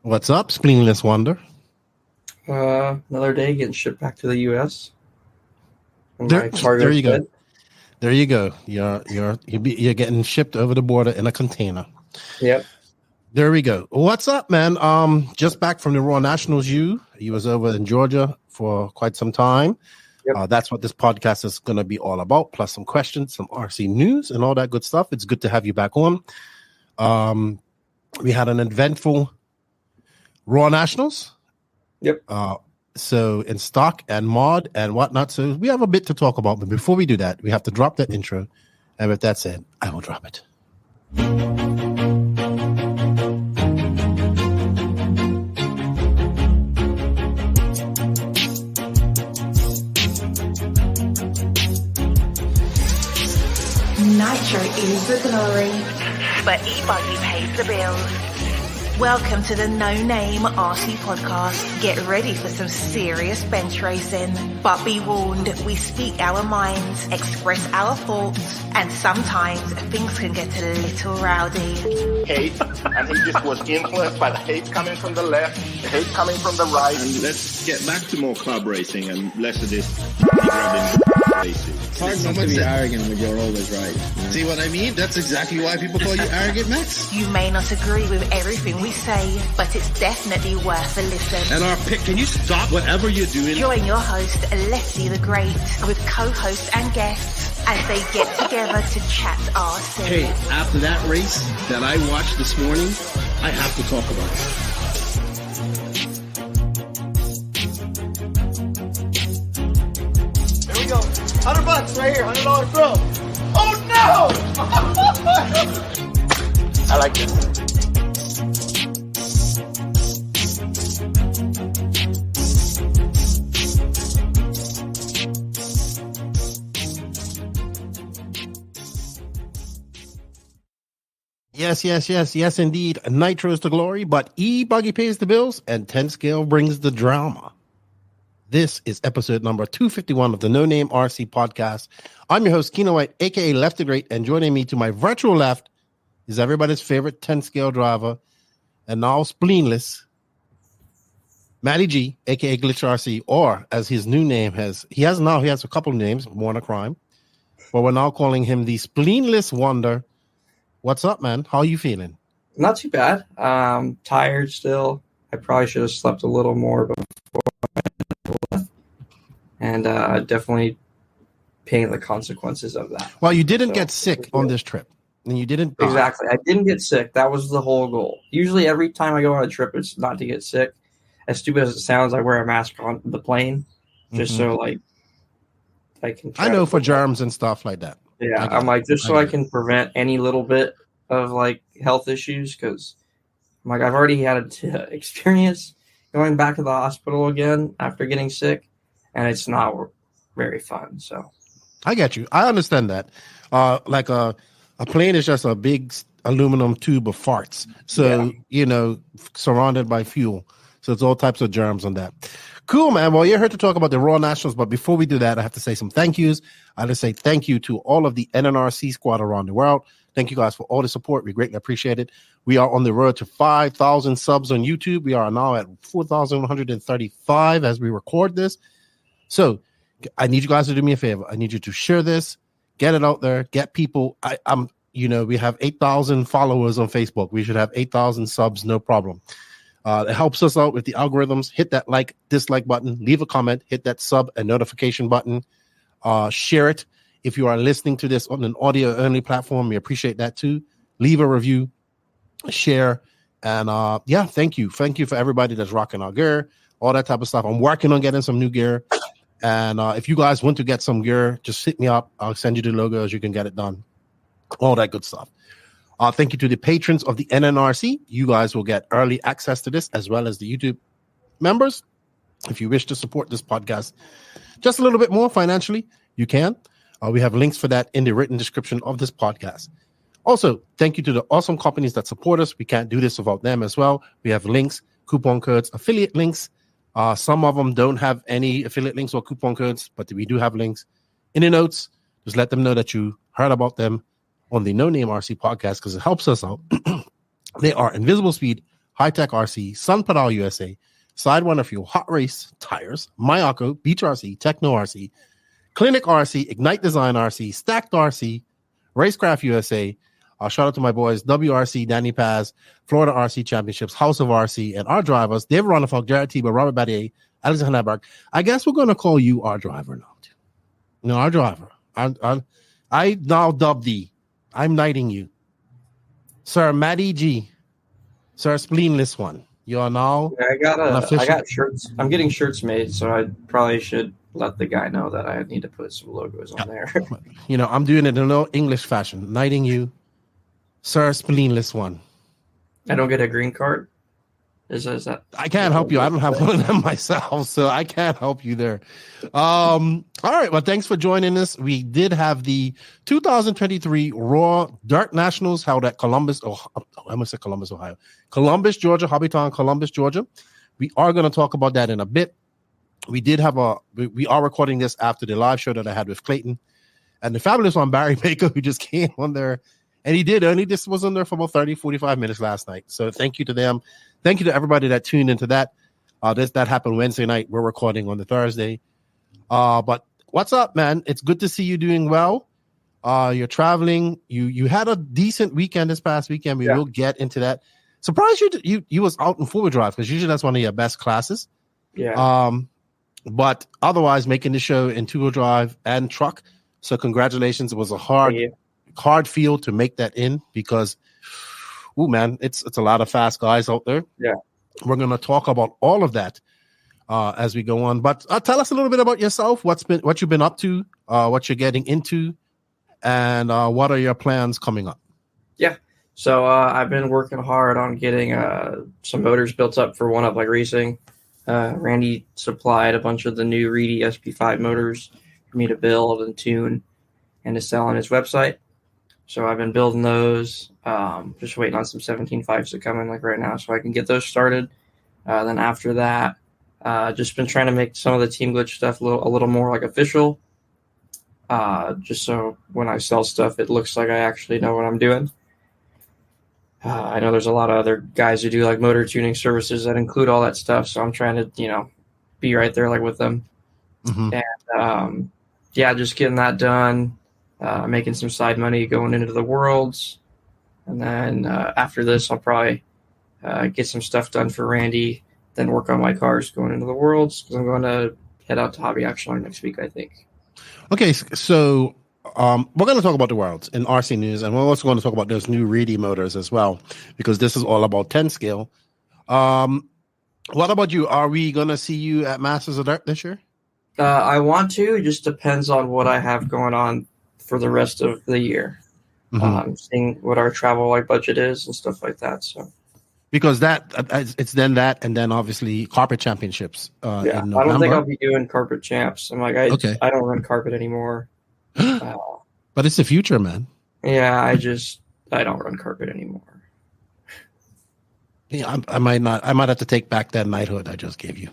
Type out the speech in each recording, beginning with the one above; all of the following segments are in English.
What's up, Spleenless Wonder? Another day getting shipped back to the U.S. There you go. There you go. You're getting shipped over the border in a container. Yep. There we go. What's up, man? Just back from the Raw Nationals. You was over in Georgia for quite some time. Yep. That's what this podcast is going to be all about. Plus some questions, some RC news, and all that good stuff. It's good to have you back on. We had an eventful Raw Nationals. Yep. So in stock and mod and whatnot. So we have a bit to talk about. But before we do that, we have to drop that intro. And with that said, I will drop it. Nitro is the glory, but e-buggy pays the bills. Welcome to the No Name RC podcast. Get ready for some serious bench racing. But be warned, we speak our minds, express our thoughts, and sometimes things can get a little rowdy. Hate, and he just was influenced by the hate coming from the left, the hate coming from the right. And let's get back to more club racing and less of this grabbing racing. It's hard not to be arrogant when you're always right. See what I mean? That's exactly why people call you arrogant, Max. You may not agree with everything we say, but it's definitely worth a listen. And our pick, can you stop whatever you're doing? Join your host, Letty the Great, with co-hosts and guests as they get together to chat RC. Hey, after that race that I watched this morning, I have to talk about it. Here we go. $100 right here, $100 throw. Oh no! I like this. Yes, indeed. Nitro is the glory, but E-Buggy pays the bills, and 10 scale brings the drama. This is episode number 251 of the No Name RC podcast. I'm your host, Keno White, a.k.a. Left the Great, and joining me to my virtual left is everybody's favorite 10 scale driver, and now Spleenless, Matty G, a.k.a. Glitch RC, or as his new name he has a couple of names, more than a crime, but we're now calling him the Spleenless Wonder. What's up, man? How are you feeling? Not too bad. Tired still. I probably should have slept a little more before I left. And definitely paying the consequences of that. Well, you didn't get sick on this trip. And you didn't die. Exactly. I didn't get sick. That was the whole goal. Usually every time I go on a trip, it's not to get sick. As stupid as it sounds, I wear a mask on the plane just so like I can. I know for germs and stuff like that. Yeah, I'm like, just so I can prevent any little bit of like health issues, because I'm like, I've already had experience going back to the hospital again after getting sick, and it's not very fun. So I get you. I understand that. Like a plane is just a big aluminum tube of farts. So, surrounded by fuel. So it's all types of germs on that. Cool, man. Well, you're here to talk about the Raw Nationals, but before we do that, I have to say some thank yous. I just say thank you to all of the NNRC squad around the world. Thank you guys for all the support. We greatly appreciate it. We are on the road to 5,000 subs on YouTube. We are now at 4,135 as we record this. So I need you guys to do me a favor. I need you to share this, get it out there, get people. We have 8,000 followers on Facebook. We should have 8,000 subs, no problem. It helps us out with the algorithms. Hit that like, dislike button, leave a comment, hit that sub and notification button, share it. If you are listening to this on an audio only platform, we appreciate that too. Leave a review, share, and thank you. Thank you for everybody that's rocking our gear, all that type of stuff. I'm working on getting some new gear. And if you guys want to get some gear, just hit me up. I'll send you the logos. You can get it done. All that good stuff. Thank you to the patrons of the NNRC. You guys will get early access to this, as well as the YouTube members. If you wish to support this podcast just a little bit more financially, you can. We have links for that in the written description of this podcast. Also, thank you to the awesome companies that support us. We can't do this without them as well. We have links, coupon codes, affiliate links. Some of them don't have any affiliate links or coupon codes, but we do have links in the notes. Just let them know that you heard about them on the No Name RC podcast, because it helps us out. They are Invisible Speed, High Tech RC, Sun Pedal USA, Sidewinder Fuel, Hot Race Tires, Mayako, Beach RC, Techno RC, Clinic RC, Ignite Design RC, Stacked RC, RaceCraft USA. Shout out to my boys, WRC, Danny Paz, Florida RC Championships, House of RC, and our drivers, David Ronafalk, Jared Tiba, Robert Battier, Alexander HagBerg. I guess we're going to call you our driver now. No, our driver. I now dub thee. I'm knighting you. Sir Matty G. Sir Spleenless One. You are now. Yeah, I got shirts. I'm getting shirts made, so I probably should let the guy know that I need to put some logos on there. I'm doing it in no English fashion. Knighting you, Sir Spleenless One. I don't get a green card. Is that? I can't help you. I don't have one of them myself, so I can't help you there. All right. Well, thanks for joining us. We did have the 2023 Raw Dirt Nationals held at Columbus. I almost said Columbus, Ohio. Columbus, Georgia. Hobbytown, Columbus, Georgia. We are going to talk about that in a bit. We did have we are recording this after the live show that I had with Clayton and the fabulous one, Barry Baker, who just came on there. And he did only just was on there for about 30, 45 minutes last night. So thank you to them. Thank you to everybody that tuned into that. That happened Wednesday night. We're recording on the Thursday. But what's up, man? It's good to see you doing well. You're traveling. You had a decent weekend this past weekend. We will get into that. Surprised you was out in four-wheel drive because usually that's one of your best classes. Yeah. But otherwise making the show in two-wheel drive and truck. So congratulations. It was a hard field to make that in because man, it's a lot of fast guys out there. Yeah. We're going to talk about all of that as we go on. But tell us a little bit about yourself, what you've been up to, what you're getting into, and what are your plans coming up? Yeah. So I've been working hard on getting some motors built up for One Up Like Racing. Randy supplied a bunch of the new Reedy SP5 motors for me to build and tune and to sell on his website. So I've been building those, just waiting on some 17.5s to come in like right now so I can get those started. Then after that, just been trying to make some of the Team Glitch stuff a little more like official, just so when I sell stuff, it looks like I actually know what I'm doing. I know there's a lot of other guys who do like motor tuning services that include all that stuff. So I'm trying to, be right there like with them. Mm-hmm. And just getting that done. Making some side money going into the Worlds. And then after this, I'll probably get some stuff done for Randy, then work on my cars going into the Worlds because I'm going to head out to Hobby Action next week, I think. Okay, so we're going to talk about the Worlds in RC News, and we're also going to talk about those new Reedy motors as well because this is all about 10 scale. What about you? Are we going to see you at Masters of Dirt this year? I want to. It just depends on what I have going on for the rest of the year. Mm-hmm. Seeing what our travel budget is and stuff like that. So because it's then that and then obviously carpet championships in November. I don't think I'll be doing carpet champs. I'm like I don't run carpet anymore. But it's the future, man. Yeah, I don't run carpet anymore. Yeah, I might have to take back that knighthood I just gave you.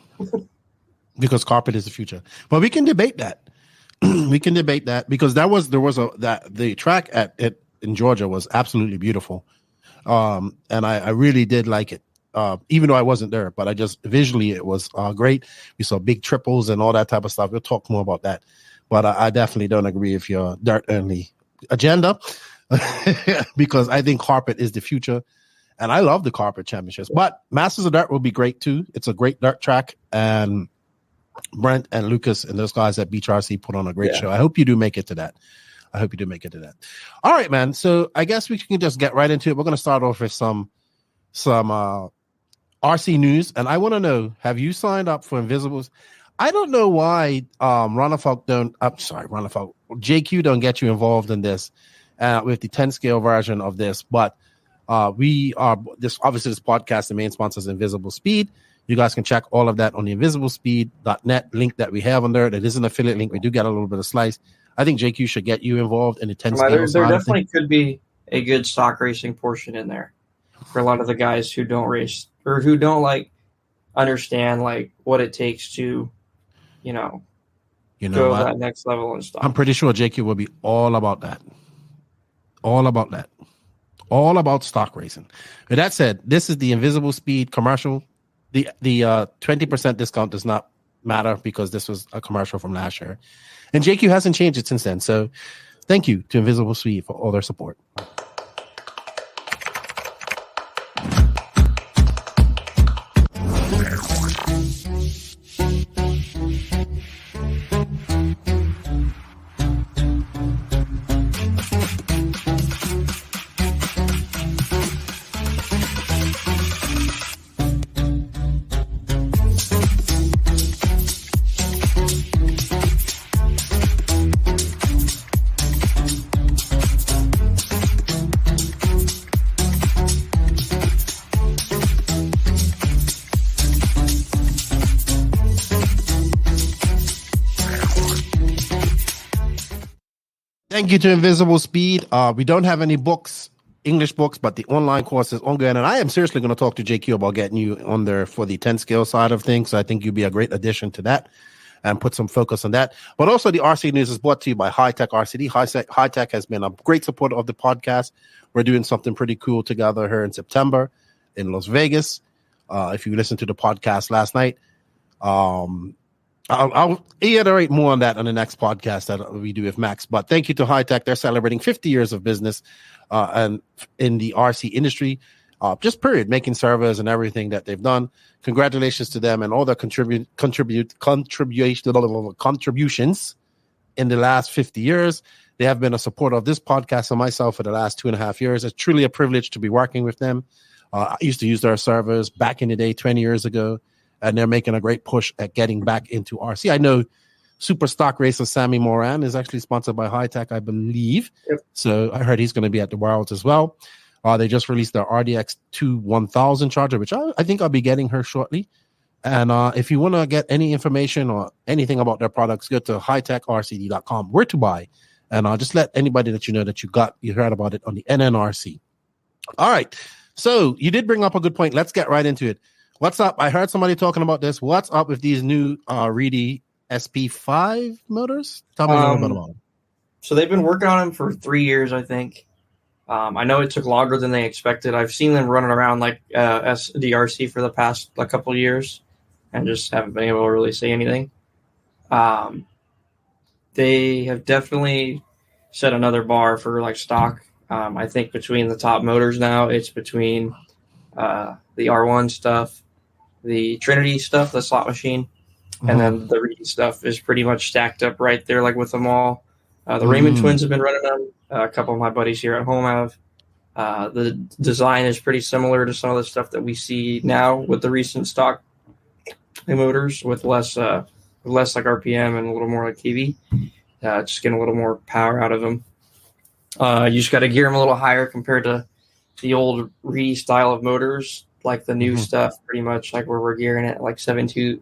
Because carpet is the future. But we can debate that. We can debate that because the track in Georgia was absolutely beautiful, and I really did like it, even though I wasn't there. But I just visually it was great. We saw big triples and all that type of stuff. We'll talk more about that. But I definitely don't agree with your dirt only agenda because I think carpet is the future, and I love the carpet championships. But Masters of Dirt will be great too. It's a great dirt track and. Brent and Lucas and those guys at Beach RC put on a great show. I hope you do make it to that. All right, man. So I guess we can just get right into it. We're going to start off with some RC news. And I want to know, have you signed up for Invisibles? I don't know why JQ don't get you involved in this with the 10 scale version of this. But this podcast, the main sponsor is Invisible Speed. You guys can check all of that on the invisiblespeed.net link that we have on there. That is an affiliate link. We do get a little bit of slice. I think JQ should get you involved in the 10 scale. There definitely could be a good stock racing portion in there for a lot of the guys who don't race or who don't understand what it takes to, go to that next level and stuff. I'm pretty sure JQ will be all about that. All about that. all about stock racing. With that said, this is the Invisible Speed commercial. The 20% discount does not matter because this was a commercial from last year. And JQ hasn't changed it since then. So thank you to Invisible Speed for all their support. Thank you to Invisible Speed. We don't have any books, English books, but the online course is ongoing. And I am seriously going to talk to JQ about getting you on there for the 10 scale side of things. So I think you'd be a great addition to that and put some focus on that. But also the RC News is brought to you by High Tech RCD. High Tech has been a great supporter of the podcast. We're doing something pretty cool together here in September in Las Vegas. If you listened to the podcast last night, I'll iterate more on that on the next podcast that we do with Max. But thank you to High Tech. They're celebrating 50 years of business and in the RC industry, just period, making servers and everything that they've done. Congratulations to them and all their contributions in the last 50 years. They have been a supporter of this podcast and myself for the last 2.5 years. It's truly a privilege to be working with them. I used to use their servers back in the day, 20 years ago. And they're making a great push at getting back into RC. I know super stock racer Sammy Moran is actually sponsored by High Tech, I believe. Yep. So I heard he's going to be at the Worlds as well. They just released their RDX2 1000 charger, which I think I'll be getting her shortly. And if you want to get any information or anything about their products, go to hightechrcd.com, where to buy. And I'll just let anybody that you know that you heard about it on the NNRC. All right. So you did bring up a good point. Let's get right into it. What's up? I heard somebody talking about this. What's up with these new Reedy SP5 motors? Tell me a little bit about them. So they've been working on them for 3 years, I think. I know it took longer than they expected. I've seen them running around like SDRC for the past couple of years and just haven't been able to really say anything. They have definitely set another bar for like stock. I think between the top motors now, it's between the R1 stuff, the Trinity stuff, the slot machine, and then the Reedy stuff is pretty much stacked up right there, like with them all. The Raymond twins have been running them. A couple of my buddies here at home have. The design is pretty similar to some of the stuff that we see now with the recent stock motors, with less like RPM and a little more like KV. Just getting a little more power out of them. You just got to gear them a little higher compared to the old Reedy style of motors, like the new stuff, pretty much like where we're gearing it like 72,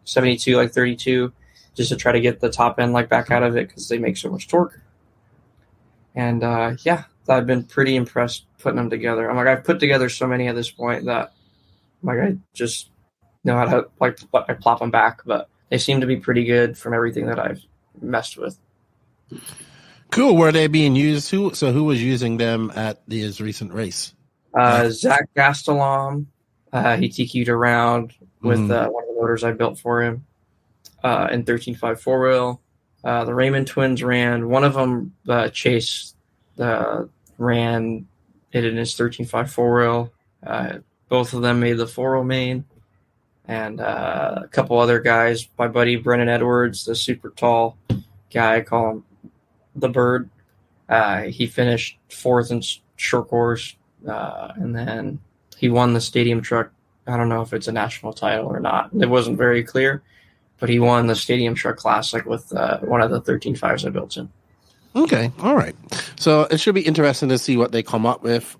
like 32, just to try to get the top end like back out of it because they make so much torque. And I've been pretty impressed putting them together. I'm like, I've put together so many at this point that I'm like, I just know how to like plop them back, but they seem to be pretty good from everything that I've messed with. Cool. Were they being used? Who was using them at this recent race? Zach Gastelum, he TQ'd around with one of the motors I built for him in 13.5 4-wheel. The Raymond twins ran. One of them, Chase, ran it in his 13.5 4-wheel. Both of them made the 4-wheel main. And a couple other guys, my buddy Brennan Edwards, the super tall guy, I call him the Bird. He finished 4th in short course. And then he won the stadium truck. I don't know if it's a national title or not. It wasn't very clear, but he won the stadium truck classic with one of the 13.5s I built in. Okay. All right. So it should be interesting to see what they come up with.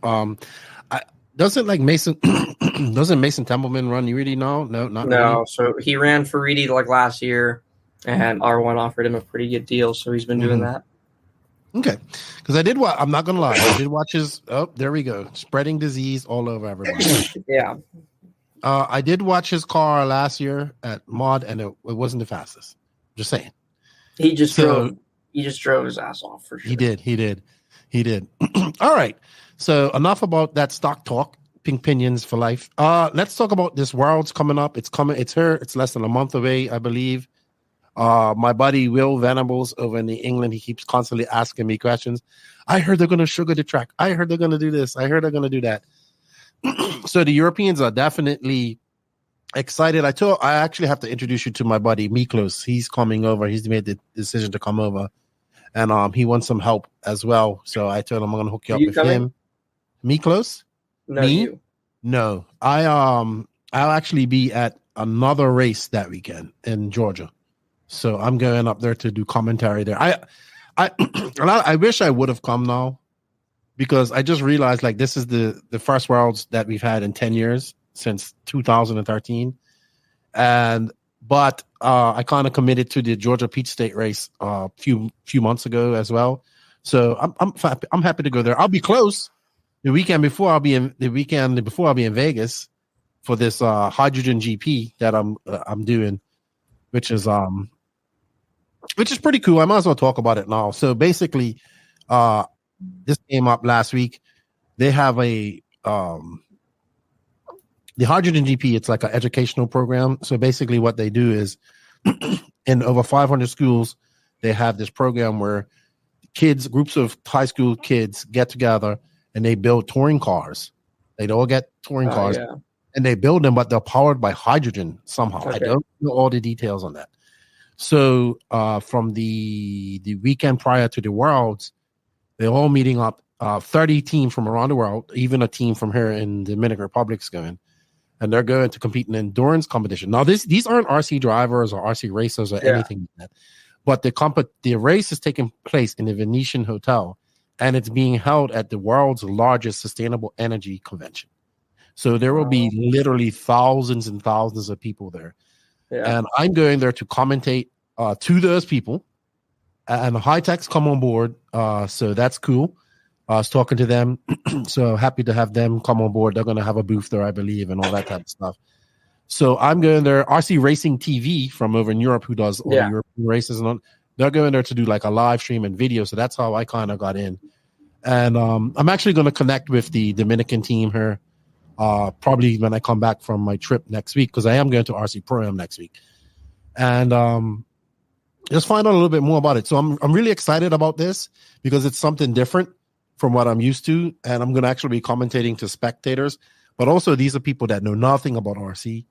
Doesn't Mason Templeman run Reedy now? No, not no. Reedy. So he ran for Reedy like last year, and R1 offered him a pretty good deal. So he's been doing that. Okay, because I'm not gonna lie, I did watch his. Oh, there we go, spreading disease all over everyone. Yeah, I did watch his car last year at Mod, and it wasn't the fastest. Just saying. He just drove his ass off for sure. He did. He did. All right. So enough about that stock talk. Pink Pinions for life. Let's talk about this Worlds coming up. It's coming. It's here. It's less than a month away, I believe. My buddy Will Venables over in England, he keeps constantly asking me questions. I heard they're going to sugar the track. I heard they're going to do this. I heard they're going to do that. So the Europeans are definitely excited. I actually have to introduce you to my buddy Miklos. He's coming over. He's made the decision to come over, and he wants some help as well. So I told him I'm going to hook you up with him. Miklos? No, Me? you. No. I'll actually be at another race that weekend in Georgia. So I'm going up there to do commentary there. I wish I would have come now, because I just realized like this is the first Worlds that we've had in 10 years since 2013. But I kind of committed to the Georgia Peach State race a few months ago as well. So I'm happy to go there. I'll be close. The weekend before I'll be in Vegas for this hydrogen GP that I'm doing, which is pretty cool. I might as well talk about it now. So basically, this came up last week. They have the hydrogen GP. It's like an educational program. So basically, what they do is in over 500 schools, they have this program where groups of high school kids get together and they build touring cars. They all get touring cars, and they build them, but they're powered by hydrogen somehow. Okay. I don't know all the details on that. So from the weekend prior to the Worlds, they're all meeting up. 30 teams from around the world, even a team from here in the Dominican Republic's going, and they're going to compete in an endurance competition. Now, these aren't RC drivers or RC racers or anything like that, but the race is taking place in the Venetian Hotel, and it's being held at the world's largest sustainable energy convention. So there will be literally thousands and thousands of people there. Yeah. And I'm going there to commentate to those people. And the high techs come on board. So that's cool. I was talking to them. So happy to have them come on board. They're going to have a booth there, I believe, and all that type of stuff. So I'm going there. RC Racing TV from over in Europe, who does all the European races, and they're going there to do like a live stream and video. So that's how I kind of got in. And I'm actually going to connect with the Dominican team here probably when I come back from my trip next week, because I am going to RC Pro-Am next week. And just find out a little bit more about it. So I'm really excited about this because it's something different from what I'm used to. And I'm going to actually be commentating to spectators. But also these are people that know nothing about RC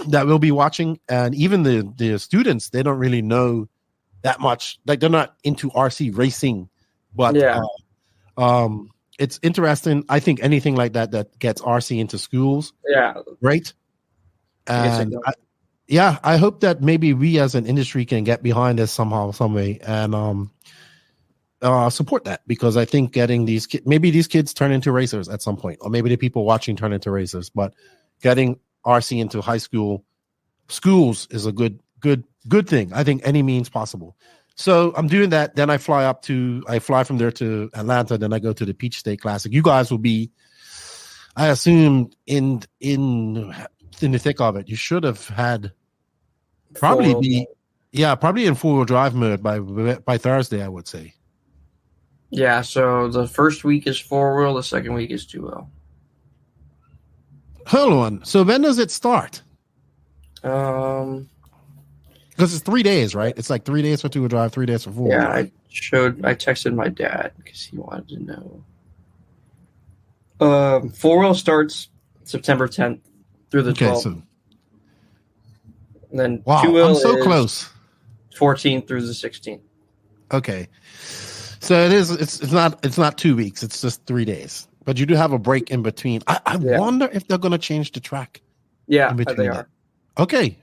that will be watching. And even the students, they don't really know that much. Like they're not into RC racing. But it's interesting. I think anything like that gets RC into schools. Yeah. Great. And I hope that maybe we as an industry can get behind this somehow, some way, and support that, because I think getting these kids turn into racers at some point, or maybe the people watching turn into racers, but getting RC into high schools is a good thing. I think any means possible. So I'm doing that. Then I fly from there to Atlanta. Then I go to the Peach State Classic. You guys will be, I assume, in the thick of it. You should have had probably in 4-wheel drive mode by Thursday, I would say. Yeah. So the first week is 4-wheel. The second week is 2-wheel. Hold on. So when does it start? Because it's 3 days, right? It's like 3 days for 2-wheel drive, 3 days for 4-wheel. Yeah, I texted my dad because he wanted to know. 4-wheel starts September 10th through the 12th. So, and then 2-wheel I'm so close. 14th through the 16th. Okay. So it's not 2 weeks, it's just 3 days. But you do have a break in between. I wonder if they're gonna change the track. Yeah, they are. Okay.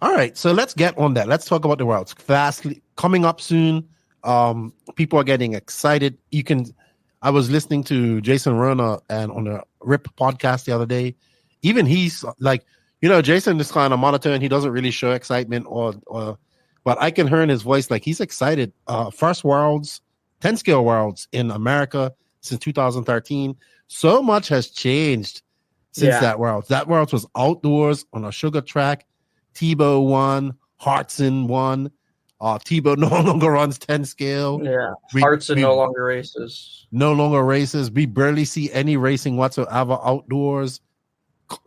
All right, so let's get on that. Let's talk about the Worlds. Fastly coming up soon. People are getting excited. I was listening to Jason Rona and on the RIP podcast the other day. Even he's like, Jason is kind of monotone. He doesn't really show excitement but I can hear in his voice like he's excited. First Worlds, 10-scale Worlds in America since 2013. So much has changed since that Worlds. That Worlds was outdoors on a sugar track. Tebow won, Hartson won. Tebow no longer runs 10 scale. Yeah. Hartson no longer races. No longer races. We barely see any racing whatsoever outdoors.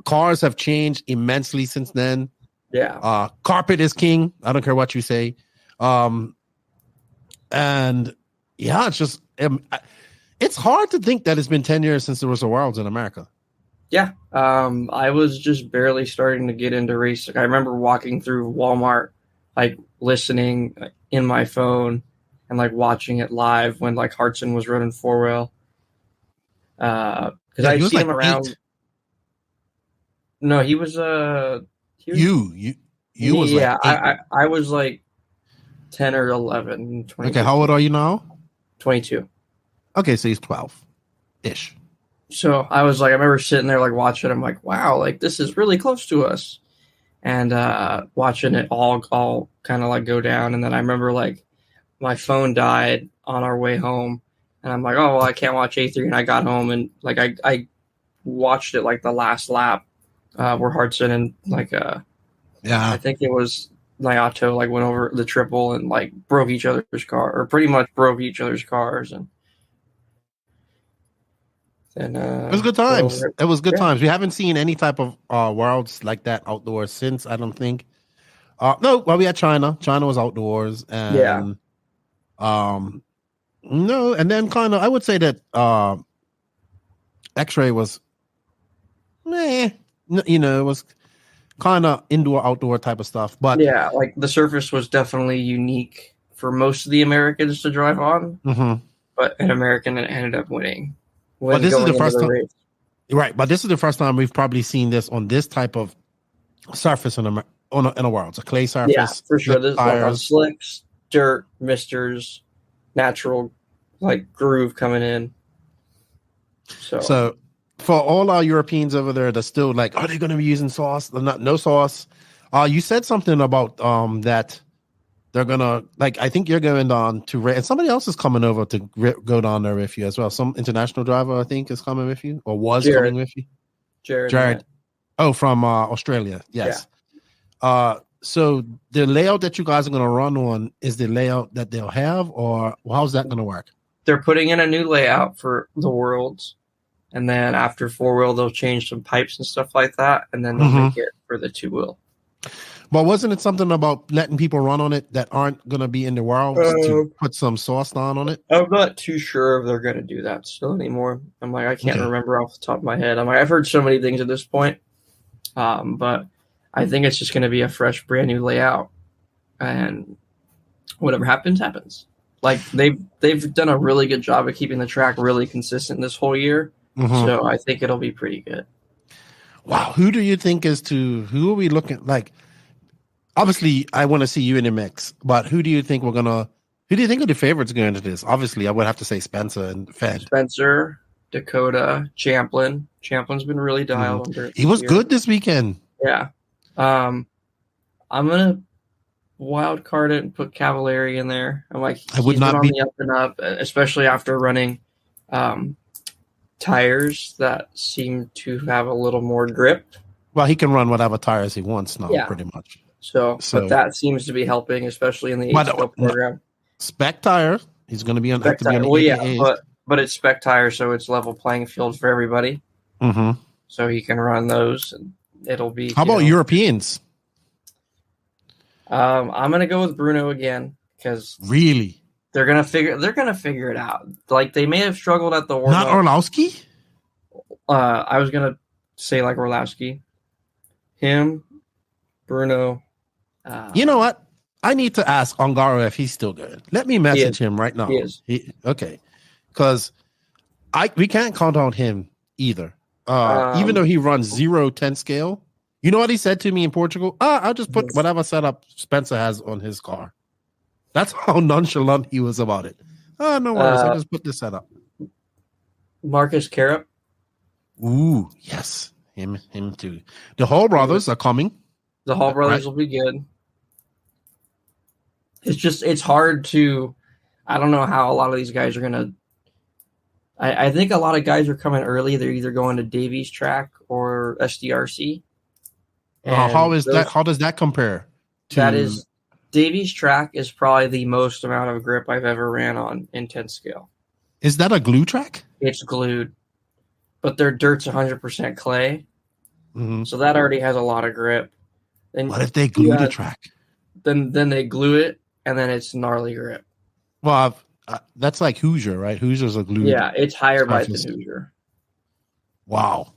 Cars have changed immensely since then. Yeah. Carpet is king. I don't care what you say. And yeah, it's just it's hard to think that it's been 10 years since there was a Worlds in America. Yeah. I was just barely starting to get into racing. I remember walking through Walmart, like listening in my phone and like watching it live when like Hartson was running 4-wheel. Because I'd seen him around. 8. No, he was you was yeah, like I was like 10 or 11. Okay, how old are you now? 22. Okay, so he's 12-ish. So I was like, I remember sitting there like watching. I'm like, wow, like this is really close to us, and watching it all kind of like go down. And then I remember like my phone died on our way home, and I'm like, oh well, I can't watch A3. And I got home and like I watched it like the last lap where Hartson and like I think it was Nayato like went over the triple and like broke each other's car, or pretty much broke each other's cars. And it was good times. It was good times. We haven't seen any type of Worlds like that outdoors since, I don't think. No, well, we had China. China was outdoors, and no, and then kind of I would say that X-Ray was, it was kind of indoor outdoor type of stuff. But yeah, like the surface was definitely unique for most of the Americans to drive on. Mm-hmm. But an American ended up winning. But this is the first time, right? But this is the first time we've probably seen this on this type of surface in a Worlds, a clay surface. Yeah, for sure. This is like on slicks, dirt, misters, natural like groove coming in. So for all our Europeans over there that's still like, are they going to be using sauce? No sauce. You said something about that. They're gonna I think you're going on to and somebody else is coming over to go down there with you as well. Some international driver I think is coming with you or was coming with you. Jared. Oh, from Australia. Yes. Yeah. So the layout that you guys are going to run on is the layout that they'll have, or how's that going to work? They're putting in a new layout for the Worlds, and then after 4-wheel they'll change some pipes and stuff like that, and then they'll make it for the 2-wheel. But wasn't it something about letting people run on it that aren't going to be in the Worlds to put some sauce on it? I'm not too sure if they're going to do that still anymore. I'm like, I can't remember off the top of my head. I'm like, I've heard so many things at this point, but I think it's just going to be a fresh, brand new layout, and whatever happens, happens. Like they've done a really good job of keeping the track really consistent this whole year, so I think it'll be pretty good. Wow, who do you think who are we looking like? Obviously, I want to see you in the mix, but who do you think are the favorites going into this? Obviously, I would have to say Spencer and Fed. Spencer, Dakota, Champlin. Champlin's been really dialed under. He was good this weekend. Yeah. I'm going to wild card it and put Cavallari in there. I'm like, I would not be on the up and up, especially after running tires that seem to have a little more grip. Well, he can run whatever tires he wants now, pretty much. So but that seems to be helping, especially in the program. Spec tire. He's going to be on. Spec tire. Well, yeah, but it's spec tire, so it's level playing field for everybody. Mm-hmm. So he can run those, and it'll be. How about Europeans? I'm going to go with Bruno again because really they're going to figure it out. Like they may have struggled at the warm-up. Not Orlowski. I was going to say like Orlowski, him, Bruno. You know what? I need to ask Ongaro if he's still good. Let me message him right now. He is. Okay. Because we can't count on him either. Even though he runs 0-10 scale. You know what he said to me in Portugal? I'll just put whatever setup Spencer has on his car. That's how nonchalant he was about it. No worries. I'll just put this setup. Marcus Carup. Ooh, yes. Him too. The Hall brothers are coming. The Hall brothers will be good. It's hard to, I don't know how a lot of these guys are going to, I think a lot of guys are coming early. They're either going to Davies track or SDRC. How does that compare? That is Davies track is probably the most amount of grip I've ever ran on in 10 scale. Is that a glue track? It's glued, but their dirt's 100% clay, Mm-hmm. so that already has a lot of grip. And What if they glue the track? Then they glue it, and then it's gnarly grip. Well, that's like Hoosier, right? Hoosier's a glue. Yeah, it's higher bite than Hoosier. Wow.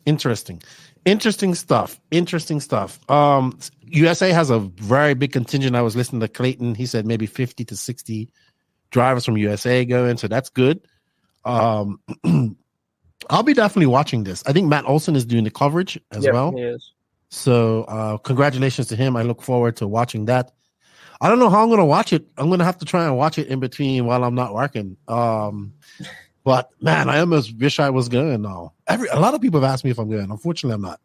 Interesting. Interesting stuff. USA has a very big contingent. I was listening to Clayton. He said maybe 50 to 60 drivers from USA going, so that's good. I'll be definitely watching this. I think Matt Olson is doing the coverage as well. He is. So congratulations to him. I look forward to watching that. I don't know how I'm going to watch it. I'm going to have to try and watch it in between while I'm not working. But man, I almost wish I was going now. A lot of people have asked me if I'm going. Unfortunately, I'm not.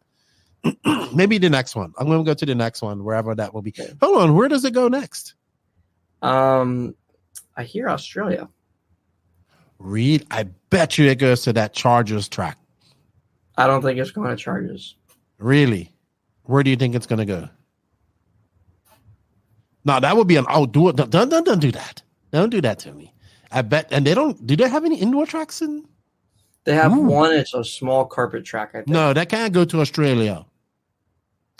Maybe the next one. I'm going to go to the next one, wherever that will be. Hold on. Where does it go next? I hear Australia. Reed, I bet you it goes to that Chargers track. I don't think it's going to Chargers. Really? Where do you think it's going to go? No, that would be an outdoor. Don't do that. Don't do that to me. I bet. And they don't. Do they have any indoor tracks in? They have one. It's a small carpet track, I think. No, that can't go to Australia.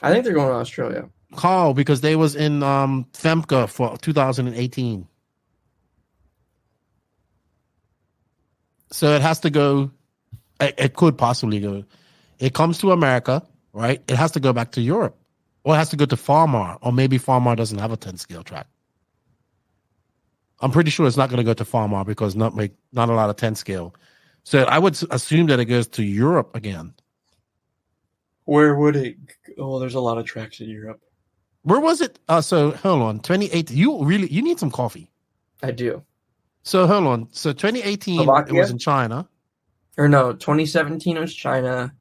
I think they're going to Australia. Call, because they was in FEMCA for 2018. So it has to go. It could possibly go. It comes to America, right? It has to go back to Europe. Or it has to go to Farmar. Or maybe Farmar doesn't have a 10 scale track. I'm pretty sure it's not going to go to Farmar because not a lot of 10 scale. So I would assume that it goes to Europe again. Where would it? Oh, there's a lot of tracks in Europe. Where was it? So hold on, 2018. You need some coffee. I do. So hold on. So 2018, Slovakia? it was in China. Or no, 2017 was China.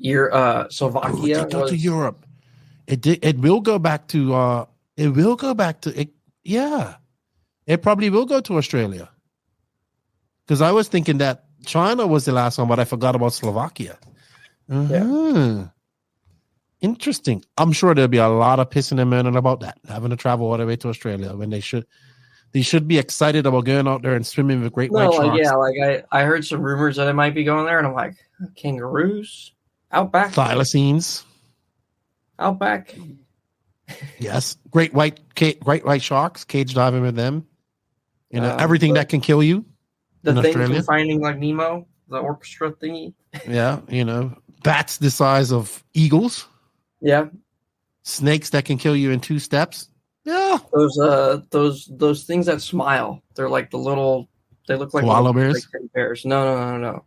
Slovakia It go was to Europe. It will go back to. It will go back to. Yeah, it probably will go to Australia. Because I was thinking that China was the last one, but I forgot about Slovakia. Yeah. Interesting. I'm sure there'll be a lot of pissing and moaning about that, having to travel all the way to Australia when they should be excited about going out there and swimming with great white sharks. I heard some rumors that it might be going there, and I'm like, kangaroos, outback, thylacines, outback. Yes, great white sharks, cage diving with them. You know, everything that can kill you. The thing Australia. from Finding like Nemo, the orchestra thingy. Yeah, you know, bats the size of eagles. Yeah. Snakes that can kill you in 2 steps. Yeah. Those things that smile. They're like they look like koala bears. Like teddy bears. No.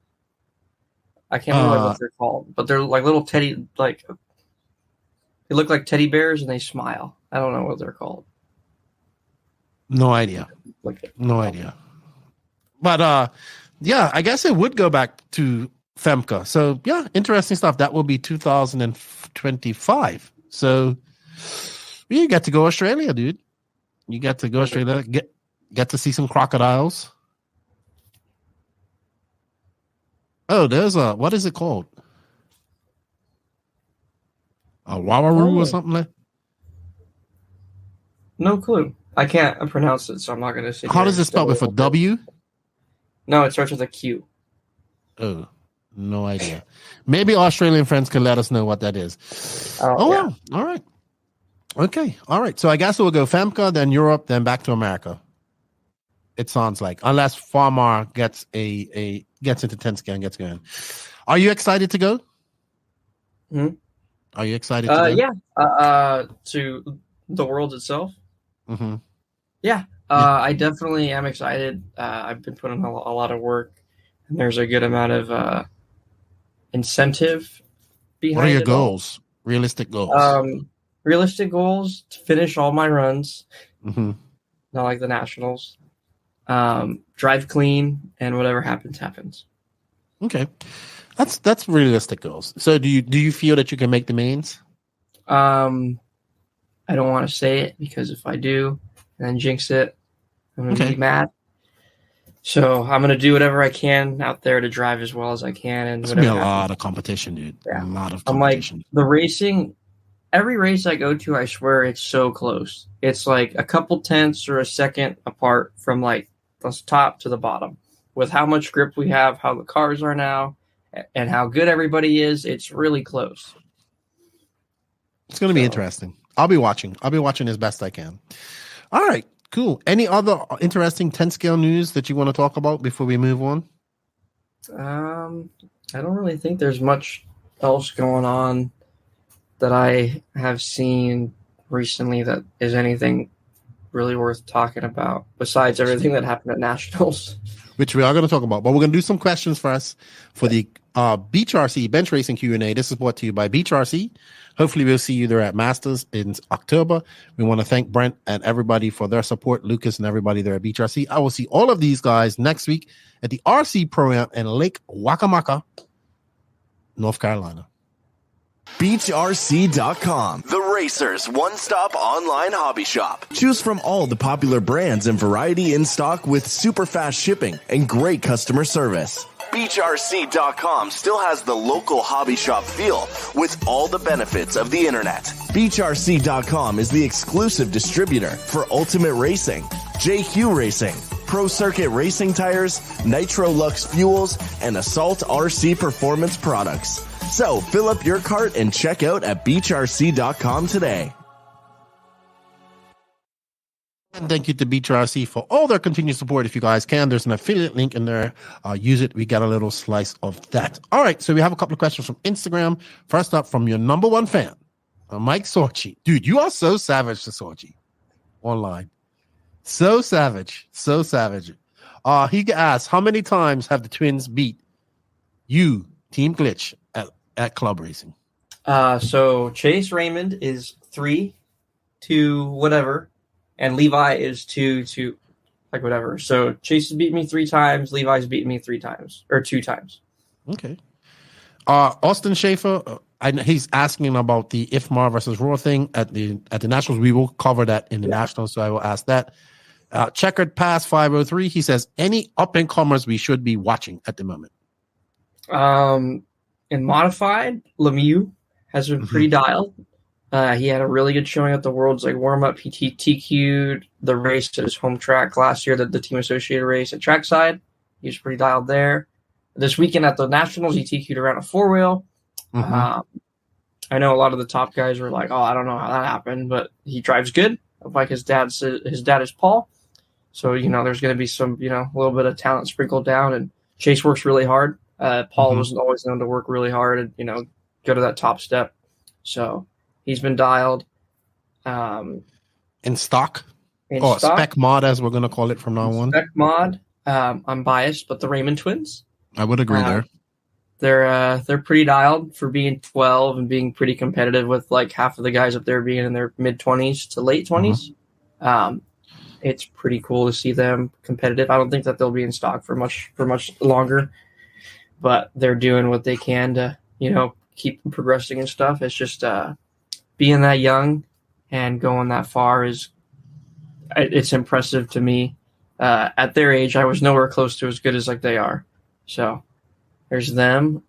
I can't remember what they're called, but they're like little teddy they look like teddy bears and they smile. I don't know what they're called. No idea. No idea. But yeah, I guess it would go back to FEMCA. So yeah, interesting stuff. That will be 2025. So you get to go Australia, dude. You get to go Australia. Get to see some crocodiles. Oh, there's what is it called? A wawaroo or something like? No clue. I can't pronounce it, so I'm not going to say. How does it spell? With a W? No, it starts with a Q. Oh, no idea. Maybe Australian friends can let us know what that is. Well. All right. Okay. All right. So I guess we'll go FEMCA, then Europe, then back to America. It sounds like, unless Farmar gets gets into 10 scale and gets going. Are you excited to go? Are you excited to go? Yeah. To the Worlds itself. Mm-hmm. Yeah. I definitely am excited. I've been putting a lot of work, and there's a good amount of incentive behind it. What are your goals? Realistic goals? Realistic goals to finish all my runs. Mm-hmm. Not like the Nationals. Drive clean, and whatever happens. Okay. That's realistic goals. So do you feel that you can make the mains? I don't want to say it, because if I do and then jinx it, I'm going to be mad. So I'm going to do whatever I can out there to drive as well as I can. And it's going to be a lot of competition, dude. Yeah. A lot of competition. I'm like, the racing every race I go to, I swear it's so close. It's like a couple tenths or a second apart from like the top to the bottom. With how much grip we have, how the cars are now, and how good everybody is, it's really close. It's going to be interesting. I'll be watching as best I can. All right, cool. Any other interesting 10 scale news that you want to talk about before we move on? I don't really think there's much else going on that I have seen recently that is anything really worth talking about besides everything that happened at Nationals. Which we are going to talk about, but we're going to do some questions first for the Beach RC Bench Racing Q&A. This is brought to you by Beach RC. Hopefully we'll see you there at Masters in October. We want to thank Brent and everybody for their support, Lucas and everybody there at Beach RC. I will see all of these guys next week at the RC Pro-Am in Lake Wakamaka, North Carolina. BeachRC.com, the racers' one-stop online hobby shop. Choose from all the popular brands and variety in stock with super fast shipping and great customer service. BeachRC.com still has the local hobby shop feel with all the benefits of the internet. BeachRC.com is the exclusive distributor for Ultimate Racing, JQ Racing, Pro Circuit Racing Tires, Nitro Lux Fuels, and Assault RC Performance products. So fill up your cart and check out at BeachRC.com today. And thank you to Beach RC for all their continued support. If you guys can, there's an affiliate link in there. Use it. We get a little slice of that. All right. So we have a couple of questions from Instagram. First up, from your number one fan, Mike Sorchi. Dude, you are so savage to Sorchi online. So savage. So savage. He asked, how many times have the twins beat you, Team Glitch, at club racing? So Chase Raymond is 3 to whatever, and Levi is 2 to like whatever. So Chase has beat me 3 times, Levi's beaten me 3 times or 2 times. Okay. Austin Schaefer, he's asking about the IFMAR versus Raw thing at the Nationals. We will cover that in the Nationals, so I will ask that. Checkered Pass 503, he says, any up-and-comers we should be watching at the moment? In modified, Lemieux has been pretty dialed. He had a really good showing at the Worlds like warm-up. He TQ'd the race at his home track last year, the Team Associated race at Trackside. He was pretty dialed there. This weekend at the Nationals, he TQ'd around a 4-wheel. I know a lot of the top guys were like, oh, I don't know how that happened, but he drives good. Like his dad is Paul. So, there's going to be some, a little bit of talent sprinkled down, and Chase works really hard. Paul wasn't always known to work really hard and, go to that top step. So he's been dialed. In stock? Spec mod, as we're going to call it from now on. Spec mod. I'm biased, but the Raymond twins. I would agree there. They're pretty dialed for being 12 and being pretty competitive with like half of the guys up there being in their mid-20s to late 20s. It's pretty cool to see them competitive. I don't think that they'll be in stock for much longer, but they're doing what they can to, keep progressing and stuff. It's just being that young and going that far it's impressive to me. At their age, I was nowhere close to as good as like they are. So there's them.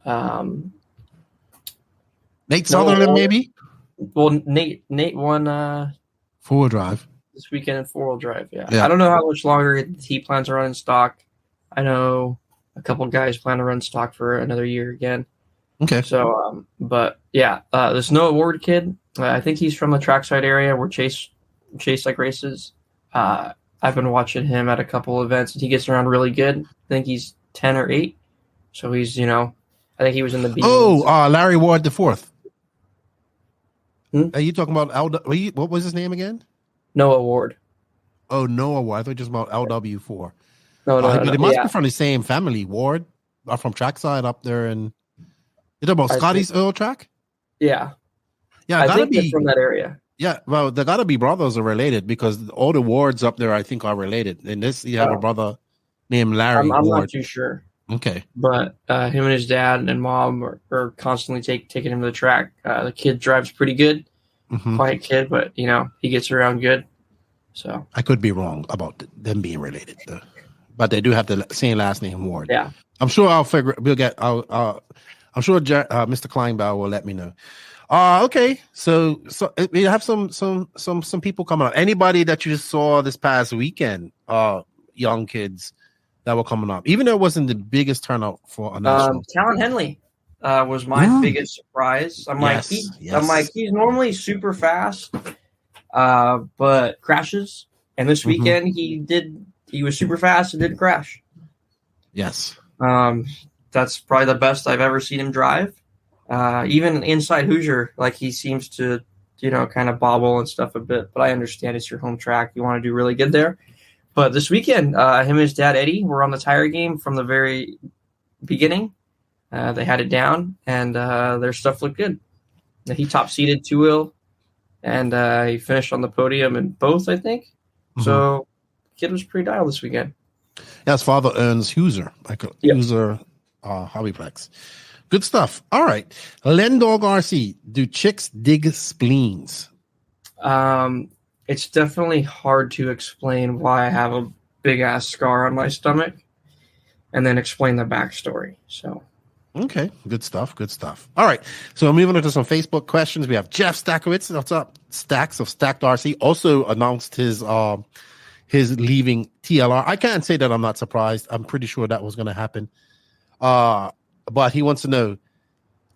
Nate Sutherland, maybe? Well, Nate won 4-wheel drive this weekend in 4-wheel drive. Yeah. I don't know how much longer he plans to run in stock. I know a couple guys plan to run stock for another year again. Okay. So, but yeah, this Noah Ward kid, I think he's from the trackside area where Chase like races. I've been watching him at a couple events, and he gets around really good. I think he's 10 or 8. So he's, I think he was in the B. Larry Ward the fourth. Are you talking about what was his name again? Noah Ward. Oh, Noah Ward. I thought just about LW4. No. But it must be from the same family. Ward are from trackside up there, and you talking about Scotty's oil track? Yeah. Yeah, I think they're from that area. Yeah, well, they gotta be brothers are related because all the Wards up there, I think, are related. And you have a brother named Larry. I'm Ward. not too sure. Okay, but him and his dad and mom are constantly taking him to the track. The kid drives pretty good, quiet kid, but he gets around good. So I could be wrong about them being related, but they do have the same last name, Ward. Yeah, I'm sure I'll figure. We'll get. I'm sure Mr. Kleinbauer will let me know. Okay, so we have some people coming up. Anybody that you saw this past weekend, young kids that were coming up, even though it wasn't the biggest turnout for a national. Talon Henley was my biggest surprise. I'm like, he's normally super fast, but crashes. And this weekend he was super fast and didn't crash. Yes. That's probably the best I've ever seen him drive. Even inside Hoosier, like he seems to, kind of bobble and stuff a bit. But I understand it's your home track. You want to do really good there. But this weekend, him and his dad, Eddie, were on the tire game from the very beginning. They had it down, and their stuff looked good. He top-seeded 2-wheel, and he finished on the podium in both, I think. Mm-hmm. So kid was pretty dialed this weekend. Yeah, his father owns Hoosier, Hoosier Hobbyplex. Good stuff. All right. Lendog RC, do chicks dig spleens? It's definitely hard to explain why I have a big-ass scar on my stomach and then explain the backstory. So, okay. Good stuff. All right. So moving on to some Facebook questions. We have Jeff Stackowitz. What's up? Stacks of Stacked RC also announced his leaving TLR. I can't say that I'm not surprised. I'm pretty sure that was going to happen. But he wants to know,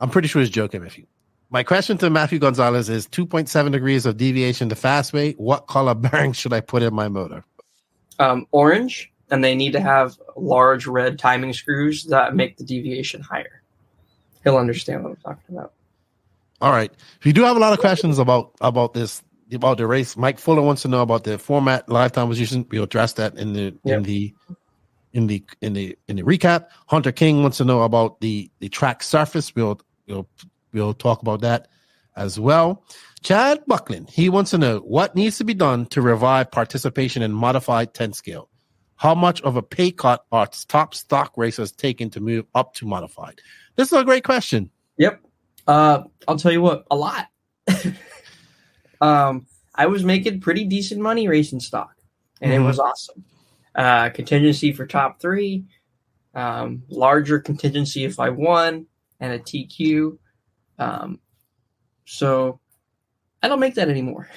I'm pretty sure he's joking with you. My question to Matthew Gonzalez is 2.7 degrees of deviation the fast way. What color bearing should I put in my motor? Orange, and they need to have large red timing screws that make the deviation higher. He'll understand what I'm talking about. All right. If you do have a lot of questions about the race, Mike Fuller wants to know about the format, lifetime position. We'll address that in the recap. Hunter King wants to know about the track surface. We'll talk about that as well. Chad Buckland, he wants to know what needs to be done to revive participation in modified 10 scale. How much of a pay cut are top stock racers taking to move up to modified? This is a great question. Yep. I'll tell you what, a lot. I was making pretty decent money racing stock, and it was awesome. Contingency for top 3, larger contingency if I won, and a TQ. So I don't make that anymore.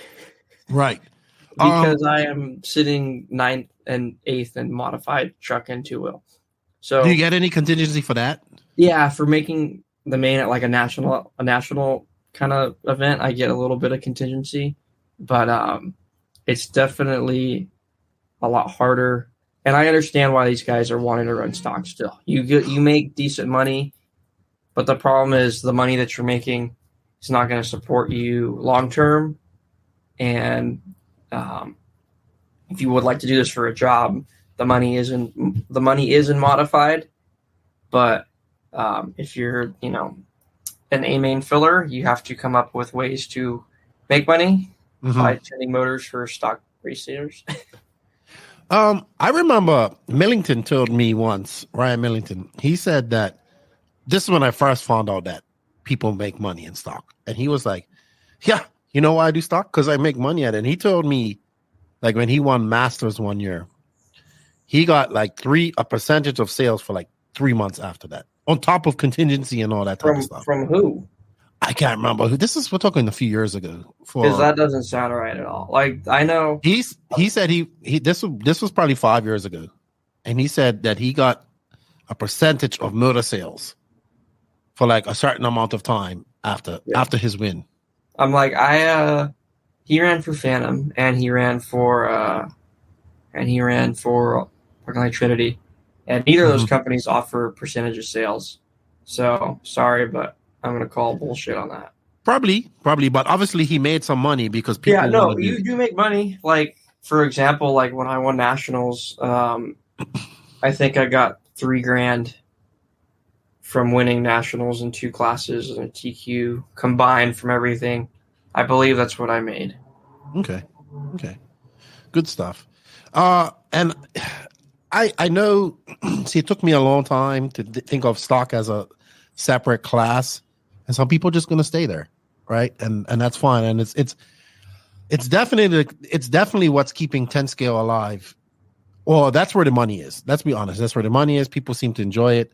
Right. Because I am sitting 9th and 8th in modified truck and 2-wheel. So do you get any contingency for that? Yeah, for making the main at like a national kind of event, I get a little bit of contingency, but it's definitely a lot harder. And I understand why these guys are wanting to run stock still. You make decent money, but the problem is the money that you're making is not going to support you long term. And if you would like to do this for a job, the money is in modified. But if you're an A main filler, you have to come up with ways to make money by tuning motors for stock racers. I remember Millington told me once, Ryan Millington, he said that this is when I first found out that people make money in stock. And he was like, yeah, you know why I do stock? Because I make money at it. And he told me, like, when he won Masters one year, he got like a percentage of sales for like 3 months after that, on top of contingency and all that type of stuff. From who? I can't remember who. We're talking a few years ago. Because that doesn't sound right at all. Like, I know he said this was probably 5 years ago, and he said that he got a percentage of motor sales for like a certain amount of time after his win. I'm like, he ran for Phantom and he ran for Trinity, and neither of those companies offer percentage of sales. So sorry, but I'm going to call bullshit on that. Probably, but obviously he made some money because people. Yeah, no, you do make money. Like, for example, like when I won nationals, I think I got $3,000 from winning nationals in 2 classes and a TQ combined from everything. I believe that's what I made. Okay, good stuff. And I know. See, it took me a long time to think of stock as a separate class, and some people are just going to stay there, right? And that's fine. And it's definitely what's keeping 10 scale alive. Well, that's where the money is. Let's be honest. That's where the money is. People seem to enjoy it.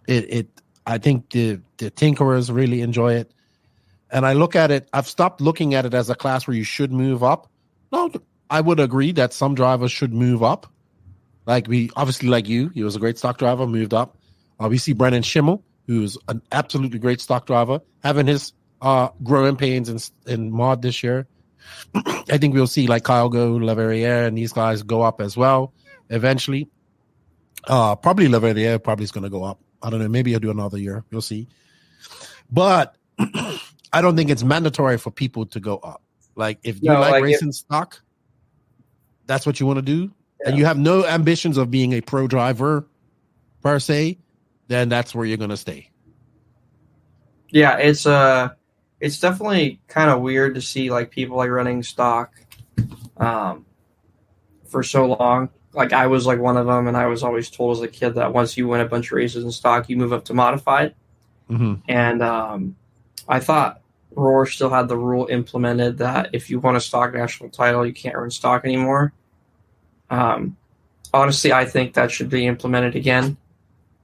I think the tinkerers really enjoy it. And I look at it, I've stopped looking at it as a class where you should move up. No, I would agree that some drivers should move up. Like you, he was a great stock driver, moved up. We see Brennan Schimmel, who's an absolutely great stock driver, having his growing pains in mod this year. I think we'll see like Kyle Go, Leverrier, and these guys go up as well eventually. Probably Leverrier probably is going to go up. I don't know. Maybe he'll do another year. We'll see. But I don't think it's mandatory for people to go up. Like if you like racing stock, that's what you want to do, and you have no ambitions of being a pro driver per se, then that's where you're going to stay. Yeah, it's definitely kind of weird to see like people like running stock for so long. Like I was like one of them, and I was always told as a kid that once you win a bunch of races in stock, you move up to modified. Mm-hmm. And I thought Roar still had the rule implemented that if you won a stock national title, you can't run stock anymore. Honestly, I think that should be implemented again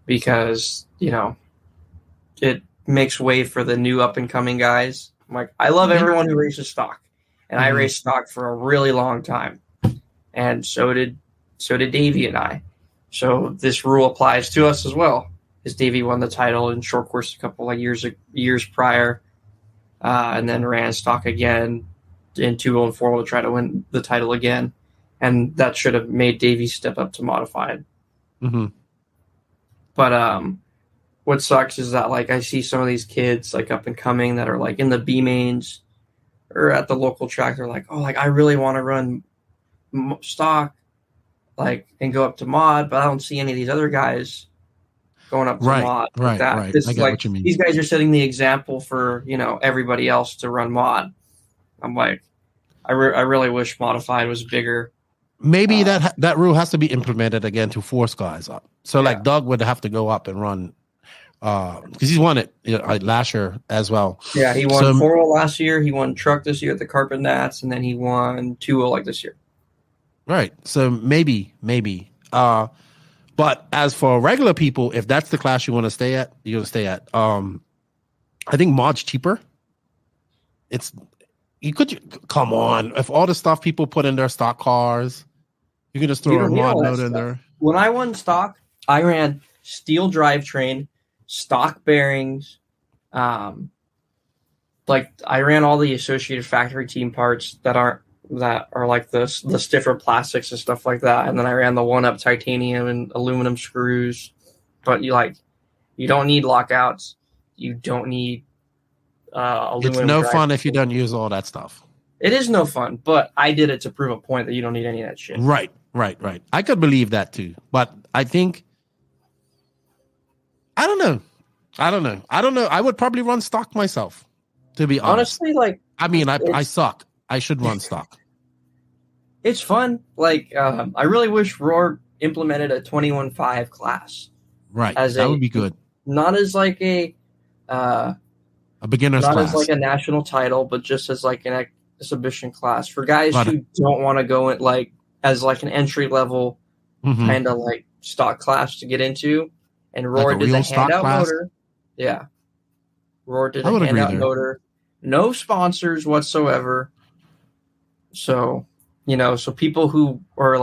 because, it makes way for the new up-and-coming guys. I love everyone who races stock, and I raced stock for a really long time, and so did Davey and I. So this rule applies to us as well, because Davey won the title in short course a couple of years prior, and then ran stock again in 2 and 4 to try to win the title again, and that should have made Davey step up to modified. Mm-hmm. But what sucks is that I see some of these kids up and coming that are in the B mains or at the local track. They're I really want to run stock, and go up to mod, but I don't see any of these other guguys going up to mod. Right. This I get what you mean. These guys are setting the example for everybody else to run mod. I'm I really wish modified was bigger. Maybe that rule has to be implemented again to force guys up. So Doug would have to go up and run. Because he's won it last year as well. Yeah, he won 4-0 last year. He won truck this year at the Carpet Nats, and then he won 2-0 this year. Right. So maybe. But as for regular people, if that's the class you want to stay at, you're going to stay at. I think mod's cheaper. Come on. If all the stuff people put in their stock cars, you can just throw a mod mode in there. When I won stock, I ran steel drivetrain, stock bearings, I ran all the associated factory team parts that are the stiffer plastics and stuff like that, and then I ran the 1-up titanium and aluminum screws. But you don't need lockouts, you don't need aluminum. It's no fun if you don't use all that stuff. It is no fun, but I did it to prove a point that you don't need any of that shit. Right. I could believe that too, but I think. I don't know. I would probably run stock myself, to be honest. Honestly, I suck. I should run stock. It's fun. I really wish Roar implemented a 21.5 class. Right. That would be good. Not as a beginner's class. Not as a national title, but just as an exhibition class for guys who don't want to go in as an entry level kind of stock class to get into. And Roar did the handout motor. Yeah. Roar did the handout motor. No sponsors whatsoever. So, so people who are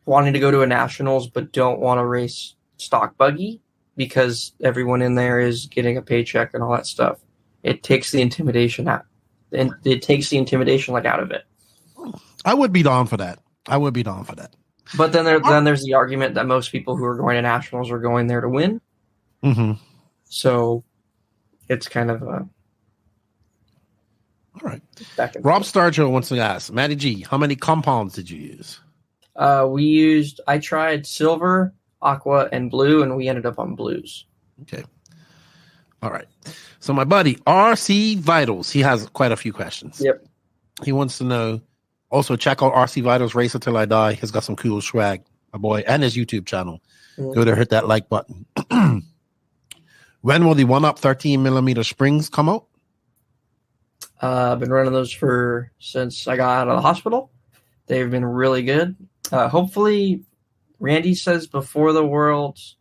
wanting to go to a nationals but don't want to race stock buggy because everyone in there is getting a paycheck and all that stuff. It takes the intimidation out. And it takes the intimidation out of it. I would be down for that. But then there's the argument that most people who are going to nationals are going there to win. Mm-hmm. So it's kind of a... All right. Rob Starjo wants to ask, Matty G, how many compounds did you use? I tried silver, aqua, and blue, and we ended up on blues. Okay. All right. So my buddy, RC Vitals, he has quite a few questions. Yep. He wants to know, also check out RC Vitals Race Until I Die. He's got some cool swag, my boy, and his YouTube channel. Mm-hmm. Go there, hit that like button. When will the 1-up 13mm springs come out? I've been running those since I got out of the hospital. They've been really good. Hopefully, Randy says before the Worlds,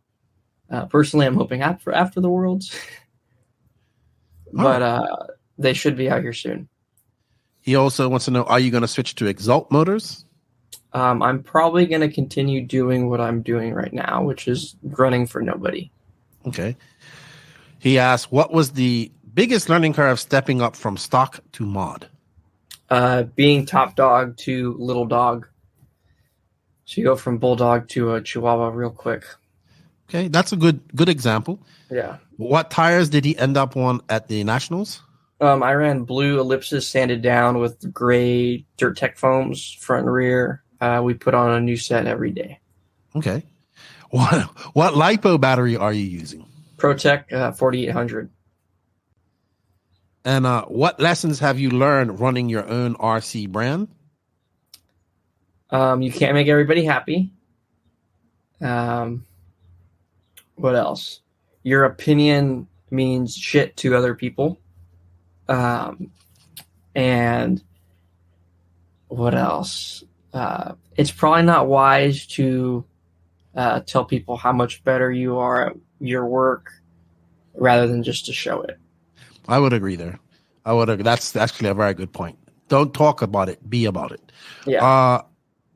Personally, I'm hoping after the Worlds, but they should be out here soon. He also wants to know, are you going to switch to Exalt motors? I'm probably going to continue doing what I'm doing right now, which is running for nobody. Okay. He asked, what was the biggest learning curve stepping up from stock to mod? Being top dog to little dog. So you go from bulldog to a chihuahua real quick. Okay, that's a good example. Yeah. What tires did he end up on at the Nationals? I ran blue ellipsis sanded down with gray Dirt Tech foams front and rear. We put on a new set every day. Okay. What LiPo battery are you using? ProTech 4800. And what lessons have you learned running your own RC brand? You can't make everybody happy. What else? Your opinion means shit to other people. And what else? It's probably not wise to tell people how much better you are at your work rather than just to show it. I would agree there. That's actually a very good point. Don't talk about it, be about it. Yeah.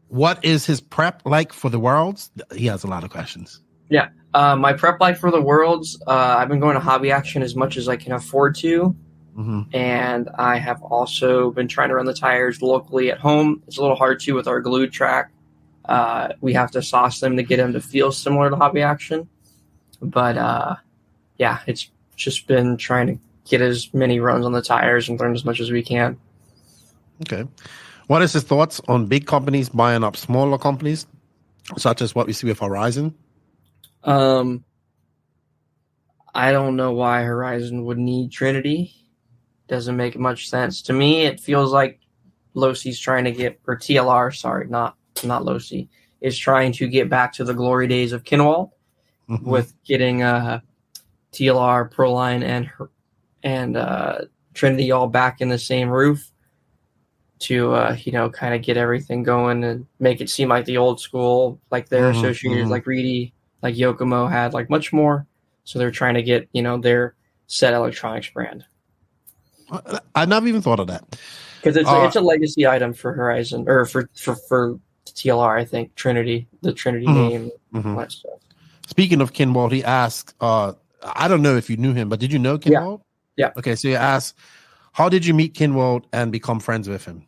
What is his prep like for the Worlds? He has a lot of questions. Yeah. My prep like for the Worlds, I've been going to Hobby Action as much as I can afford to. Mm-hmm. And I have also been trying to run the tires locally at home. It's a little hard to with our glued track. We have to sauce them to get them to feel similar to Hobby Action. But yeah, it's just been trying to get as many runs on the tires and learn as much as we can. Okay. What is his thoughts on big companies buying up smaller companies, such as what we see with Horizon? I don't know why Horizon would need Trinity. Doesn't make much sense. To me, it feels like Losi's trying to get, or TLR, sorry, not Losi, is trying to get back to the glory days of Kinwald with getting TLR, Proline, and Trinity all back in the same roof to kind of get everything going and make it seem like the old school, like their associated, like Reedy, like Yokomo had, like much more. So they're trying to get their set electronics brand. I never even thought of that because it's a legacy item for Horizon or for TLR. I think the Trinity name, all that stuff. Speaking of Kinwald, he asked, I don't know if you knew him, but did you know Kinwald? Yeah. Okay, so he asked, how did you meet Kinwald and become friends with him?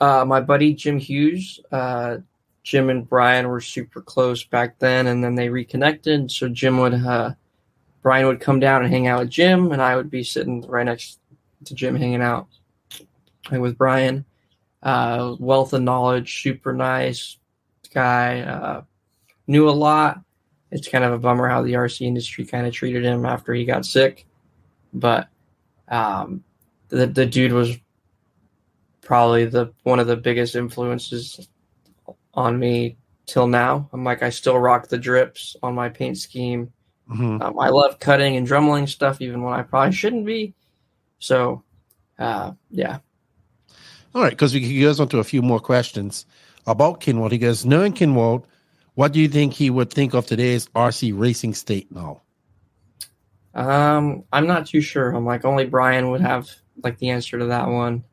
My buddy Jim Hughes, Jim and Brian were super close back then, and then they reconnected. So Brian would come down and hang out with Jim, and I would be sitting right next to Jim hanging out with Brian. Wealth of knowledge, super nice guy, knew a lot. It's kind of a bummer how the RC industry kind of treated him after he got sick. But the dude was probably one of the biggest influences on me till now. I still rock the drips on my paint scheme. I love cutting and drummelling stuff even when I probably shouldn't be. So, yeah. All right, because he goes on to a few more questions about Kinwald. He goes, knowing Kinwald, what do you think he would think of today's RC racing state now? I'm not too sure. Only Brian would have the answer to that one.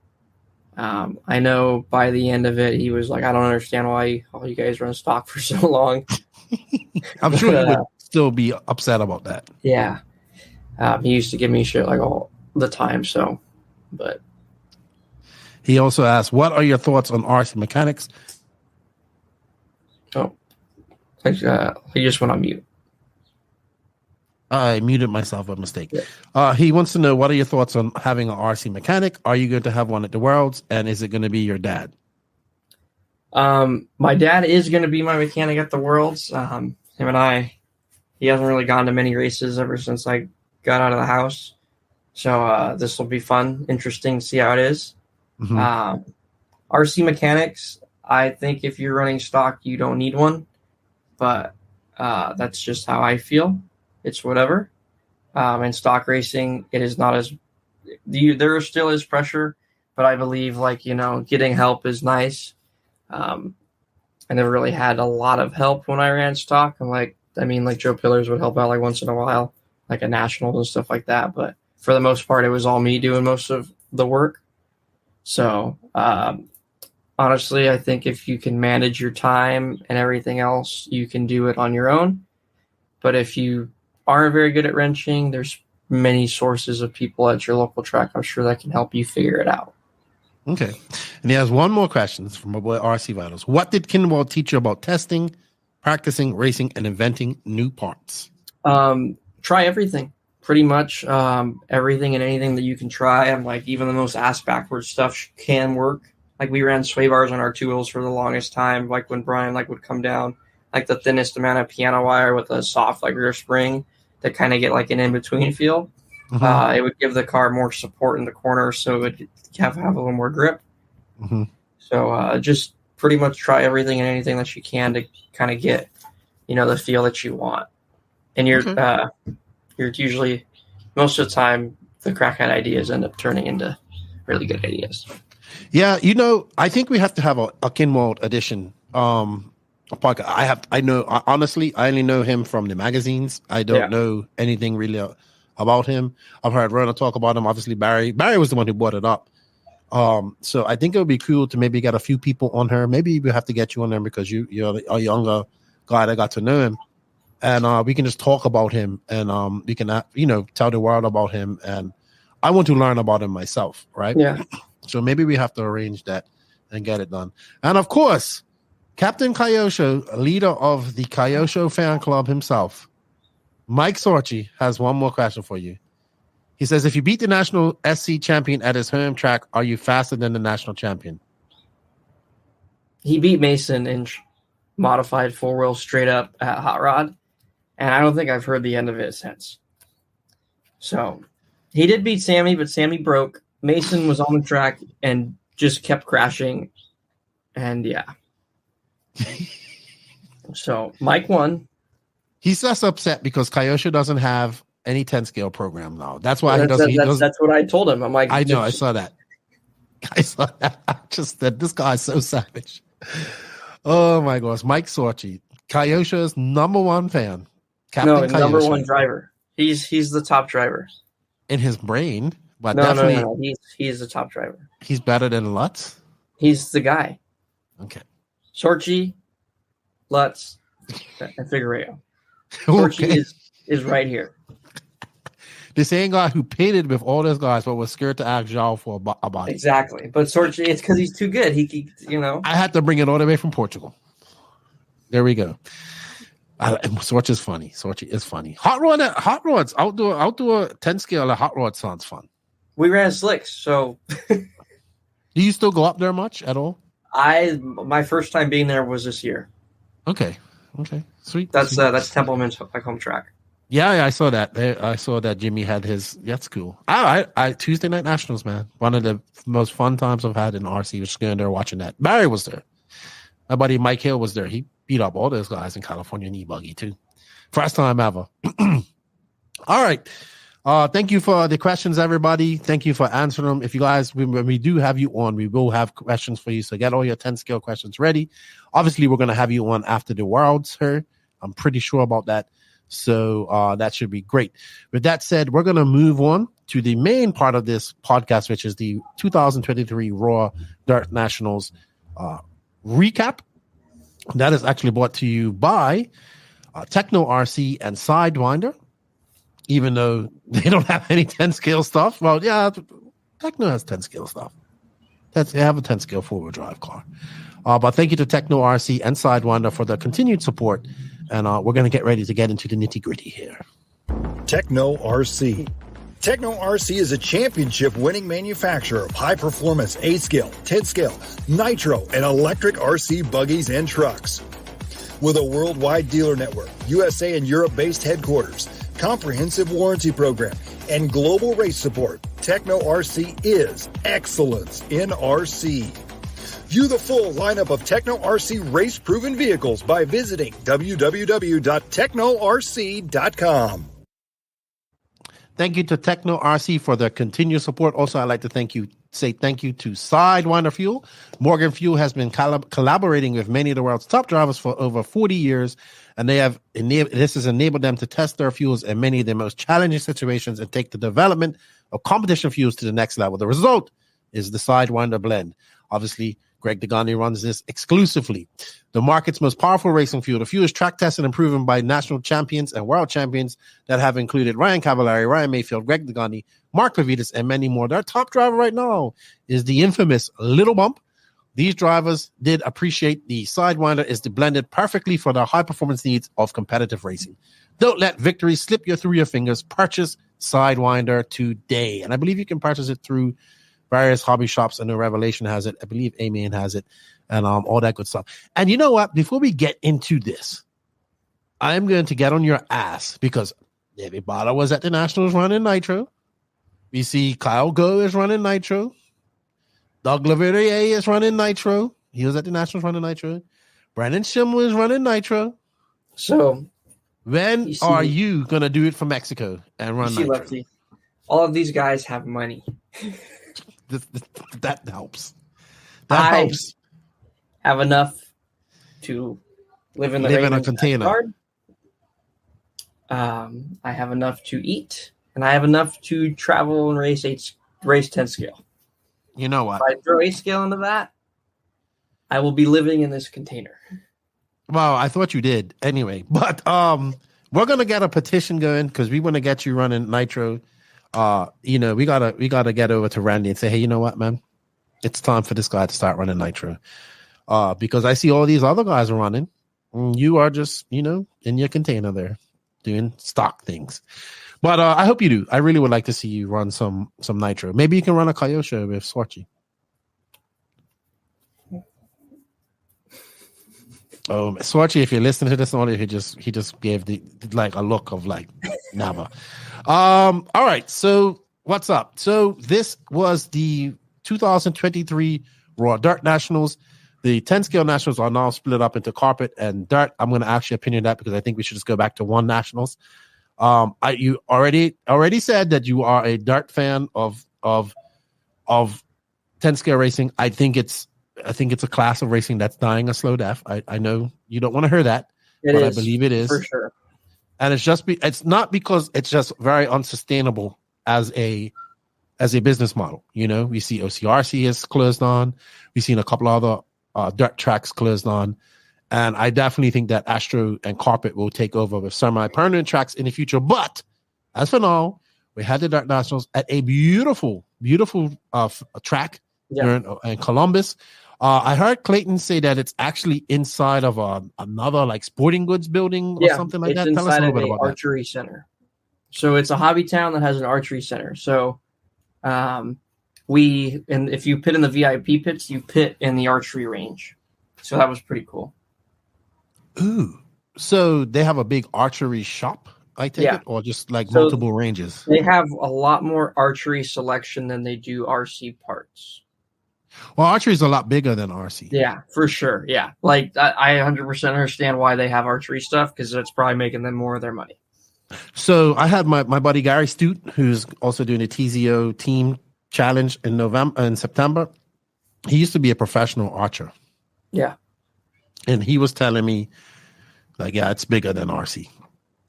I know by the end of it, he was like, I don't understand why all you guys run stock for so long. I'm sure he would still be upset about that. Yeah. He used to give me shit all the time. So, but he also asked, what are your thoughts on RC mechanics? Oh, he just went on mute. I muted myself by mistake. He wants to know, what are your thoughts on having an RC mechanic? Are you going to have one at the Worlds? And is it going to be your dad? My dad is going to be my mechanic at the Worlds. Him and he hasn't really gone to many races ever since I got out of the house. So this will be fun, interesting to see how it is. RC mechanics, I think if you're running stock, you don't need one. But that's just how I feel. It's whatever. In stock racing, it is not as there still is pressure, but I believe getting help is nice. I never really had a lot of help when I ran stock. I mean, like Joe Pillars would help out like once in a while, like at nationals and stuff like that. But for the most part, it was all me doing most of the work. So honestly, I think if you can manage your time and everything else, you can do it on your own. But if you aren't very good at wrenching, there's many sources of people at your local track, I'm sure, that can help you figure it out. Okay. And he has one more question. It's from my boy RC Vitals. What did Kinwald teach you about testing, practicing, racing, and inventing new parts? Try everything. Pretty much everything and anything that you can try. I'm like, even the most ass backwards stuff can work. Like we ran sway bars on our 2 wheels for the longest time. Like when Brian would come down, like the thinnest amount of piano wire with a soft rear spring to kind of get like an in-between feel. It would give the car more support in the corner, so it would have a little more grip. So just pretty much try everything and anything that you can to kind of get, the feel that you want. And you're usually, most of the time, the crackhead ideas end up turning into really good ideas. Yeah, I think we have to have a Kinwald edition podcast. Honestly, I only know him from the magazines. I don't know anything really about him. I've heard Rona talk about him. Obviously, Barry was the one who brought it up. So I think it would be cool to maybe get a few people on her. Maybe we have to get you on there because you're a younger guy that got to know him. And we can just talk about him, and we can, tell the world about him. And I want to learn about him myself, right? Yeah. So maybe we have to arrange that and get it done. And of course, Captain Kyosho, leader of the Kyosho fan club himself, Mike Sorchi, has one more question for you. He says, if you beat the national SC champion at his home track, are you faster than the national champion? He beat Mason in modified 4-wheel straight up at Hot Rod. And I don't think I've heard the end of it since. So he did beat Sammy, but Sammy broke. Mason was on the track and just kept crashing. And yeah. So Mike won. He's just upset because Kyosho doesn't have any 10 scale program now. That's why he doesn't. That's what I told him. I'm like, I know, I saw that. I just said, this guy's so savage. Oh my gosh. Mike Sorchi, Kyosho's number one fan. Captain Kyosho. Number one driver. He's the top driver. In his brain, but no. He's the top driver. He's better than Lutz? He's the guy. Okay. Sorchi, Lutz, and Figueroa. Sorchi is right here. The same guy who painted with all those guys but was scared to ask Zhao for a body. Exactly. But Sorchi, it's because he's too good. I had to bring it all the way from Portugal. There we go. Sorchi is funny. Sorchi is funny. Hot rods, outdoor 10 scale at Hot Rod sounds fun. We ran slicks, so. Do you still go up there much at all? My first time being there was this year. Okay, sweet. That's Templeman's home track. Yeah, I saw that. I saw that Jimmy had his. That's cool. I Tuesday Night Nationals, man. One of the most fun times I've had in RC was going there watching that. Barry was there. My buddy Mike Hill was there. He beat up all those guys in California knee buggy too. First time ever. All right. Thank you for the questions, everybody. Thank you for answering them. If you guys, when we do have you on, we will have questions for you. So get all your 10 scale questions ready. Obviously, we're going to have you on after the Worlds here. I'm pretty sure about that. So that should be great. With that said, we're going to move on to the main part of this podcast, which is the 2023 Raw Dirt Nationals recap. That is actually brought to you by Techno RC and Sidewinder. Even though they don't have any 10 scale stuff. Well, yeah, Techno has 10 scale stuff. They have a 10 scale 4-wheel drive car. But thank you to Techno RC and Sidewinder for the continued support. And we're going to get ready to get into the nitty gritty here. Techno RC. Techno RC is a championship-winning manufacturer of high-performance 8-scale, 10-scale, nitro, and electric RC buggies and trucks. With a worldwide dealer network, USA and Europe-based headquarters, comprehensive warranty program, and global race support, Techno RC is excellence in RC. View the full lineup of Techno RC race-proven vehicles by visiting www.technorc.com. Thank you to Techno RC for their continued support. Also, I'd like to say thank you to Sidewinder Fuel. Morgan Fuel has been collaborating with many of the world's top drivers for over 40 years, and this has enabled them to test their fuels in many of the most challenging situations and take the development of competition fuels to the next level. The result is the Sidewinder blend. Obviously, Greg Degani runs this exclusively. The market's most powerful racing fuel. The fuel is track tested and proven by national champions and world champions that have included Ryan Cavallari, Ryan Mayfield, Greg Degani, Mark Pavidis, and many more. Their top driver right now is the infamous Little Bump. These drivers did appreciate the Sidewinder is blended perfectly for the high-performance needs of competitive racing. Don't let victory slip you through your fingers. Purchase Sidewinder today. And I believe you can purchase it through various hobby shops. I know Revelation has it. I believe Amen has it, and all that good stuff. And you know what? Before we get into this, I'm going to get on your ass because David Bada was at the Nationals running Nitro. We see Kyle Go is running Nitro. Doug Leverrier is running Nitro. He was at the Nationals running Nitro. Brandon Schimmel is running Nitro. So when are you going to do it for Mexico and run Nitro? Lefty, all of these guys have money. That helps. That helps. Have enough to live in a container. I have enough to eat, and I have enough to travel and race 10 scale. You know what? If I throw 8 scale into that, I will be living in this container. Well, I thought you did anyway, but we're gonna get a petition going because we want to get you running Nitro. We gotta get over to Randy and say, hey, you know what, man? It's time for this guy to start running Nitro. Because I see all these other guys are running. And you are just, in your container there doing stock things. But I hope you do. I really would like to see you run some Nitro. Maybe you can run a Kyosho with Swartzy. Swartzy, if you're listening to this audio, he just gave a look of never. All right, so what's up? So this was the 2023 Raw Dirt Nationals. The 10 scale nationals are now split up into carpet and dirt. I'm going to ask your opinion on that because I think we should just go back to one nationals. You already said that you are a dirt fan of 10 scale racing. I think it's a class of racing that's dying a slow death. I know you don't want to hear that, but I believe it is for sure. And it's not because it's just very unsustainable as a business model. We see OCRC is closed on. We've seen a couple other dirt tracks closed on. And I definitely think that Astro and Carpet will take over with semi-permanent tracks in the future. But as for now, we had the Dirt Nationals at a beautiful, beautiful track here in Columbus. I heard Clayton say that it's actually inside of another sporting goods building or something like that. Tell us a little bit about that. Archery center. So it's a hobby town that has an archery center. So if you pit in the VIP pits, you pit in the archery range. So that was pretty cool. Ooh. So they have a big archery shop, I take it, or just multiple ranges? They have a lot more archery selection than they do RC parts. Well, archery is a lot bigger than RC. Yeah, for sure. Yeah. I 100% understand why they have archery stuff because it's probably making them more of their money. So I had my buddy Gary Stute, who's also doing a TZO team challenge in September. He used to be a professional archer. Yeah. And he was telling me, it's bigger than RC.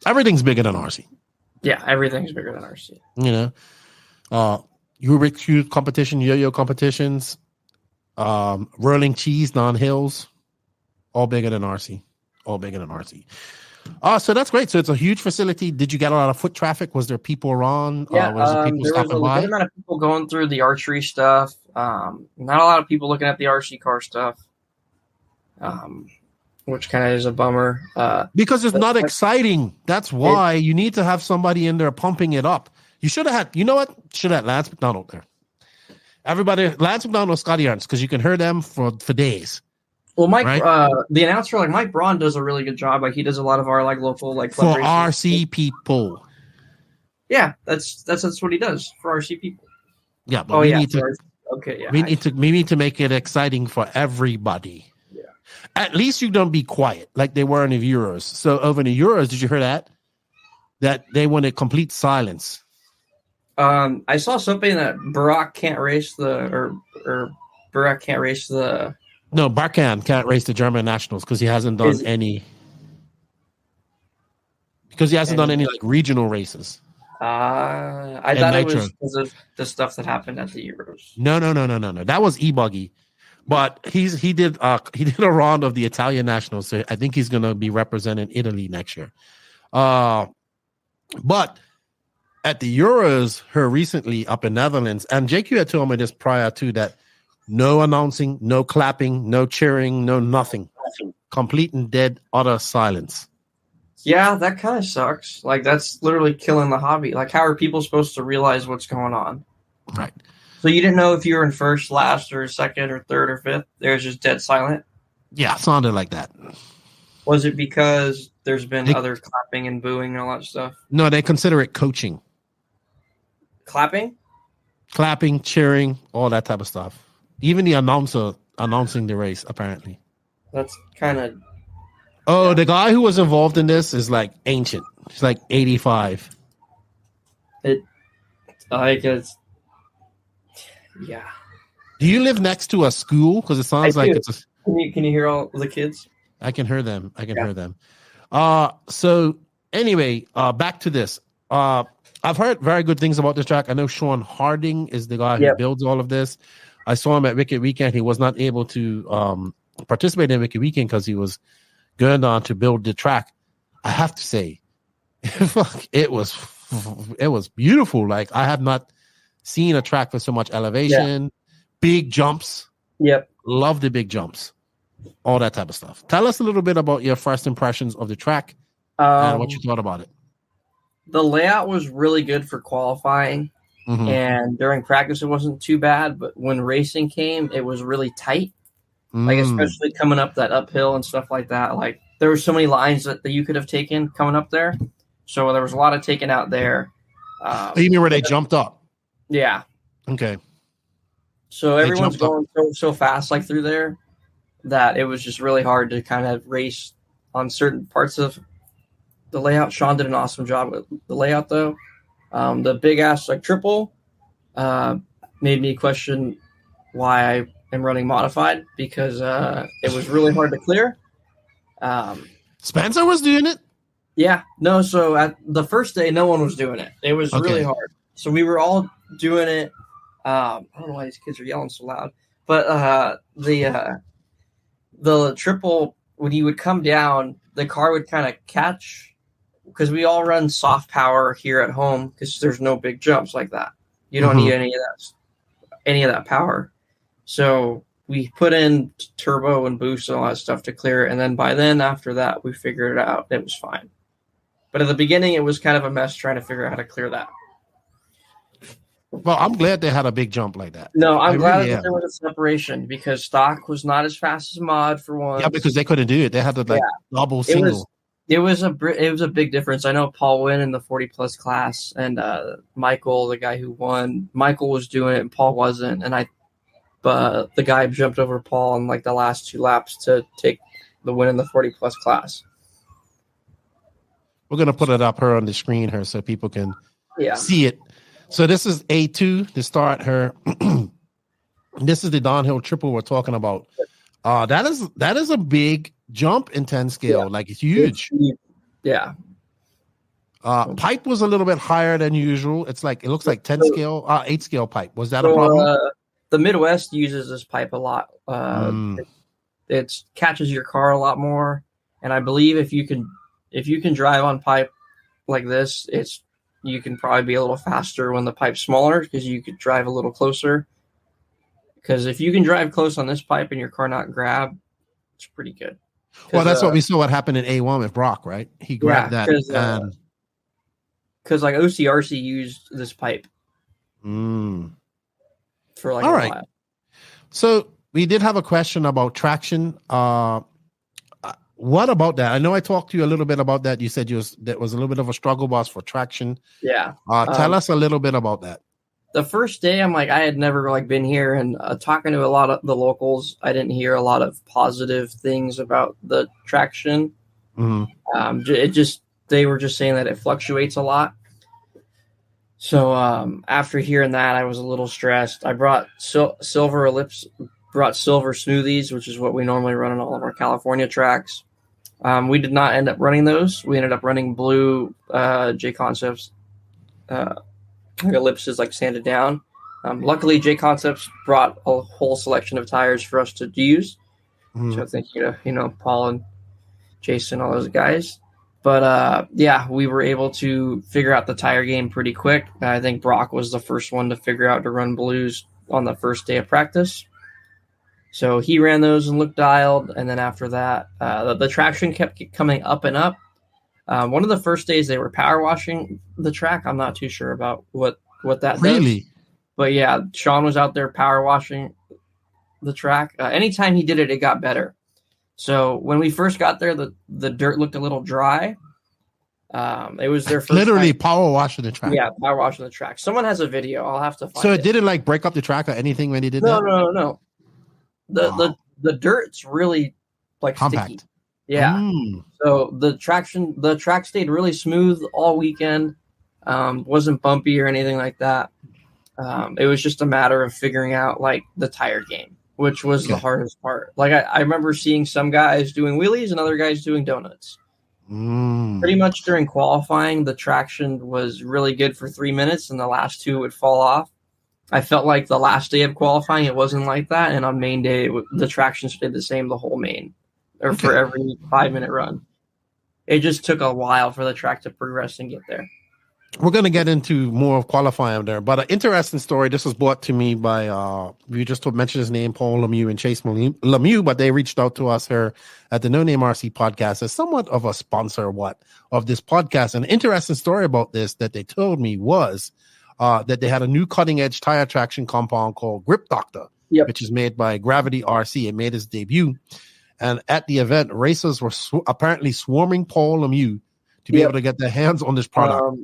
Everything's bigger than RC. Yeah, everything's bigger than RC. Rubik's Cube competition, yo-yo competitions, rolling cheese, non-hills, all bigger than RC. So that's great. So it's a huge facility. Did you get a lot of foot traffic? Was there people around? Yeah, there was a good amount of people going through the archery stuff. Not a lot of people looking at the RC car stuff, which kind of is a bummer. Because it's not exciting. That's why you need to have somebody in there pumping it up. You should have had, should have had Lance McDonald there. Everybody, Lance McDonald, Scotty Ernst, because you can hear them for days. Well, Mike, right? The announcer, Mike Braun, does a really good job. He does a lot of our local for RC people. Yeah, that's what he does for RC people. Yeah, but we need to. Okay, yeah. We need to make it exciting for everybody. Yeah. At least you don't be quiet like they were in the Euros. So over in the Euros, did you hear that? That they wanted complete silence. I saw something that Barack can't race or Barack can't race the. No, Barkan can't race the German nationals because he hasn't done any. Because he hasn't done any like regional races. I thought it was because of the stuff that happened at the Euros. No. That was e-buggy, but he did a round of the Italian nationals. So I think he's going to be representing Italy next year. But at the Euros, her recently up in Netherlands, and JQ had told me this prior to that. No announcing, no clapping, no cheering, no nothing. Complete and dead utter silence. Yeah, that kind of sucks. Like, that's literally killing the hobby. Like, how are people supposed to realize what's going on? Right. So you didn't know if you were in first, last, or second, or third, or fifth? There's just dead silent? Yeah, sounded like that. Was it because there's been other clapping and booing and all that stuff? No, they consider it coaching. Clapping? Clapping, cheering, all that type of stuff. Even the announcer announcing the race, apparently. That's kind of... Oh, the guy who was involved in this is like ancient. He's like 85. Yeah. Do you live next to a school? Because it sounds like it's a... Can you hear all the kids? I can hear them. Hear them. So anyway, back to this. I've heard very good things about this track. I know Sean Harding is the guy who builds all of this. I saw him at Wicked Weekend. He was not able to participate in Wicked Weekend because he was going on to build the track. I have to say, it was beautiful. Like, I have not seen a track with so much elevation, big jumps. Yep. Love the big jumps, all that type of stuff. Tell us a little bit about your first impressions of the track and what you thought about it. The layout was really good for qualifying. Mm-hmm. And during practice, it wasn't too bad. But when racing came, it was really tight. Like, especially coming up that uphill and stuff like that. Like, there were so many lines that you could have taken coming up there. So there was a lot of taken out there. You mean where they jumped up? Yeah. Okay. So everyone's going so fast, like, through there, that it was just really hard to kind of race on certain parts of the layout. Sean did an awesome job with the layout, though. The big ass like triple made me question why I am running modified, because it was really hard to clear. Spencer was doing it? Yeah. No, so at the first day, no one was doing it. It was really hard. So we were all doing it. I don't know why these kids are yelling so loud. But the triple, when you would come down, the car would kind of catch, because we all run soft power here at home because there's no big jumps like that. You don't need any of that power. So we put in turbo and boost and all that stuff to clear it. And then after that, we figured it out. It was fine. But at the beginning, it was kind of a mess trying to figure out how to clear that. Well, I'm glad they had a big jump like that. No, I'm glad that there was a separation, because stock was not as fast as mod for one. Yeah, because they couldn't do it. They had to double single. It was a big difference. I know Paul went in the 40+ class, and Michael, the guy who won, Michael was doing it and Paul wasn't. And the guy jumped over Paul in like the last 2 laps to take the win in the 40+ class. We're gonna put it up here on the screen here so people can see it. So this is A2 to start her. This is the downhill triple we're talking about. That is a big jump in 10 scale. Like, it's huge. Yeah. Pipe was a little bit higher than usual. It looks like 10 scale, 8 scale pipe. Was that a problem? The Midwest uses this pipe a lot. It catches your car a lot more. And I believe if you can drive on pipe like this, you can probably be a little faster when the pipe's smaller, because you could drive a little closer. Because if you can drive close on this pipe and your car not grab, it's pretty good. Well, that's what we saw what happened in A1 with Brock, right? He grabbed that. Because like OCRC used this pipe for like a while. So we did have a question about traction. What about that? I know I talked to you a little bit about that. You said that was a little bit of a struggle bus for traction. Yeah. Tell us a little bit about that. The first day, I'm like, I had never been here, and talking to a lot of the locals, I didn't hear a lot of positive things about the traction. Mm-hmm. They were just saying that it fluctuates a lot. So after hearing that, I was a little stressed. I brought silver smoothies, which is what we normally run on all of our California tracks. We did not end up running those. We ended up running blue J Concepts ellipses, like sanded down. Luckily, J Concepts brought a whole selection of tires for us to use. So thank you to Paul and Jason, all those guys. But we were able to figure out the tire game pretty quick. I think Brock was the first one to figure out to run blues on the first day of practice. So he ran those and looked dialed. And then after that, the traction kept coming up and up. One of the first days they were power washing the track. I'm not too sure about what that really does. But yeah, Sean was out there power washing the track. Anytime he did it, it got better. So when we first got there, the dirt looked a little dry. It was their first literally time. Power washing the track. Yeah, power washing the track. Someone has a video. I'll have to find So it. it didn't like break up the track or anything when he did that? No. The dirt's really like compact. sticky. Yeah. So the track stayed really smooth all weekend. Wasn't bumpy or anything like that. It was just a matter of figuring out like the tire game, which was the hardest part. Like I remember seeing some guys doing wheelies and other guys doing donuts. Pretty much during qualifying, the traction was really good for 3 minutes and the last 2 would fall off. I felt like the last day of qualifying, it wasn't like that. And on main day, the traction stayed the same the whole main or for every 5-minute run. It just took a while for the track to progress and get there. We're going to get into more of qualifying there, but an interesting story. This was brought to me by, we just mentioned his name, Paul Lemieux and Chase Lemieux, but they reached out to us here at the No Name RC podcast as somewhat of a sponsor of this podcast. An interesting story about this that they told me was that they had a new cutting edge tire traction compound called Grip Doctor, which is made by Gravity RC. It made its debut. And at the event, racers were apparently swarming Paul Lemieux to be able to get their hands on this product.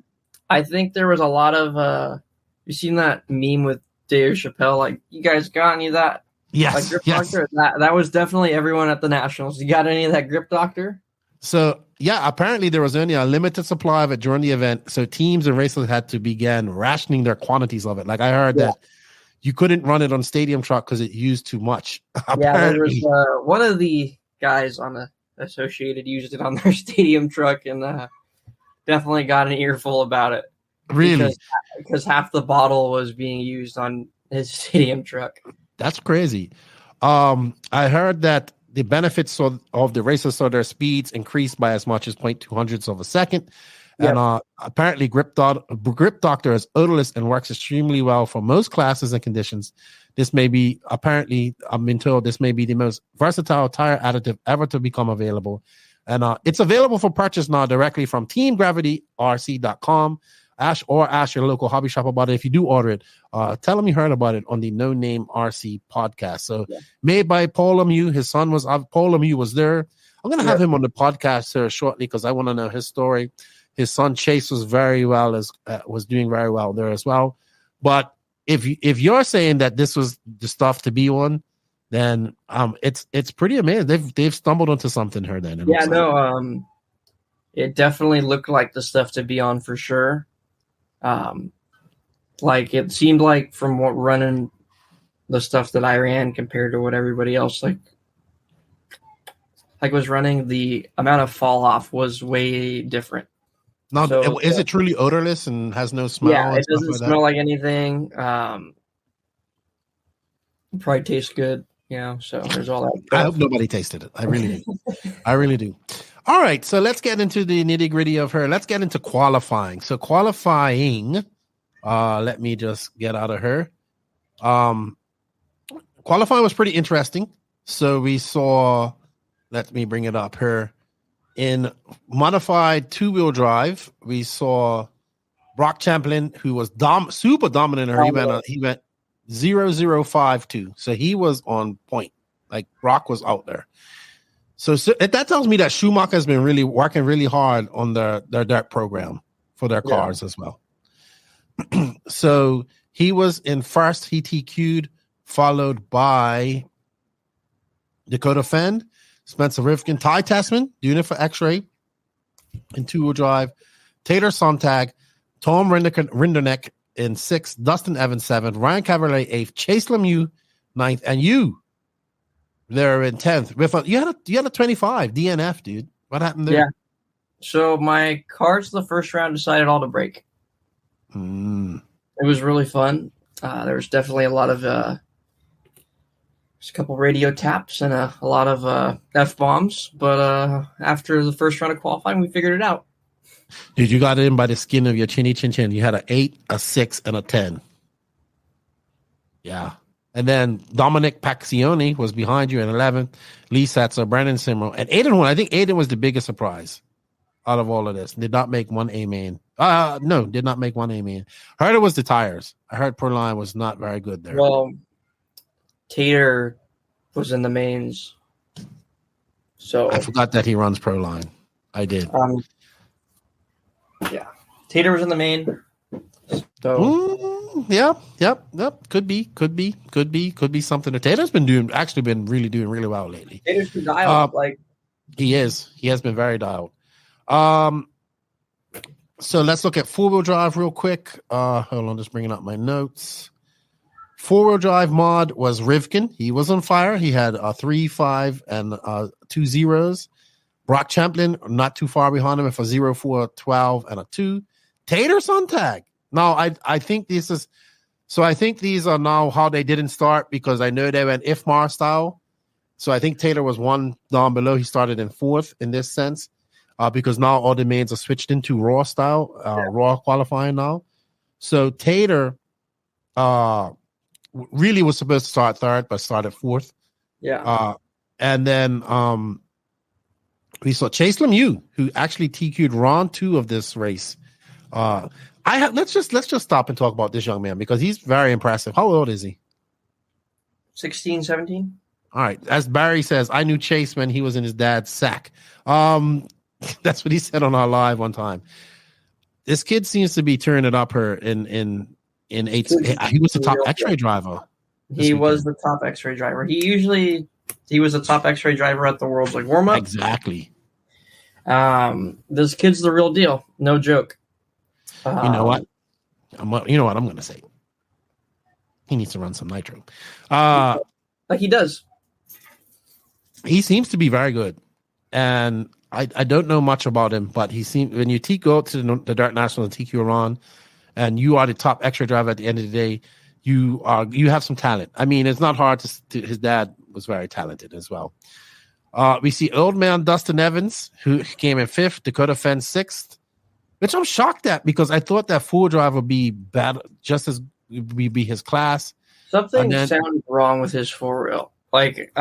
I think there was a lot of you seen that meme with Dave Chappelle, like, you guys got any of that? Yes. Like Grip Doctor? That was definitely everyone at the Nationals. You got any of that Grip Doctor? So yeah, apparently there was only a limited supply of it during the event. So teams and racers had to begin rationing their quantities of it. Like I heard that you couldn't run it on stadium truck because it used too much. Yeah, there was one of the guys on the Associated used it on their stadium truck and definitely got an earful about it. Really? Because half the bottle was being used on his stadium truck. That's crazy. I heard that the benefits of the racers saw their speeds increased by as much as 0.2 of a second. And apparently Grip Doctor is odorless and works extremely well for most classes and conditions. This may be, apparently, I've been told this may be the most versatile tire additive ever to become available. And it's available for purchase now directly from teamgravityrc.com. Ask your local hobby shop about it. If you do order it, tell them you heard about it on the No Name RC podcast. So made by Paul Lemieux. His son was, Paul Lemieux was there. I'm going to have him on the podcast here shortly because I want to know his story. His son Chase was was doing very well there as well. But if you're saying that this was the stuff to be on, then it's pretty amazing. They've stumbled onto something here then. It definitely looked like the stuff to be on for sure. Like it seemed like from what running the stuff that I ran compared to what everybody else like was running, the amount of fall off was way different. Now, is it truly odorless and has no smell? Yeah, it doesn't smell like anything. Probably tastes good, so there's all that. I hope nobody tasted it. I really do. I really do. All right, so let's get into the nitty-gritty of her. Let's get into qualifying. So qualifying, let me just get out of her. Qualifying was pretty interesting. So we saw, let me bring it up here. In modified two-wheel drive, we saw Brock Champlin, who was super dominant. He went 0.052, so he was on point. Like Brock was out there. So that tells me that Schumacher has been really working really hard on their dirt program for their cars as well. So he was in first. He TQ'd, followed by Dakota Fend, Spencer Rifkin, Ty Tessman, doing it for X-Ray in two-wheel drive, Taylor Sontag, Tom Rinderneck in 6th, Dustin Evans 7th, Ryan Cavalier 8th, Chase Lemieux 9th, and you there in 10th. You had a 25 DNF, dude. What happened there? Yeah. So my cars the first round decided all to break. It was really fun. There was definitely a lot of just a couple radio taps and a lot of F-bombs. But after the first round of qualifying, we figured it out. Dude, you got it in by the skin of your chinny chin chin. You had an 8, a 6, and a 10. Yeah. And then Dominic Paxioni was behind you in 11th. Lee Satzer, Brandon Simro, and Aiden won. I think Aiden was the biggest surprise out of all of this. Did not make one A main. No, did not make one A main. I heard it was the tires. I heard Proline was not very good there. Well, Tater was in the mains. So I forgot that he runs Proline. I did. Yeah. Tater was in the main. So Yep. Could be something. Tater's been doing really well lately. Tater's been dialed. He is. He has been very dialed. So let's look at 4-wheel drive real quick. Hold on, just bringing up my notes. 4-wheel drive mod was Rivkin. He was on fire. He had a 3, 5, and 2 zeros. Brock Champlin, not too far behind him, with a 0, 4, 12, and a 2. Tater Sontag. Now, I think this is so. I think these are now how they didn't start, because I know they went IFMAR style. So I think Taylor was one down below. He started in 4th in this sense, because now all the mains are switched into raw style, raw qualifying now. So Taylor really was supposed to start 3rd, but started 4th. Yeah. And then we saw Chase Lemieux, who actually TQ'd round 2 of this race. Let's just stop and talk about this young man, because he's very impressive. How old is he? 16, 17. All right. As Barry says, I knew Chase when he was in his dad's sack. That's what he said on our live one time. This kid seems to be turning it up here in 8. He was the top X-ray driver. He was the top X-ray driver. He was the top X-ray driver at the Worlds warm-up. Exactly. This kid's the real deal. No joke. You know what? I'm going to say. He needs to run some nitro. Like he does. He seems to be very good. And I don't know much about him, but he seems, when you go up to the Dirt National and TQ Iran, and you are the top extra driver at the end of the day, you have some talent. I mean, it's not hard to his dad was very talented as well. We see old man Dustin Evans, who came in 5th, Dakota Fence 6th, which I'm shocked at, because I thought that 4 drive would be bad, just as be his class. Something sounded wrong with his 4-wheel. Like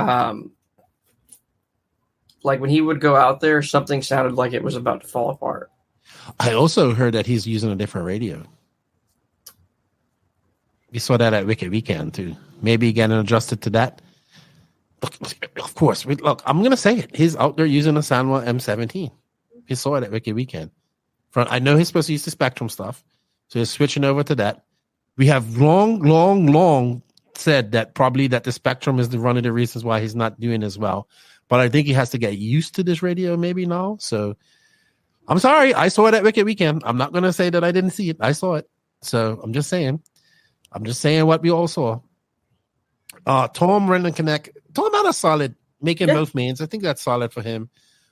when he would go out there, something sounded like it was about to fall apart. I also heard that he's using a different radio. We saw that at Wicked Weekend too. Maybe getting adjusted to that. Of course, look, I'm going to say it. He's out there using a Sanwa M17. We saw it at Wicked Weekend. I know he's supposed to use the Spectrum stuff, so he's switching over to that. We have long said that probably that the Spectrum is one of the reasons why he's not doing as well. But I think he has to get used to this radio maybe now. So I'm sorry. I saw it at Wicked Weekend. I'm not going to say that I didn't see it. I saw it. So I'm just saying what we all saw. Tom Rennenknecht. Tom had a solid, making both mains. I think that's solid for him.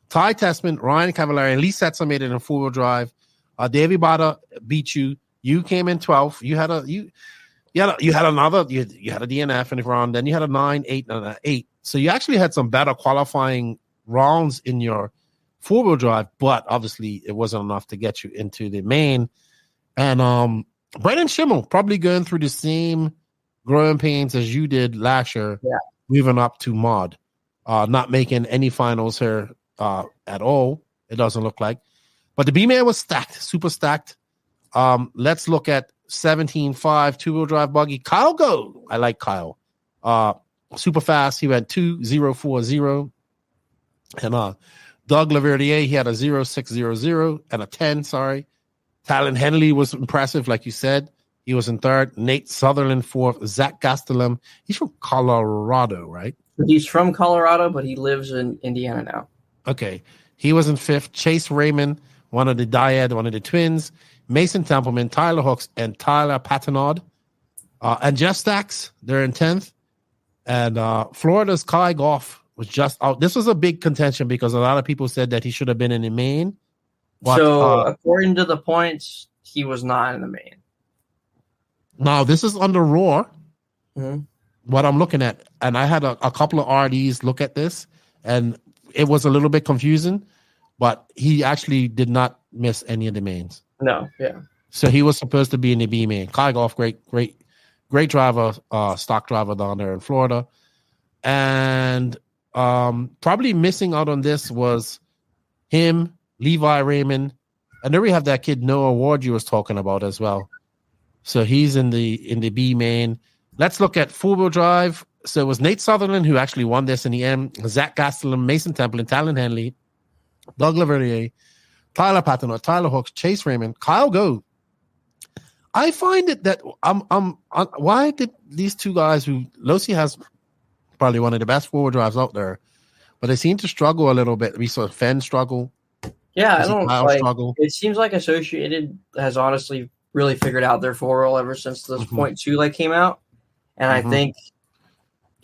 Ty Testman, Ryan Cavallari, and Lee Setzer made it in 4-wheel drive. Davey Bada beat you. You came in 12th. You had a DNF in the round. Then you had a 9, 8, and an 8. So you actually had some better qualifying rounds in your 4-wheel drive, but obviously it wasn't enough to get you into the main. And Brendan Schimmel probably going through the same growing pains as you did last year, moving up to mod, not making any finals here at all. It doesn't look like, but the B-Man was stacked, super stacked. Let's look at 17.5 2-wheel drive buggy. Kyle Go. I like Kyle. Super fast. He went 2.040. And Doug Laverdier, he had a 0.600 and a 10. Sorry. Talon Henley was impressive, like you said. He was in 3rd. Nate Sutherland 4th. Zach Gastelum. He's from Colorado, right? He's from Colorado, but he lives in Indiana now. Okay. He was in 5th. Chase Raymond, one of the dyad, one of the twins. Mason Templeman, Tyler Hooks, and Tyler Patinod. And Jeff Stacks, they're in 10th. And Florida's Kai Goff was just out. This was a big contention because a lot of people said that he should have been in the main. But, so according to the points, he was not in the main. Now, this is under Raw. Mm-hmm. What I'm looking at. And I had a couple of RDs look at this. And it was a little bit confusing. But he actually did not miss any of the mains. No, yeah. So he was supposed to be in the B main. Kai Goff, great driver, stock driver down there in Florida. And probably missing out on this was him, Levi Raymond, and then we have that kid Noah Ward you was talking about as well. So he's in the B main. Let's look at four-wheel drive. So it was Nate Sutherland who actually won this in the end. Zach Gastelum, Mason Temple, and Talon Henley, Doug Laverdier, Tyler Patinot, Tyler Hooks, Chase Raymond, Kyle Go. I find it that why did these two guys who Losi has probably one of the best four-wheel drives out there, but they seem to struggle a little bit. We saw Fenn struggle. Yeah, I don't like. Struggle. It seems like Associated has honestly really figured out their four-wheel ever since this .2 came out, and I think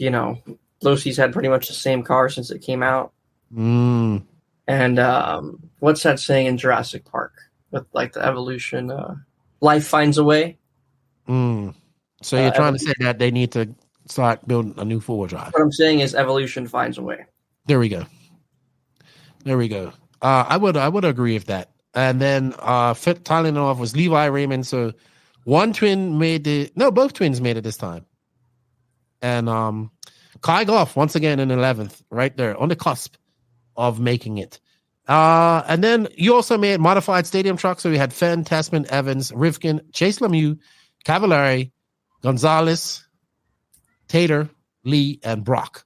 Losi's had pretty much the same car since it came out. Mm. And what's that saying in Jurassic Park with like the evolution? Life finds a way. Mm. So you're trying to say that they need to start building a new four-wheel drive. What I'm saying is evolution finds a way. There we go. I would agree with that. And then tying off was Levi Raymond. So both twins made it this time. And Kai Goff once again in 11th, right there on the cusp of making it. And then you also made modified stadium trucks. So we had Fenn, Tessman, Evans, Rivkin, Chase Lemieux, Cavallari, Gonzalez, Tater, Lee, and Brock.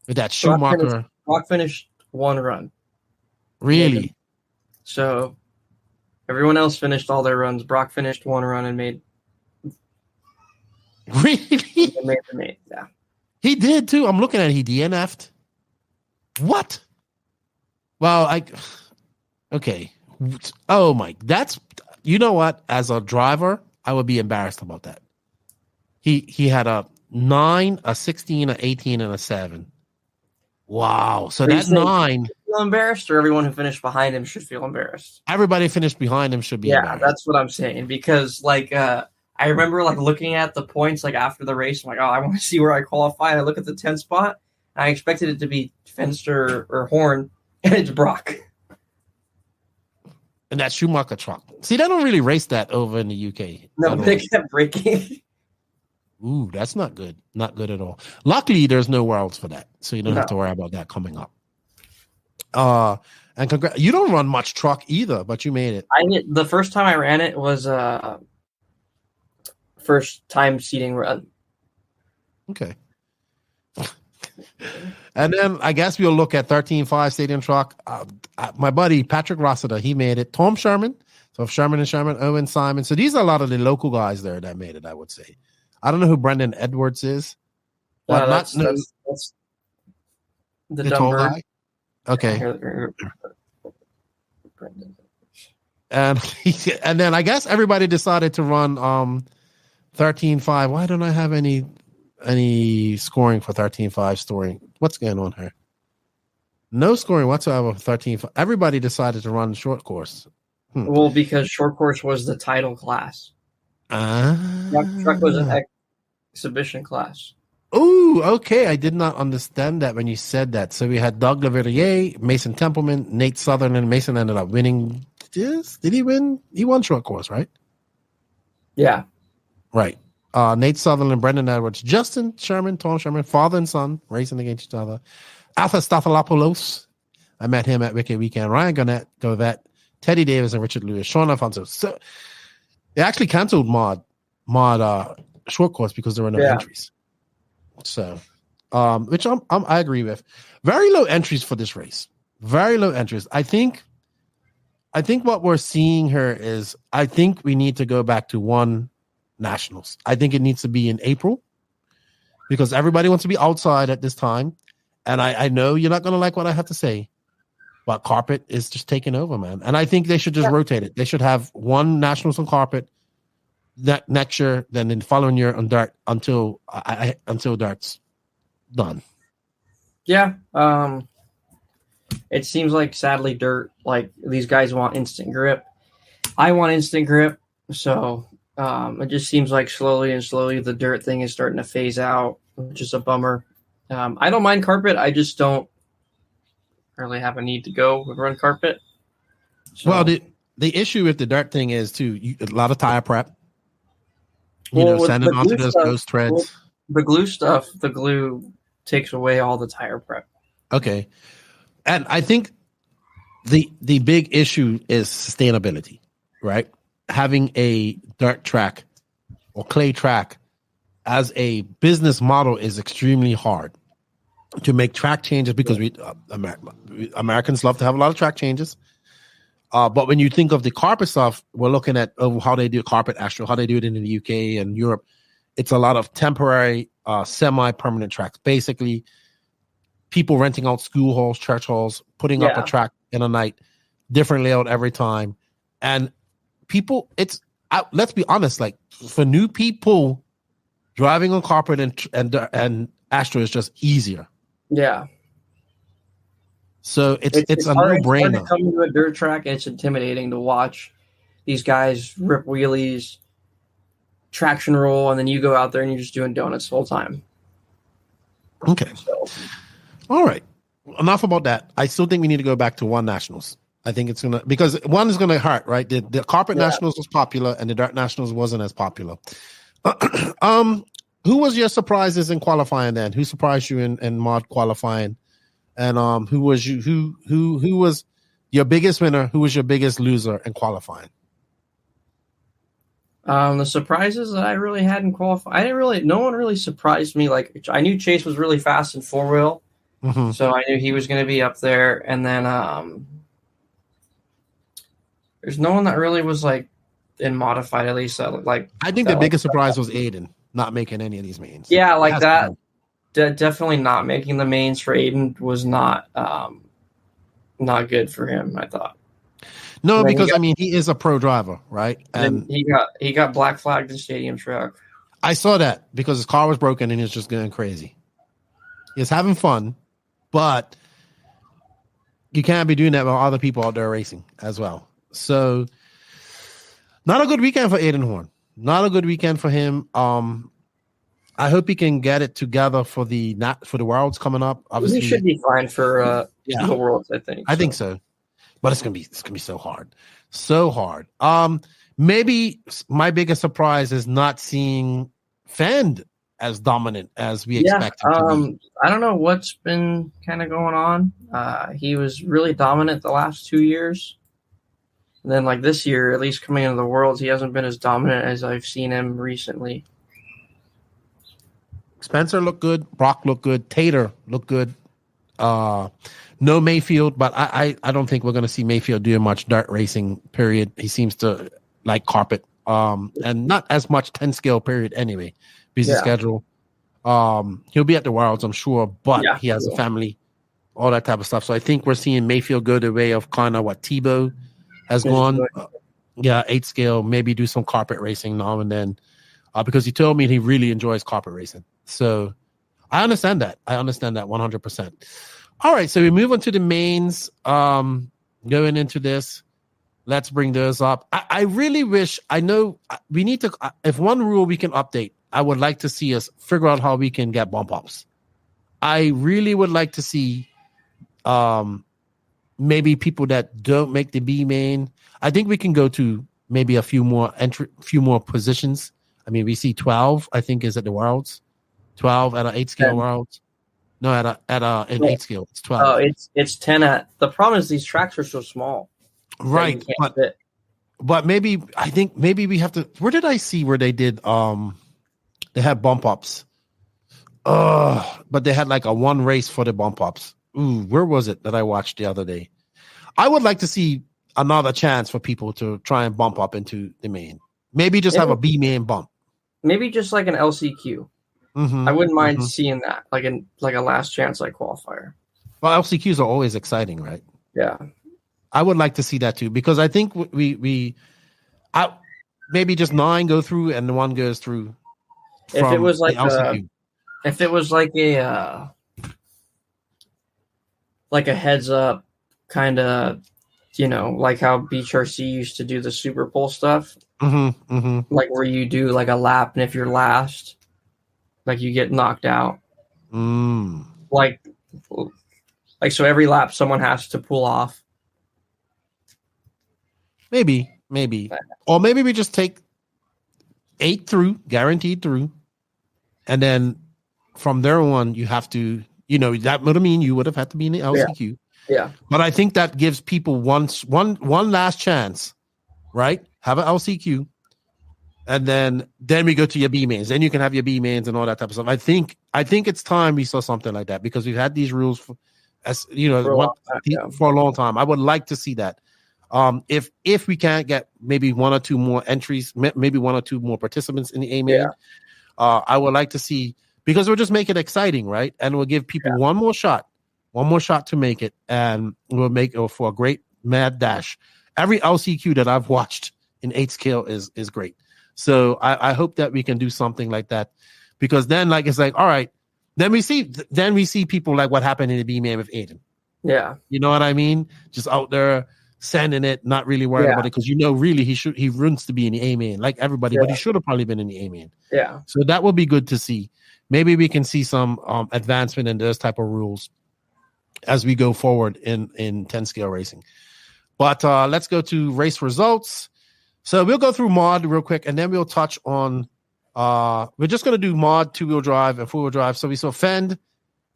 With that Schumacher. Brock finished one run. Really? So everyone else finished all their runs. Brock finished one run and made. Really? Yeah. He did too. I'm looking at it. He DNF'd. What? Well, okay. Oh my, you know what? As a driver, I would be embarrassed about that. He had a 9, a 16, a 18, and a 7. Wow. So that 9. Feel embarrassed, or everyone who finished behind him should feel embarrassed? Everybody finished behind him should be embarrassed. Yeah, that's what I'm saying. Because I remember looking at the points after the race. I'm like, oh, I want to see where I qualify. And I look at the 10th spot. And I expected it to be Fenster or Horn, and it's Brock. And that Schumacher truck. See, they don't really race that over in the UK. No, they kept breaking. Ooh, that's not good. Not good at all. Luckily, there's no Worlds for that, so you don't have to worry about that coming up. And you don't run much truck either, but you made it. The first time I ran it was first time seating run. Okay. And then I guess we'll look at 13.5 stadium truck. My buddy Patrick Rossiter, he made it. Tom Sherman. So Sherman, Owen Simon. So these are a lot of the local guys there that made it, I would say. I don't know who Brendan Edwards is. But that's the dumb bird. Guy. Okay. And then I guess everybody decided to run 13.5. Why don't I have any scoring for 13.5 scoring? What's going on here? No scoring whatsoever for 13.5. Everybody decided to run short course. Well, because short course was the title class. Truck was an exhibition class. Oh, okay. I did not understand that when you said that. So we had Doug Laverdier, Mason Templeman, Nate Sutherland. Mason ended up winning. Yes. Did he win? He won short course, right? Yeah. Right. Nate Sutherland, Brendan Edwards, Justin Sherman, Tom Sherman, father and son racing against each other. Arthur Stathalopoulos. I met him at Wicked Weekend. Ryan Govette, Teddy Davis, and Richard Lewis. Sean Alfonso. So they actually canceled mod short course because there were no entries. So, which I agree with. Very low entries for this race. Very low entries. I think what we're seeing here is I think we need to go back to one nationals. I think it needs to be in April because everybody wants to be outside at this time. And I know you're not going to like what I have to say, but carpet is just taking over, man. And I think they should just rotate it. They should have one nationals on carpet next year, then the following year on dirt until dirt's done. Yeah. It seems like, sadly, dirt, like, these guys want instant grip. I want instant grip. So it just seems like slowly the dirt thing is starting to phase out, which is a bummer. I don't mind carpet. I just don't really have a need to go and run carpet. So, well, the issue with the dirt thing is, too, a lot of tire prep. Sending onto those treads. Well, the glue takes away all the tire prep. Okay. And I think the big issue is sustainability, right? Having a dirt track or clay track as a business model is extremely hard to make track changes, because Americans love to have a lot of track changes. But when you think of the carpet stuff, we're looking at how they do carpet astro, how they do it in the UK and Europe. It's a lot of temporary, semi-permanent tracks. Basically, people renting out school halls, church halls, putting up a track in a night, different layout every time. And people, let's be honest, like, for new people, driving on carpet and astro is just easier. Yeah. So it's a no-brainer. It's hard to come to a dirt track, and it's intimidating to watch these guys rip wheelies, traction roll, and then you go out there and you're just doing donuts the whole time. Okay. So. All right. Enough about that. I still think we need to go back to one nationals. I think it's gonna, because one is gonna hurt, right? The carpet nationals was popular, and the dirt nationals wasn't as popular. Who was your surprises in qualifying then? Who surprised you in mod qualifying? And who was your biggest winner? Who was your biggest loser in qualifying? The surprises that I really had in qualifying, no one really surprised me. Like, I knew Chase was really fast in 4-wheel, so I knew he was going to be up there. And then there's no one that really was like in modified, at least. Like, I think the biggest surprise was Aiden not making any of these mains. Yeah, like that. Definitely not making the mains for Aiden was not good for him, I thought. No, because he is a pro driver, right? And he got black flagged in stadium track. I saw that because his car was broken and he was just going crazy. He was having fun, but you can't be doing that while other people out there racing as well. So, not a good weekend for Aiden Horn. Not a good weekend for him. I hope he can get it together for the Worlds coming up. Obviously, he should be fine for the Worlds. I think so, but it's gonna be so hard, so hard. Maybe my biggest surprise is not seeing Fend as dominant as we expected. I don't know what's been kind of going on. He was really dominant the last 2 years. And then, like, this year, at least coming into the Worlds, he hasn't been as dominant as I've seen him recently. Spencer looked good. Brock looked good. Tater looked good. No Mayfield, but I don't think we're going to see Mayfield doing much dirt racing, period. He seems to like carpet, and not as much 10 scale, period, anyway. Busy schedule. He'll be at the Worlds, I'm sure, but he has a family, all that type of stuff. So I think we're seeing Mayfield go the way of kind of what Tebow has gone. 8 scale, maybe do some carpet racing now and then, because he told me he really enjoys carpet racing. So I understand that. 100%. All right, so we move on to the mains. Going into this, let's bring those up. I really wish, I know we need to, if one rule we can update, I would like to see us figure out how we can get bump ups. I really would like to see maybe people that don't make the B main. I think we can go to maybe a few more positions. I mean, we see 12, I think, is at the Worlds. 12 at an 8 scale Worlds. No, at an 8 scale, it's 12. Oh, it's 10 at. The problem is these tracks are so small. Right. But maybe we have to. Where did I see where they did they had bump ups? But they had like a one race for the bump ups. Ooh, where was it that I watched the other day? I would like to see another chance for people to try and bump up into the main. Maybe just have a B main bump. Maybe just like an LCQ. I wouldn't mind seeing that, like a last chance like qualifier. Well, LCQs are always exciting, right? Yeah. I would like to see that too, because I think maybe just 9 go through and 1 goes through. If it was like a heads up kind of, like how Beach RC used to do the super pull stuff, like where you do like a lap, and if you're last, like you get knocked out. Like so every lap someone has to pull off. Maybe. Or maybe we just take 8 through, guaranteed through. And then from there on, you have to, that would mean you would have had to be in the LCQ. Yeah. But I think that gives people one last chance, right? Have an LCQ. And then we go to your B mains. Then you can have your B mains and all that type of stuff. I think it's time we saw something like that, because we've had these rules for a long time. I would like to see that. If we can't get maybe 1 or 2 more entries, maybe 1 or 2 more participants in the A main, I would like to see, because we'll just make it exciting, right? And we'll give people one more shot to make it, and we'll make it for a great mad dash. Every LCQ that I've watched in 8 scale is great. So I hope that we can do something like that, because then it's like, all right, then we see people like what happened in the B man with Aiden. Yeah. You know what I mean? Just out there sending it, not really worried about it, because really he runs to be in the A main like everybody, but he should have probably been in the A main. Yeah. So that would be good to see. Maybe we can see some advancement in those type of rules as we go forward in 10 scale racing. But let's go to race results. So we'll go through mod real quick, and then we'll touch on we're just going to do mod 2-wheel drive and 4-wheel drive. So we saw Fend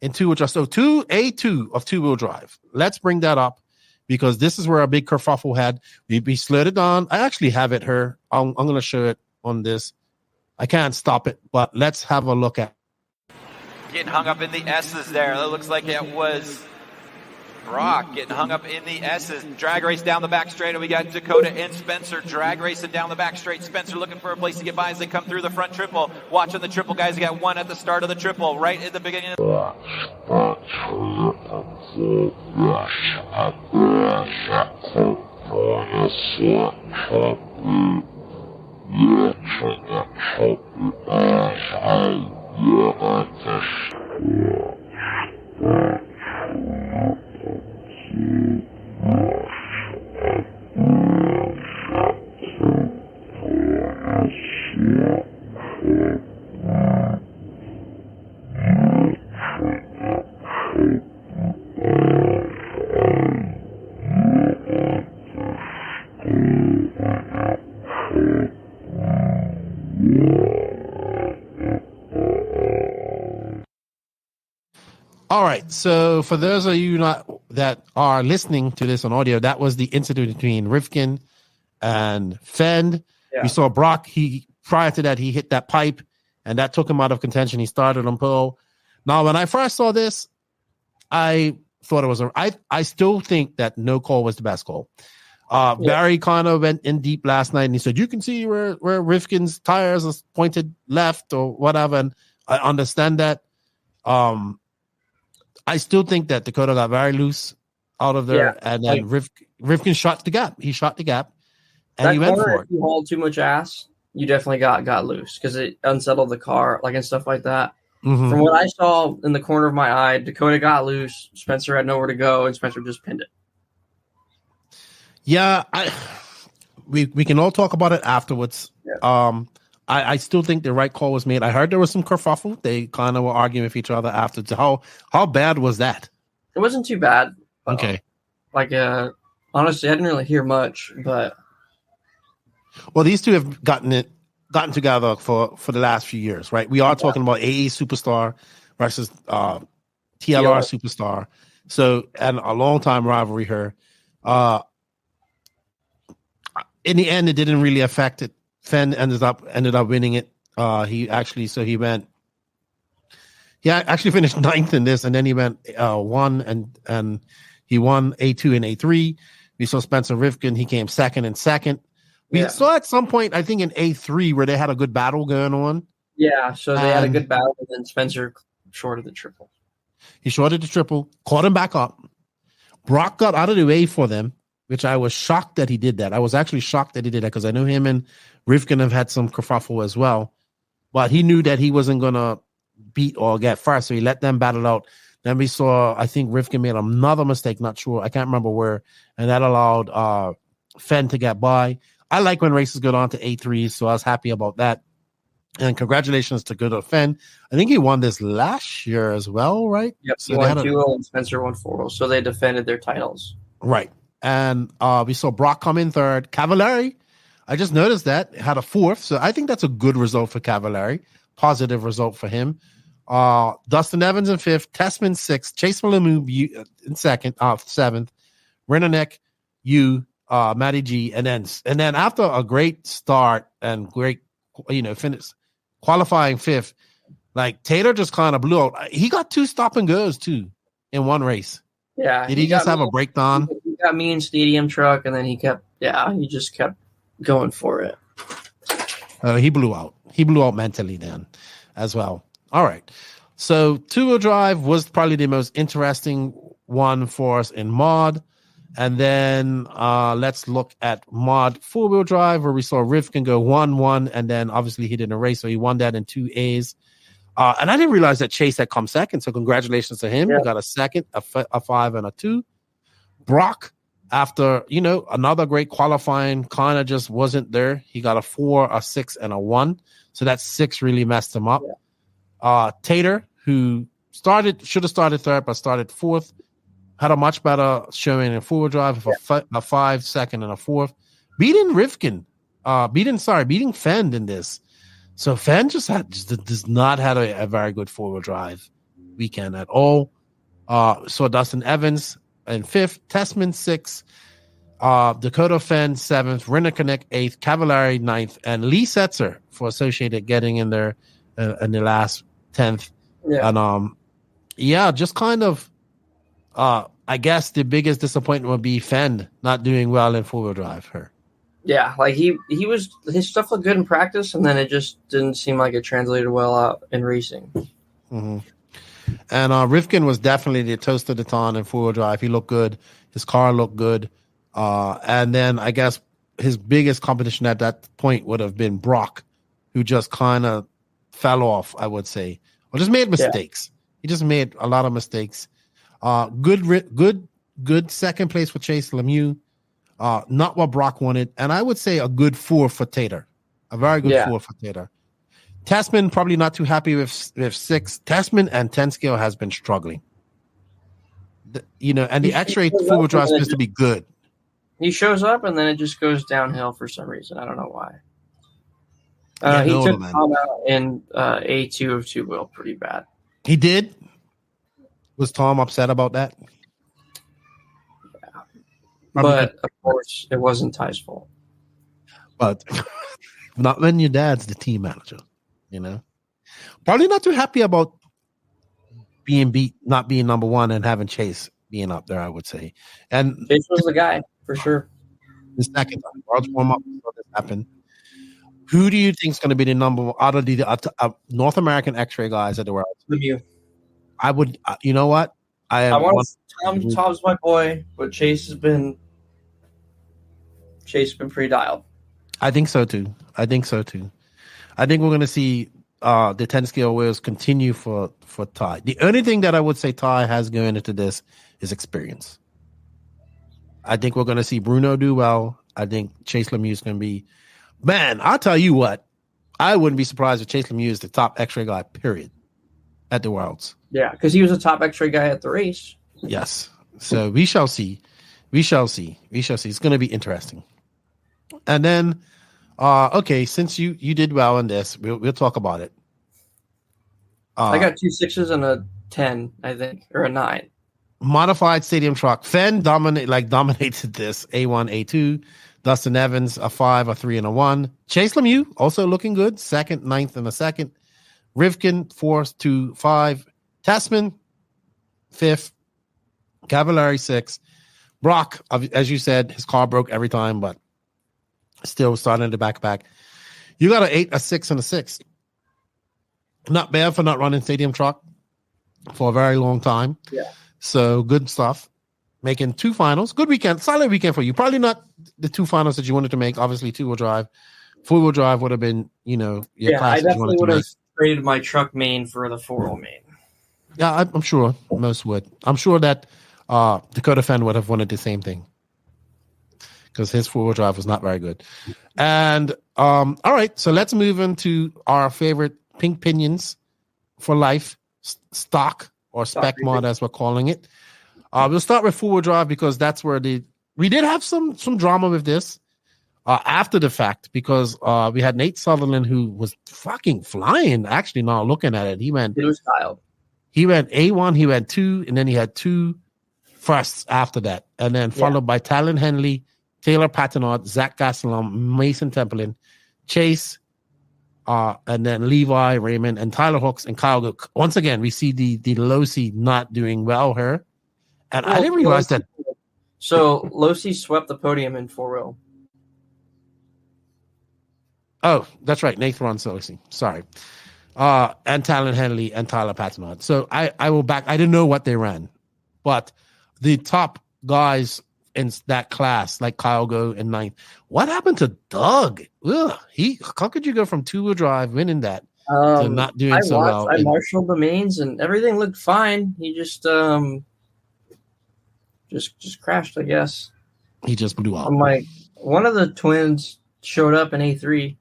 in 2-wheel drive. So A2 of 2-wheel drive. Let's bring that up, because this is where a big kerfuffle had. We slowed it down. I actually have it here. I'm going to show it on this. I can't stop it, but let's have a look at it. Getting hung up in the S's there. That looks like it was Brock getting hung up in the S's. Drag race down the back straight, and we got Dakota and Spencer drag racing down the back straight. Spencer looking for a place to get by as they come through the front triple. Watching the triple, guys. You got 1 at the start of the triple, right at the beginning. All right. So for those of you that are listening to this on audio, that was the incident between Rifkin and Fend. Yeah. We saw Brock. Prior to that, he hit that pipe, and that took him out of contention. He started on pole. Now, when I first saw this, I thought it was I still think that no call was the best call. Barry kind of went in deep last night, and he said, you can see where Rifkin's tires are pointed left or whatever, and I understand that. I still think that Dakota got very loose out of there, and then Rifkin shot the gap. He shot the gap, and he went for it. If you hauled too much ass, you definitely got loose, because it unsettled the car, and stuff like that. Mm-hmm. From what I saw in the corner of my eye, Dakota got loose. Spencer had nowhere to go, and Spencer just pinned it. Yeah, we can all talk about it afterwards. Yeah. I still think the right call was made. I heard there was some kerfuffle. They kind of were arguing with each other after. How bad was that? It wasn't too bad. Okay. Honestly, I didn't really hear much, but well, these two have gotten together for the last few years, right? We are talking about AE Superstar versus TLR Superstar. So, and a long time rivalry here. In the end, it didn't really affect it. Fenn ended up winning it. He actually finished 9th in this, and then he went 1 and he won A2 and A3. We saw Spencer Rifkin. He came second and second. We saw at some point, I think in A3, where they had a good battle going on. Yeah, so they had a good battle, and then Spencer shorted the triple. He shorted the triple, caught him back up. Brock got out of the way for them, which I was shocked that he did that. I was actually shocked that he did that because I knew him and Rivkin have had some kerfuffle as well. But he knew that he wasn't going to beat or get first, so he let them battle out. Then we saw, I think Rivkin made another mistake, not sure, I can't remember where, and that allowed Fenn to get by. I like when races go on to A3, so I was happy about that. And congratulations to good old Fenn. I think he won this last year as well, right? Yep, so he won 2-0 and Spencer won 4-0, so they defended their titles. Right. And we saw Brock come in third. Cavallari, I just noticed that, had a fourth, so I think that's a good result for Cavallari. Positive result for him. Dustin Evans in fifth, Tessman sixth, Chase Lemieux in seventh, Rennenek, Matty G, and then after a great start and great, finish qualifying fifth, like Taylor just kind of blew out. He got 2 stop and goes too in one race. Yeah, did he just have a breakdown? He got me in stadium truck, and then he just kept going for it. He blew out. He blew out mentally then as well. All right. So two-wheel drive was probably the most interesting one for us in mod. And then let's look at mod four-wheel drive, where we saw Rivkin go 1-1, and then obviously he didn't race, so he won that in 2 A's. And I didn't realize that Chase had come second, so congratulations to him. Yeah. He got a second, a 5, and a 2. Brock, after, another great qualifying, kind of just wasn't there. He got a 4, a 6, and a 1. So that 6 really messed him up. Yeah. Tater, who should have started third, but started fourth, had a much better showing in four-wheel drive, a 5, second, and a 4th. Beating Fenn in this. So Fenn does not have a very good four-wheel drive weekend at all. So Dustin Evans in 5th, Tessman 6th, Dakota Fenn 7th, Rennekonek 8th, Cavallari 9th, and Lee Setzer for Associated getting in there in the last 10th. Yeah. And just kind of I guess the biggest disappointment would be Fenn not doing well in four-wheel drive. Yeah, like his stuff looked good in practice, and then it just didn't seem like it translated well out in racing. Mm-hmm. And Rivkin was definitely the toast of the town in four-wheel drive. He looked good. His car looked good. And then I guess his biggest competition at that point would have been Brock, who just kind of fell off, I would say, or just made mistakes. Yeah. He just made a lot of mistakes. Good second place for Chase Lemieux. Not what Brock wanted, and I would say a good 4 for Tater. A very good 4 for Tater. Tessman probably not too happy with 6. Tessman and 10 scale has been struggling. And the X-ray four-wheel drive is supposed to be good. He shows up, and then it just goes downhill for some reason. I don't know why. He took Tom out in A2 of two-wheel pretty bad. He did? Was Tom upset about that? Yeah. But, of course, it wasn't Ty's fault. But not when your dad's the team manager, Probably not too happy about being beat, not being number one, and having Chase being up there, I would say. And Chase was the guy, for sure. The second time, Worlds warm-up, saw this happen. Who do you think is going to be the number one out of the North American X-ray guys at the Worlds? Lemieux. I would, you know what? Tom's my boy, but Chase has been pretty dialed. I think so too. I think we're going to see the 10 scale wheels continue for Ty. The only thing that I would say Ty has going into this is experience. I think we're going to see Bruno do well. I think Chase Lemieux is going to be, man, I'll tell you what, I wouldn't be surprised if Chase Lemieux is the top X-ray guy, period, at the Worlds. Yeah, because he was a top X-ray guy at the race. Yes. So we shall see. It's going to be interesting. And then, okay, since you did well in this, we'll talk about it. I got 2 6s and a 10, I think, or a 9. Modified stadium truck. Fenn dominated this. A1, A2. Dustin Evans, a 5, a 3, and a 1. Chase Lemieux, also looking good. 2nd, 9th, and a 2nd. Rivkin, 4, 2, 5. Tessman, 5th. Cavallari, 6th. Brock, as you said, his car broke every time, but still starting to back. You got an 8, a 6, and a 6. Not bad for not running stadium truck for a very long time. Yeah. So good stuff. making 2 finals. Good weekend, solid weekend for you. Probably not the 2 finals that you wanted to make. Obviously, 2-wheel drive. 4-wheel drive would have been, your class I that you wanted definitely to would have make. traded my truck main for the 4-wheel main. Yeah, I'm sure most would. I'm sure that Dakota Fan would have wanted the same thing because his 4-wheel drive was not very good. And all right, so let's move into our favorite Pink Pinions for life stock or spec mod, as we're calling it. We'll start with 4-wheel drive because that's where we did have some drama with this after the fact because we had Nate Sutherland who was fucking flying. Actually, now looking at it, he went styled. He went A1, he went 2, and then he had 2 firsts after that, and then followed by Talon Henley, Taylor Patinot, Zach Gastelum, Mason Templin, Chase, and then Levi, Raymond, and Tyler Hooks and Kyle. Once again, we see the Losi not doing well here. And I didn't realize that. So Losi swept the podium in 4-wheel. Oh, that's right. Nathan runs Losi. Sorry. And Talon Henley and Tyler Patinot. So I will back. I didn't know what they ran, but the top guys in that class, like Kyle Go in 9th. What happened to Doug? Ugh, how could you go from 2-wheel drive winning that to not doing so well? I marshaled the mains and everything looked fine. He just crashed, I guess. He just blew up. I'm like, one of the twins showed up in A3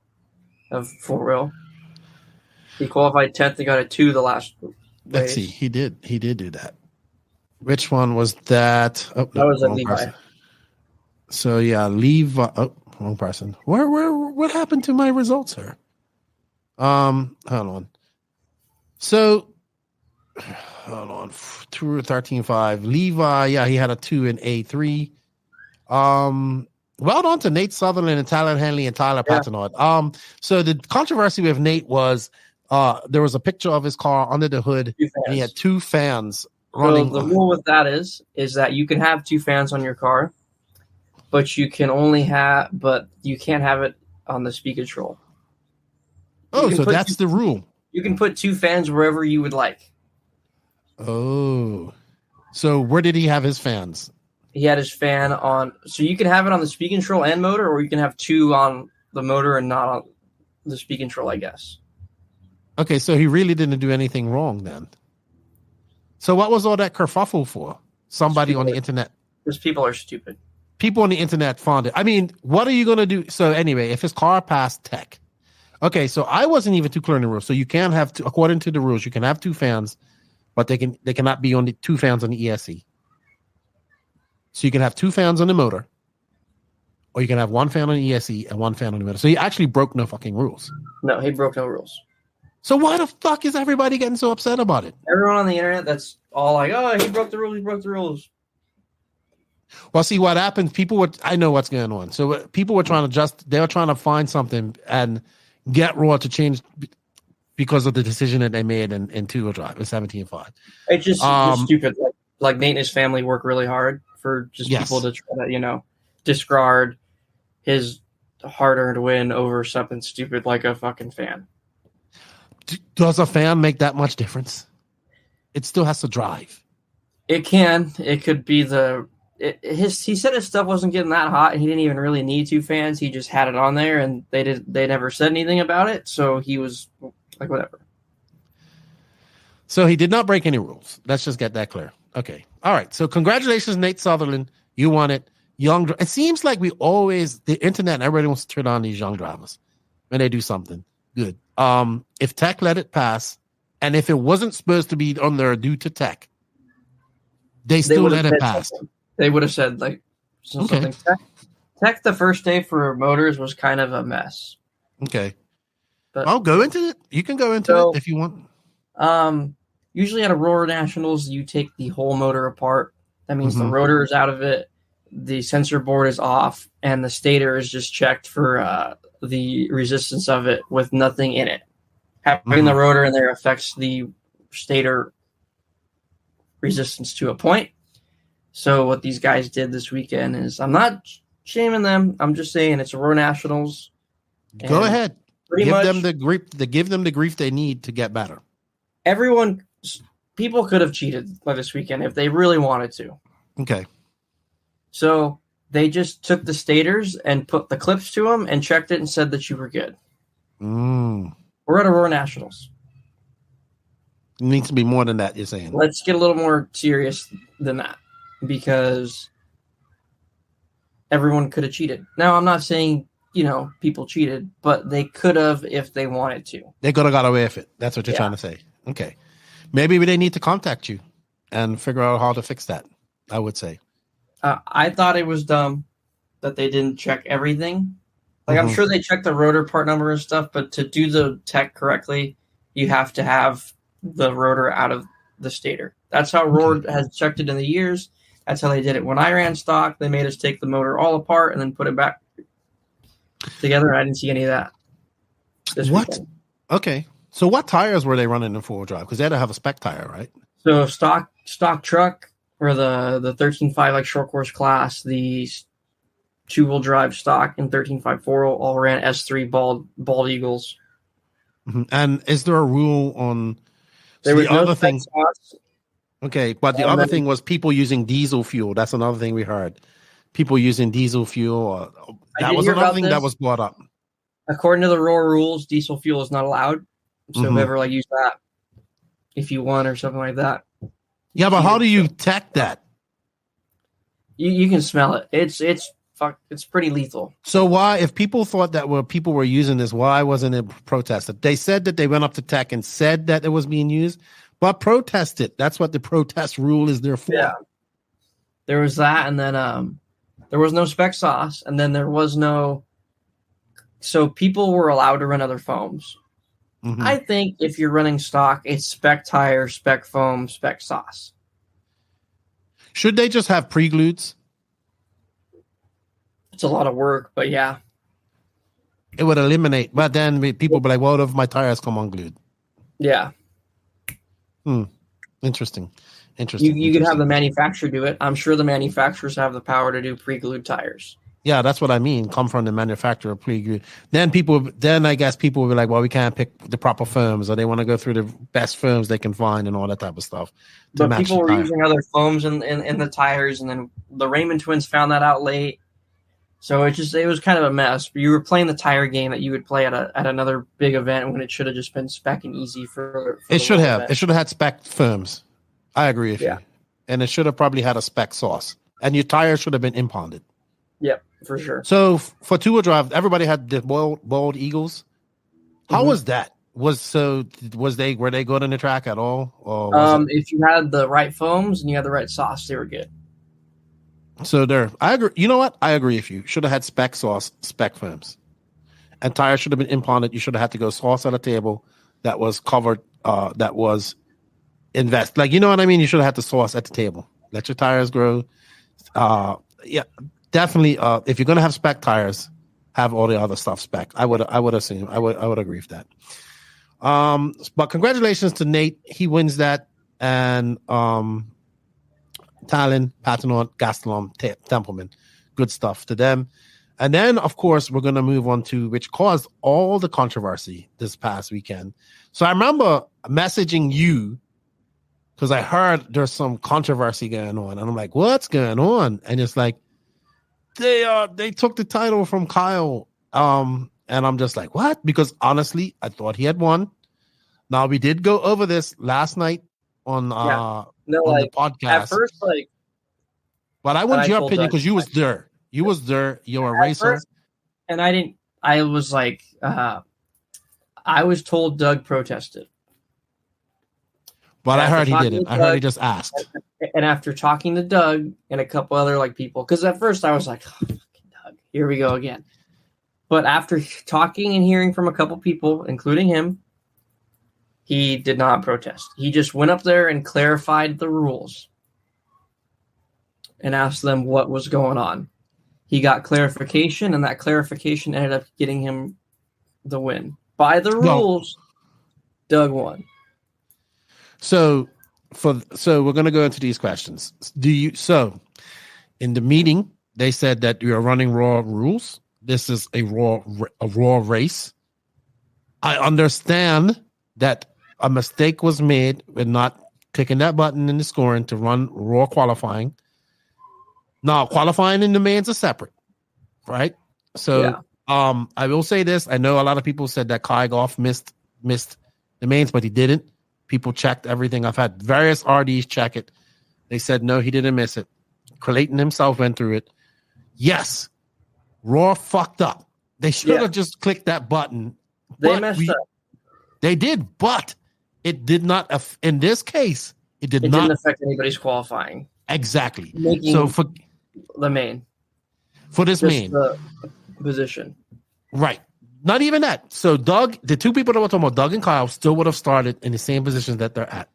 of 4-wheel. He qualified 10th. He got a 2 the last race. Let's see. He did do that. Which one was that? Oh, that was a Levi. Person. So yeah, Levi. Oh, wrong person. What happened to my results here? Hold on. So, hold on. 13.5. Levi. Yeah, he had a 2 in A3. Well done to Nate Sutherland and Tyler Henley and Tyler Patinot. So the controversy with Nate was there was a picture of his car under the hood, and he had 2 fans running. So the rule with that is that you can have 2 fans on your car, but you can't have it on the speed control. Oh, so that's the rule. You can put 2 fans wherever you would like. Oh, so where did he have his fans? He had his fan on, so you can have it on the speed control and motor, or you can have 2 on the motor and not on the speed control, I guess. Okay, so he really didn't do anything wrong then. So what was all that kerfuffle for? Somebody on the internet. Because people are stupid. People on the internet found it. I mean, what are you going to do? So anyway, if his car passed tech. Okay, so I wasn't even too clear in the rules. So you can have, according to the rules, you can have 2 fans, but they cannot be on the 2 fans on the ESC. So you can have 2 fans on the motor, or you can have 1 fan on the ESC and 1 fan on the motor. So he actually broke no fucking rules. No, he broke no rules. So why the fuck is everybody getting so upset about it? Everyone on the internet, that's all like, oh, he broke the rules, he broke the rules. Well, see what happened. I know what's going on. So people were trying to find something and get Raw to change because of the decision that they made in 2-wheel drive, in 17.5. It's just stupid. Like Nate and his family work really hard for just people to try to, discard his hard-earned win over something stupid like a fucking fan. Does a fan make that much difference? It still has to drive. It can. It could be he said his stuff wasn't getting that hot, and he didn't even really need 2 fans. He just had it on there, and they never said anything about it, so he was like, whatever. So he did not break any rules. Let's just get that clear. Okay. All right. So congratulations, Nate Sutherland. You won it. It seems like the internet and everybody wants to turn on these young drivers when they do something good. If tech let it pass, and if it wasn't supposed to be on there due to tech, they still let it pass. Something. They would have said something. Tech the first day for motors was kind of a mess. Okay. But I'll go into it. You can go into it if you want. Usually at Aurora Nationals, you take the whole motor apart. That means the rotor is out of it, the sensor board is off, and the stator is just checked for the resistance of it with nothing in it. Having the rotor in there affects the stator resistance to a point. So what these guys did this weekend is, I'm not shaming them. I'm just saying it's Aurora Nationals. Go ahead. Give them the grief they need to get better. People could have cheated by this weekend if they really wanted to. Okay. So they just took the stators and put the clips to them and checked it and said that you were good. We're at Aurora Nationals. It needs to be more than that, you're saying. Let's get a little more serious than that, because everyone could have cheated. Now, I'm not saying, people cheated, but they could have if they wanted to. They could have got away with it. That's what you're trying to say. Okay. Maybe they need to contact you and figure out how to fix that, I would say. I thought it was dumb that they didn't check everything. Like, I'm sure they checked the rotor part number and stuff, but to do the tech correctly, you have to have the rotor out of the stator. That's how ROARD has checked it in the years. That's how they did it when I ran stock. They made us take the motor all apart and then put it back together. I didn't see any of that. What? Weekend. Okay. So what tires were they running in four-wheel drive? Because they had to have a spec tire, right? So stock truck, or the 13.5 like short course class, the two-wheel drive stock and 13.5 4-wheel all ran S3 bald eagles. And is there a rule on there was no other thing? Okay, but the other thing was people using diesel fuel. That's another thing we heard. People using diesel fuel. That was another thing that was brought up. According to the ROAR rules, diesel fuel is not allowed. So whoever use that if you want or something like that. Yeah, but how do you tech that? You can smell it. It's pretty lethal. So why, if people thought that people were using this, why wasn't it protested? They said that they went up to tech and said that it was being used, but protest it. That's what the protest rule is there for. Yeah. There was that, and then there was no spec sauce, and then there was no. So people were allowed to run other foams. I think if you're running stock, it's spec tire, spec foam, spec sauce. Should they just have pre-glutes? It's a lot of work, but yeah. It would eliminate, but then people would be like, what if my tires come unglued? Yeah. Interesting. You could have the manufacturer do it. I'm sure the manufacturers have the power to do pre-glued tires. Yeah, that's what I mean. Come from the manufacturer pre-glued. Then I guess people will be like, well, we can't pick the proper firms, or they want to go through the best firms they can find and all that type of stuff. But people were using other foams in the tires, and then the Raymond twins found that out late. So it was kind of a mess. You were playing the tire game that you would play at another big event when it should have just been spec and easy for it should have. Event. It should have had spec firms. I agree with you. And it should have probably had a spec sauce. And your tires should have been impounded. Yep, for sure. So for two-wheel drive, everybody had the bald eagles. How was that? Were they good on the track at all? Or if you had the right foams and you had the right sauce, they were good. So I agree. You know what? I agree with you. Should have had spec sauce, spec firms, and tires should have been impounded. You should have had to go sauce at a table that was covered. That was invest. Like, you know what I mean? You should have had the sauce at the table. Let your tires grow. Yeah, definitely. If you're gonna have spec tires, have all the other stuff spec. I would assume. I would agree with that. But congratulations to Nate. He wins that, and Talon, Patinot, Gastelum, Templeman. Good stuff to them. And then, of course, we're going to move on to which caused all the controversy this past weekend. So I remember messaging you because I heard there's some controversy going on. And I'm like, what's going on? And it's like, they took the title from Kyle. And I'm just like, what? Because honestly, I thought he had won. Now, we did go over this last night on the podcast. At first, but I want your opinion because you was there. You was there. You're a racer. First, and I didn't. I was like, I was told Doug protested. But I heard he didn't. I heard he just asked. And after talking to Doug and a couple other people, because at first I was like, oh, fucking Doug, here we go again. But after talking and hearing from a couple people, including him, he did not protest. He just went up there and clarified the rules and asked them what was going on. He got clarification, and that clarification ended up getting him the win. By the rules, Doug won. So we're going to go into these questions. In the meeting, they said that we are running raw rules. This is a raw race. I understand that a mistake was made with not clicking that button in the scoring to run raw qualifying. Now, qualifying and the mains are separate, right? So, I will say this. I know a lot of people said that Kai Goff missed the mains, but he didn't. People checked everything. I've had various RDs check it. They said, no, he didn't miss it. Clayton himself went through it. Yes, Raw fucked up. They should have just clicked that button. They messed up. They did, but it did not. In this case, it didn't affect anybody's qualifying. Exactly. So for the main, for this main the position, right? Not even that. So Doug, the two people that were talking about, Doug and Kyle, still would have started in the same positions that they're at.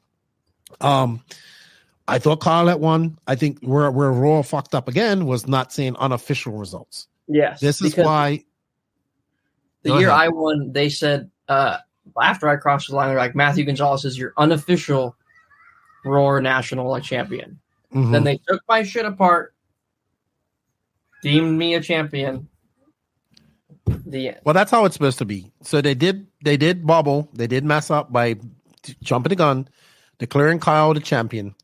I thought Kyle at one. I think where Raw fucked up again was not saying unofficial results. Yes, this is why. The year I won, they said after I crossed the line, they're like, Matthew Gonzalez is your unofficial Raw national champion. Mm-hmm. Then they took my shit apart, deemed me a champion. The end. Well, that's how it's supposed to be. So they did bubble. They did mess up by jumping the gun, declaring Kyle the champion.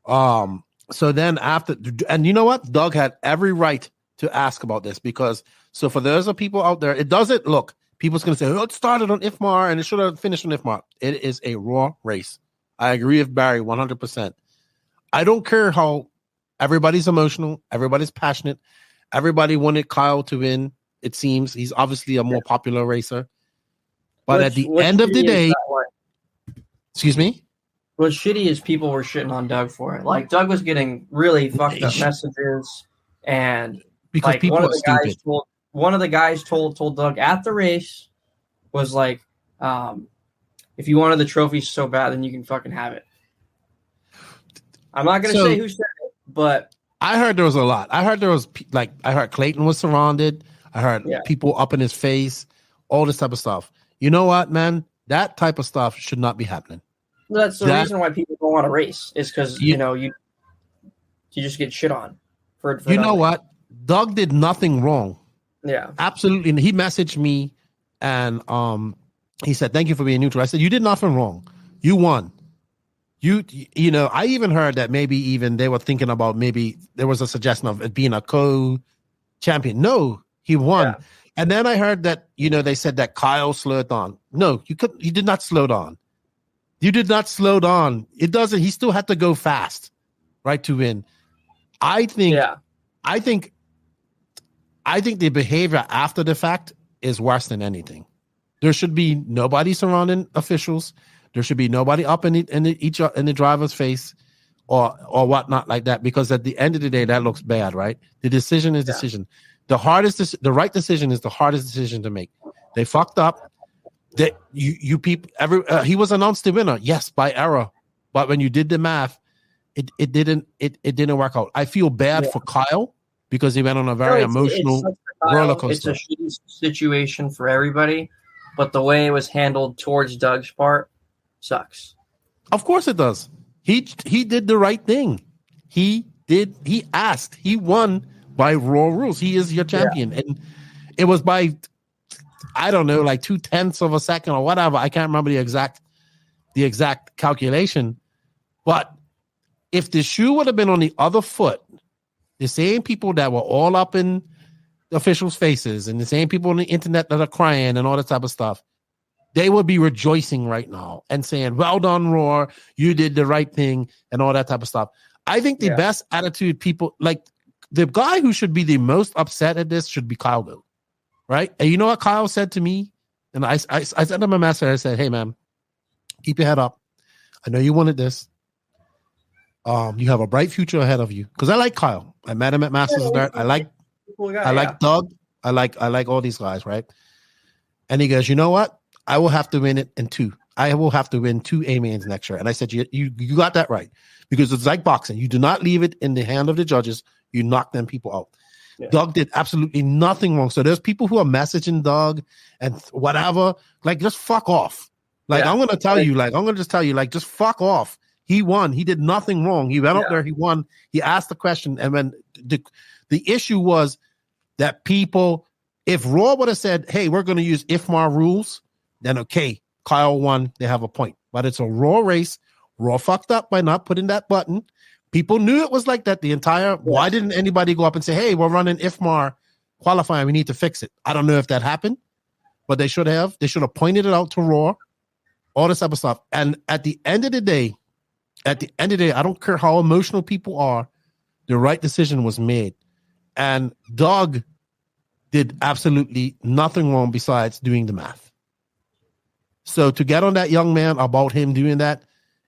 So then after, and you know what? Doug had every right to ask about this because, so for those of people out there, it doesn't look, people's going to say, oh, it started on IFMAR and it should have finished on IFMAR. It is a Raw race. I agree with Barry 100%. I don't care how everybody's emotional, everybody's passionate, everybody wanted Kyle to win. It seems he's obviously a more popular racer. But at the end of the day, excuse me? What's shitty is people were shitting on Doug for it. Like, Doug was getting really fucked up messages, and because like, people one of the guys told Doug at the race was like, if you wanted the trophy so bad, then you can fucking have it. I'm not going to say who said it, but I heard there was a lot. I heard there was I heard Clayton was surrounded. I heard people up in his face, all this type of stuff. You know what, man? That type of stuff should not be happening. That's the reason why people don't want to race is because you just get shit on. For you know what? Doug did nothing wrong. Yeah, absolutely. And he messaged me, and he said, "Thank you for being neutral." I said, "You did nothing wrong. You won. You know." I even heard that maybe even they were thinking about maybe there was a suggestion of it being a co-champion. No, he won. Yeah. And then I heard that they said that Kyle slowed down. No, you did not slow down. You did not slow down. It doesn't. He still had to go fast, right, to win. I think the behavior after the fact is worse than anything. There should be nobody surrounding officials. There should be nobody up in the driver's face or whatnot like that. Because at the end of the day, that looks bad, right? The decision is decision. The right decision is the hardest decision to make. They fucked up. That you people, he was announced the winner, yes, by error, but when you did the math, it didn't work out. I feel bad for Kyle because he went on a very emotional roller coaster. It's a shitty situation for everybody, but the way it was handled towards Doug's part sucks. Of course it does. He did the right thing. He asked. He won by Raw rules. He is your champion, and it was by, I don't know, like 0.2 of a second or whatever. I can't remember the exact calculation. But if the shoe would have been on the other foot, the same people that were all up in the officials' faces and the same people on the internet that are crying and all that type of stuff, they would be rejoicing right now and saying, well done, Raw, you did the right thing and all that type of stuff. I think the best attitude people, like the guy who should be the most upset at this should be Kyle though. Right? And you know what Kyle said to me? And I sent him a message. I said, hey, man, keep your head up. I know you wanted this. You have a bright future ahead of you. Because I like Kyle. I met him at Masters of Dirt. I like Doug. I like all these guys, right? And he goes, you know what? I will have to win it in 2. I will have to win 2 A-mains next year. And I said, you got that right. Because it's like boxing. You do not leave it in the hand of the judges. You knock them people out. Yeah. Doug did absolutely nothing wrong. So there's people who are messaging Doug and whatever, like, just fuck off. Like, I'm going to tell you, like, I'm going to just tell you, like, just fuck off. He won. He did nothing wrong. He went up there. He won. He asked the question. And when the issue was that people, if Raw would have said, hey, we're going to use IFMAR rules, then okay, Kyle won. They have a point. But it's a Raw race. Raw fucked up by not putting that button. People knew it was like that the entire. Why didn't anybody go up and say, "Hey, we're running IFMAR qualifying. We need to fix it"? I don't know if that happened, but they should have. They should have pointed it out to Raw, all this type of stuff. And at the end of the day, I don't care how emotional people are. The right decision was made, and Doug did absolutely nothing wrong besides doing the math. So to get on that young man about him doing that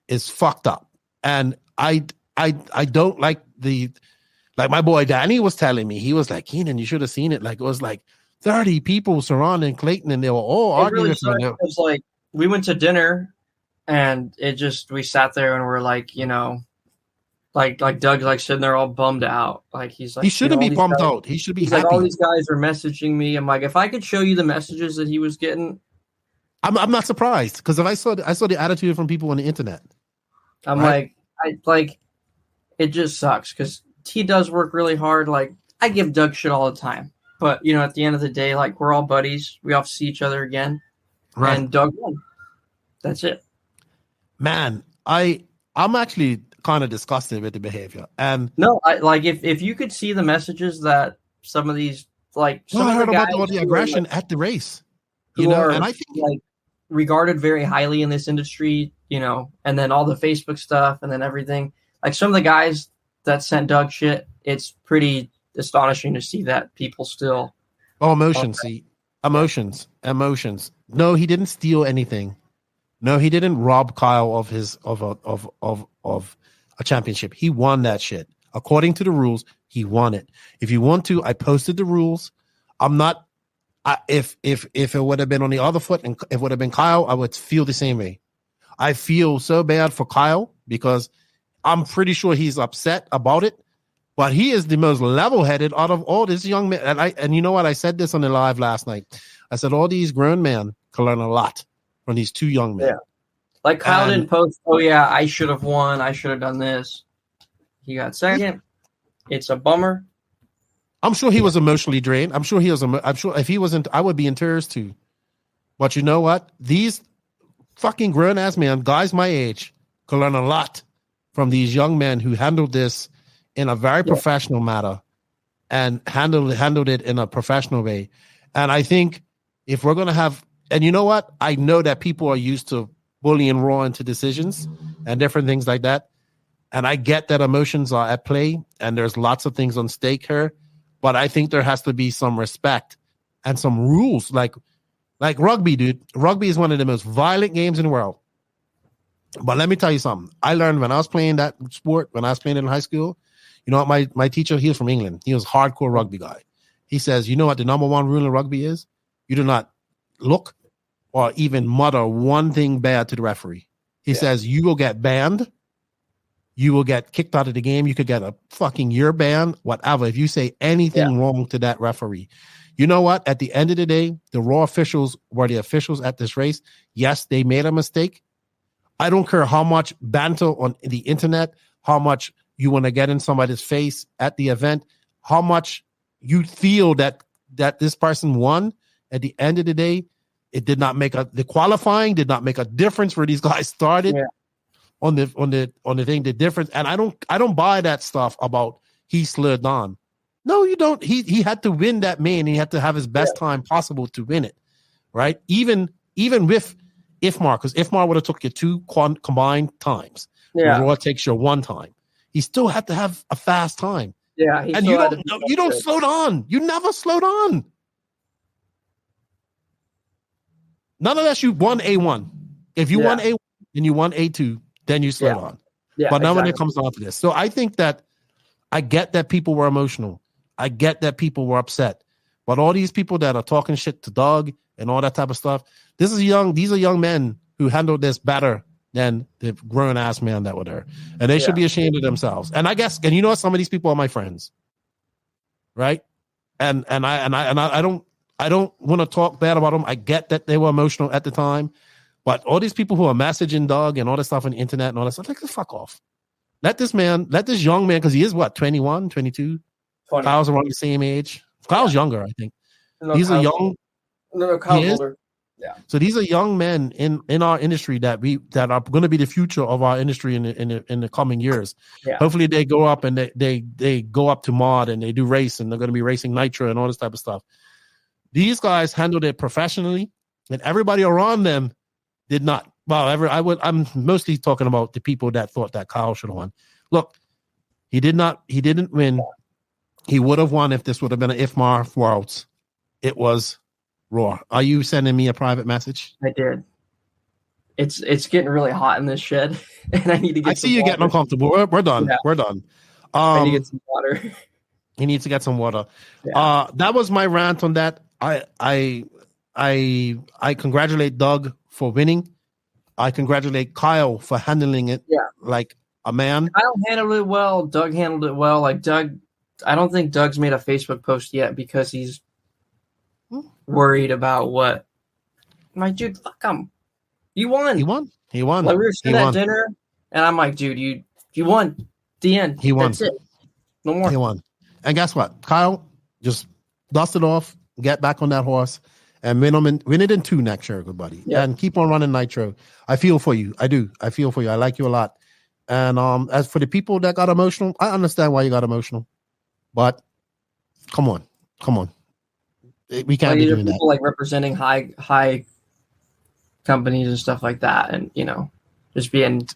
is fucked up. And I don't like my boy Danny was telling me, he was like, Keenan, you should have seen it. Like it was like 30 people surrounding Clayton and they were all arguing. Really it was like we went to dinner and we sat there and we're like, you know, like Doug's like sitting there all bummed out. Like he's like, he shouldn't be bummed out. He should be happy. Like all these guys are messaging me. I'm like, if I could show you the messages that he was getting, I'm not surprised because if I saw the attitude from people on the internet. I'm right? It just sucks because he does work really hard. Like I give Doug shit all the time, but you know, at the end of the day, like we're all buddies. We all see each other again, right? And Doug won. That's it. Man, I'm actually kind of disgusted with the behavior. And no, if you could see the messages that some of these I heard about all the aggression at the race, you know, and I think like regarded very highly in this industry, you know, and then all the Facebook stuff and then everything. Like some of the guys that sent Doug shit, it's pretty astonishing to see that people still. Oh, emotions. See, emotions. No, he didn't steal anything. No, he didn't rob Kyle of his of a championship. He won that shit. According to the rules, he won it. If you want to, I posted the rules. I'm not. If it would have been on the other foot and it would have been Kyle, I would feel the same way. I feel so bad for Kyle because I'm pretty sure he's upset about it, but he is the most level-headed out of all this young man. And you know what? I said this on the live last night. I said all these grown men can learn a lot from these two young men. Yeah. Like Kyle didn't post, "Oh yeah, I should have won. I should have done this." He got second. It's a bummer. I'm sure he was emotionally drained. I'm sure if he wasn't, I would be in tears too. But you know what? These fucking grown ass men, guys my age, can learn a lot from these young men who handled this in a very professional manner and handled it in a professional way. And I think if we're gonna have, and you know what? I know that people are used to bullying Raw into decisions and different things like that. And I get that emotions are at play and there's lots of things on stake here. But I think there has to be some respect and some rules, like rugby, dude. Rugby is one of the most violent games in the world. But let me tell you something. I learned when I was playing that sport, when I was playing it in high school, you know what, my teacher, he was from England. He was a hardcore rugby guy. He says, you know what the number one rule in rugby is? You do not look or even mutter one thing bad to the referee. He says, you will get banned. You will get kicked out of the game. You could get a fucking year ban, whatever. If you say anything wrong to that referee, you know what? At the end of the day, the Raw officials were the officials at this race. Yes, they made a mistake. I don't care how much banter on the internet, how much you want to get in somebody's face at the event, how much you feel that this person won. At the end of the day, it did not make the qualifying did not make a difference where these guys started. Yeah. On the thing, the difference, and I don't buy that stuff about he slid on. No, you don't. He had to win that main. He had to have his best time possible to win it, right? Even with IFMAR, because IFMAR would have took you two combined times. Yeah, Raw takes you one time. He still had to have a fast time. Yeah, and you don't slow down. You never slowed on. Not unless you won A1. If you won A1 and you won A2. Then you slowed on. Yeah, but now when it comes down to this. So I think that I get that people were emotional. I get that people were upset. But all these people that are talking shit to Doug and all that type of stuff, these are young men who handled this better than the grown ass men that were there. And they should be ashamed of themselves. And I guess, and you know what, some of these people are my friends. Right? And I don't want to talk bad about them. I get that they were emotional at the time. But all these people who are messaging Doug and all this stuff on the internet and all that stuff, like, fuck off. Let this young man, because he is what, 21, 22? 20. Kyle's around the same age. Kyle's younger, I think. No, Kyle's older. Yeah. So these are young men in our industry that are going to be the future of our industry in the coming years. Yeah. Hopefully they go up and they go up to mod and they do race and they're going to be racing nitro and all this type of stuff. These guys handled it professionally, and everybody around them did not. Well, I'm mostly talking about the people that thought that Kyle should have won. Look, he didn't win. He would have won if this would have been an IFMAR Worlds. It was Raw. Are you sending me a private message? I did. It's getting really hot in this shed, and I need to get. I see you getting uncomfortable. We're done. Yeah. We're done. I need to get some water. He needs to get some water. Yeah. That was my rant on that. I congratulate Doug for winning. I congratulate Kyle for handling it like a man. Kyle handled it well. Doug handled it well. Like Doug, I don't think Doug's made a Facebook post yet because he's worried about what. I'm like, dude, fuck him. You won. He won. Like, we were sitting at dinner, and I'm like, dude, you won. The end. He won. That's it. No more. He won. And guess what? Kyle, just dust it off, get back on that horse, and win it in 2 next year, good buddy. Yeah. And keep on running nitro. I feel for you. I do. I feel for you. I like you a lot. And as for the people that got emotional, I understand why you got emotional. But come on. We can't be doing people that. Like representing high companies and stuff like that, and just being.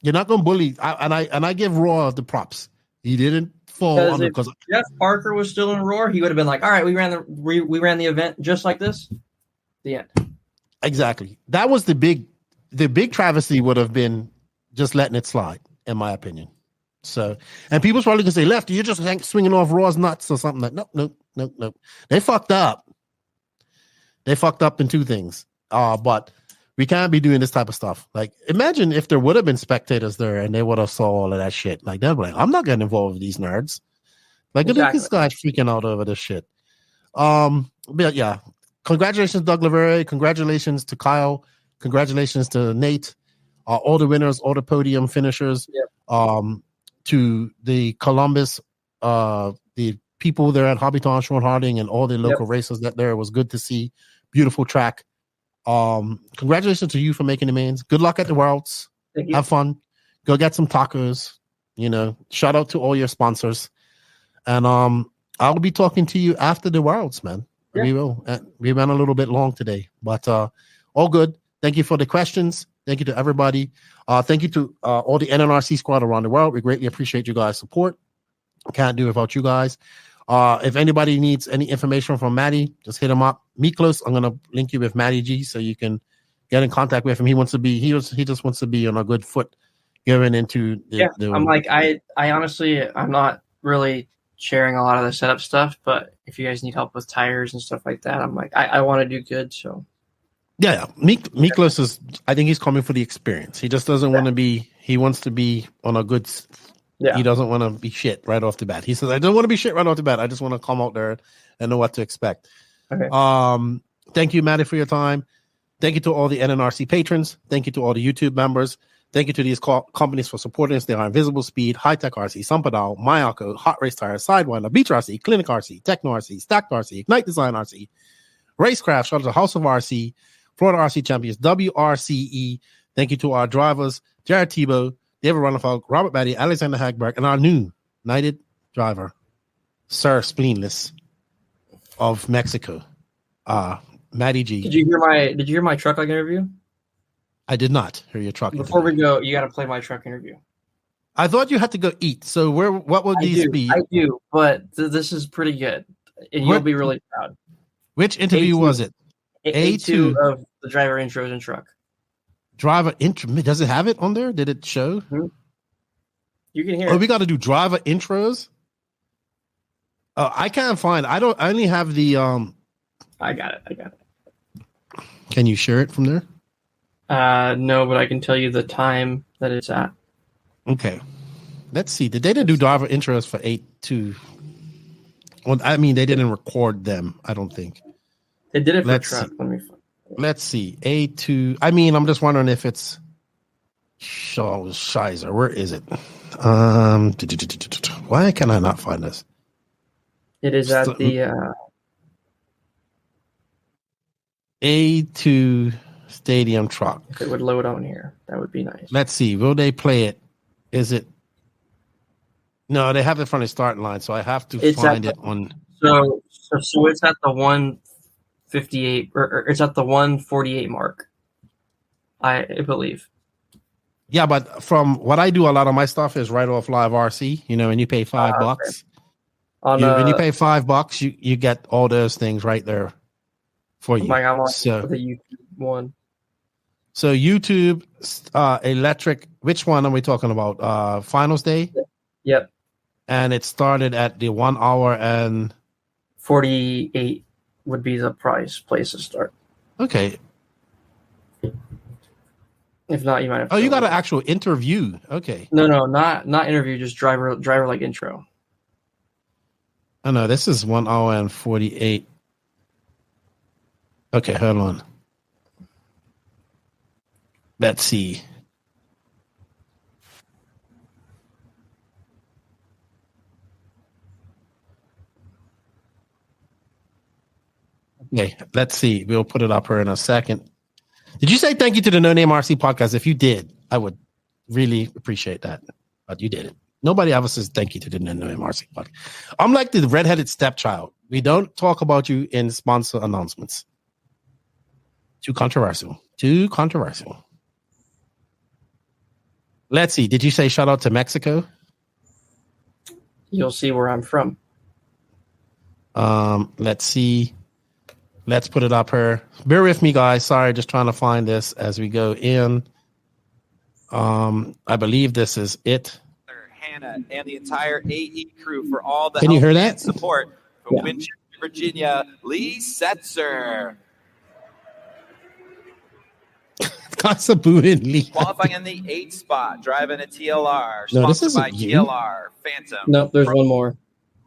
You're not going to bully, and I give Raw the props. He didn't fall under because Jeff Parker was still in Roar, he would have been like, "All right, we ran the event just like this." The end. Exactly. That was the big travesty would have been just letting it slide, in my opinion. So, and people's probably gonna say, "Lefty, you're just swinging off Raw's nuts or something." Like, nope. They fucked up. They fucked up in 2 things. But we can't be doing this type of stuff. Like, imagine if there would have been spectators there and they would have saw all of that shit. Like, they'd be like, I'm not getting involved with these nerds. Like, look at this guy freaking out over this shit. But yeah, congratulations, Doug Lavere. Congratulations to Kyle. Congratulations to Nate. All the winners, all the podium finishers. Yep. To the Columbus, the people there at Hobbyton, Sean Harding, and all the local racers that there. It was good to see. Beautiful track. Congratulations to you for making the mains. Good luck at the Worlds. Have fun. Go get some tacos. Shout out to all your sponsors. And I'll be talking to you after the Worlds, man. Yeah. We will. We ran a little bit long today, but all good. Thank you for the questions. Thank you to everybody. Thank you to all the NNRC squad around the world. We greatly appreciate you guys' support. Can't do it without you guys. If anybody needs any information from Matty, just hit him up. Miklos, I'm gonna link you with Matty G so you can get in contact with him. He just wants to be on a good foot going into I'm like, I honestly, I'm not really sharing a lot of the setup stuff, but if you guys need help with tires and stuff like that, I'm like, I want to do good. So yeah. Miklos is, I think he's coming for the experience. He just doesn't want to be, he wants to be on a good. Yeah. He doesn't want to be shit right off the bat. He says, I don't want to be shit right off the bat. I just want to come out there and know what to expect. Okay. Thank you, Matty, for your time. Thank you to all the NNRC patrons. Thank you to all the YouTube members. Thank you to these companies for supporting us. They are Invisible Speed, High Tech RC, Sampadal, Mayako, Hot Race Tires, Sidewinder, Beach RC, Clinic RC, Techno RC, Stacked RC, Ignite Design RC, RaceCraft, shout out to House of RC, Florida RC Champions, WRCE. Thank you to our drivers, Jared Tebow, David Ronnefeld, Robert Batty, Alexander Hagberg, and our new United driver, Sir Spleenless of Mexico, Matty G. Did you hear my truck interview? I did not hear your truck. Before we go, you got to play my truck interview. I thought you had to go eat. So what would these be? I do, but this is pretty good, and you'll be really proud. Which interview was it? A2 of the driver intros and truck. Driver intro, does it have it on there? Did it show? Mm-hmm. You can hear. We got to do driver intros. I can't find. I only have the. I got it. Can you share it from there? No, but I can tell you the time that it's at. Okay, let's see. Did they do driver intros for 8-2? Well, I mean, they didn't record them. I don't think they did it for truck. Let me find. Let's see. A2. I mean, I'm just wondering if it's Shizer. Where is it? Why can I not find this? It is at the. A2 stadium truck. If it would load on here, that would be nice. Let's see. Will they play it? Is it? No, they have it from the starting line, so I have to find it on. So it's at the 158 or it's at the 148 mark, I believe. Yeah, but from what I do, a lot of my stuff is right off Live RC, and you pay $5. Okay. When you pay $5, you get all those things right there for you. Oh my God, so the YouTube one. So YouTube, electric. Which one are we talking about? Finals day. Yep. And it started at the 1 hour and 48 would be the place to start. Okay. If not, you might have. Oh, you got an actual interview. Okay. No, not interview. Just driver like intro. Oh no, this is 1 hour and 48. Okay, hold on. Let's see. Okay, let's see. We'll put it up here in a second. Did you say thank you to the No Name RC podcast? If you did, I would really appreciate that. But you didn't. Nobody ever says thank you to the No Name RC podcast. I'm like the redheaded stepchild. We don't talk about you in sponsor announcements. Too controversial. Let's see. Did you say shout out to Mexico? You'll see where I'm from. Let's see. Let's put it up here. Bear with me, guys. Sorry, just trying to find this as we go in. I believe this is it. Hannah and the entire AE crew for all the Can you hear that? Support from Winchester, Virginia, Lee Setzer. Casa Boo and Lee. Qualifying in the 8th spot, driving a TLR. No, this sponsored by isn't you. TLR, Phantom. Nope, there's one more.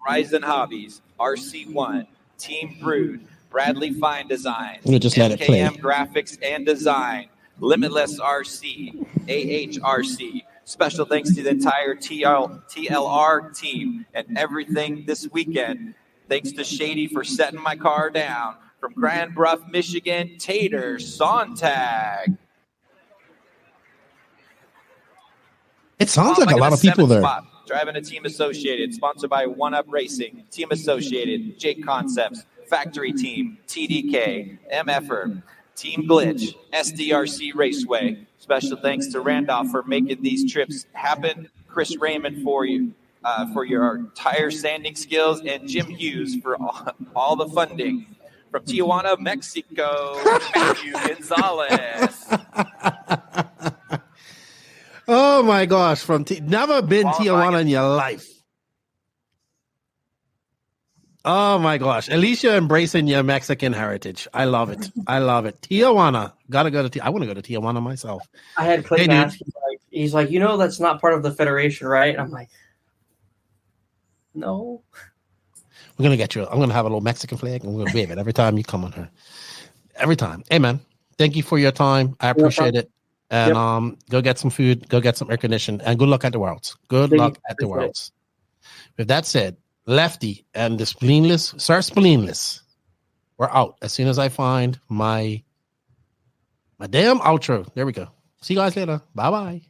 Ryzen Hobbies, RC1, Team Brood, Bradley Fine Designs, We'll just let it play. MKM Graphics and Design, Limitless RC, AHRC. Special thanks to the entire TLR team and everything this weekend. Thanks to Shady for setting my car down. From Grand Bluff, Michigan, Tater Sontag. It sounds like a lot of people there. Spot, driving a Team Associated, sponsored by One Up Racing, Team Associated, Jake Concepts, Factory Team, TDK, MFR, Team Glitch, SDRC Raceway. Special thanks to Randolph for making these trips happen. Chris Raymond for you, for your tire sanding skills, and Jim Hughes for all the funding. From Tijuana, Mexico, Matthew Gonzalez. Oh my gosh! Never been Tijuana in your life. Oh my gosh! At least you're embracing your Mexican heritage. I love it. Tijuana. Gotta go to. I want to go to Tijuana myself. I had Clayton ask. He's like, that's not part of the federation, right? I'm like, no. We're gonna get you. I'm gonna have a little Mexican flag, and we're gonna wave it every time you come on her. Every time. Hey man, thank you for your time. I appreciate it. And go get some food, go get some air conditioning, and good luck at the Worlds. Good luck at the Worlds. With that said, Lefty and the Spleenless, Sir Spleenless, we're out as soon as I find my damn outro. There we go. See you guys later. Bye bye.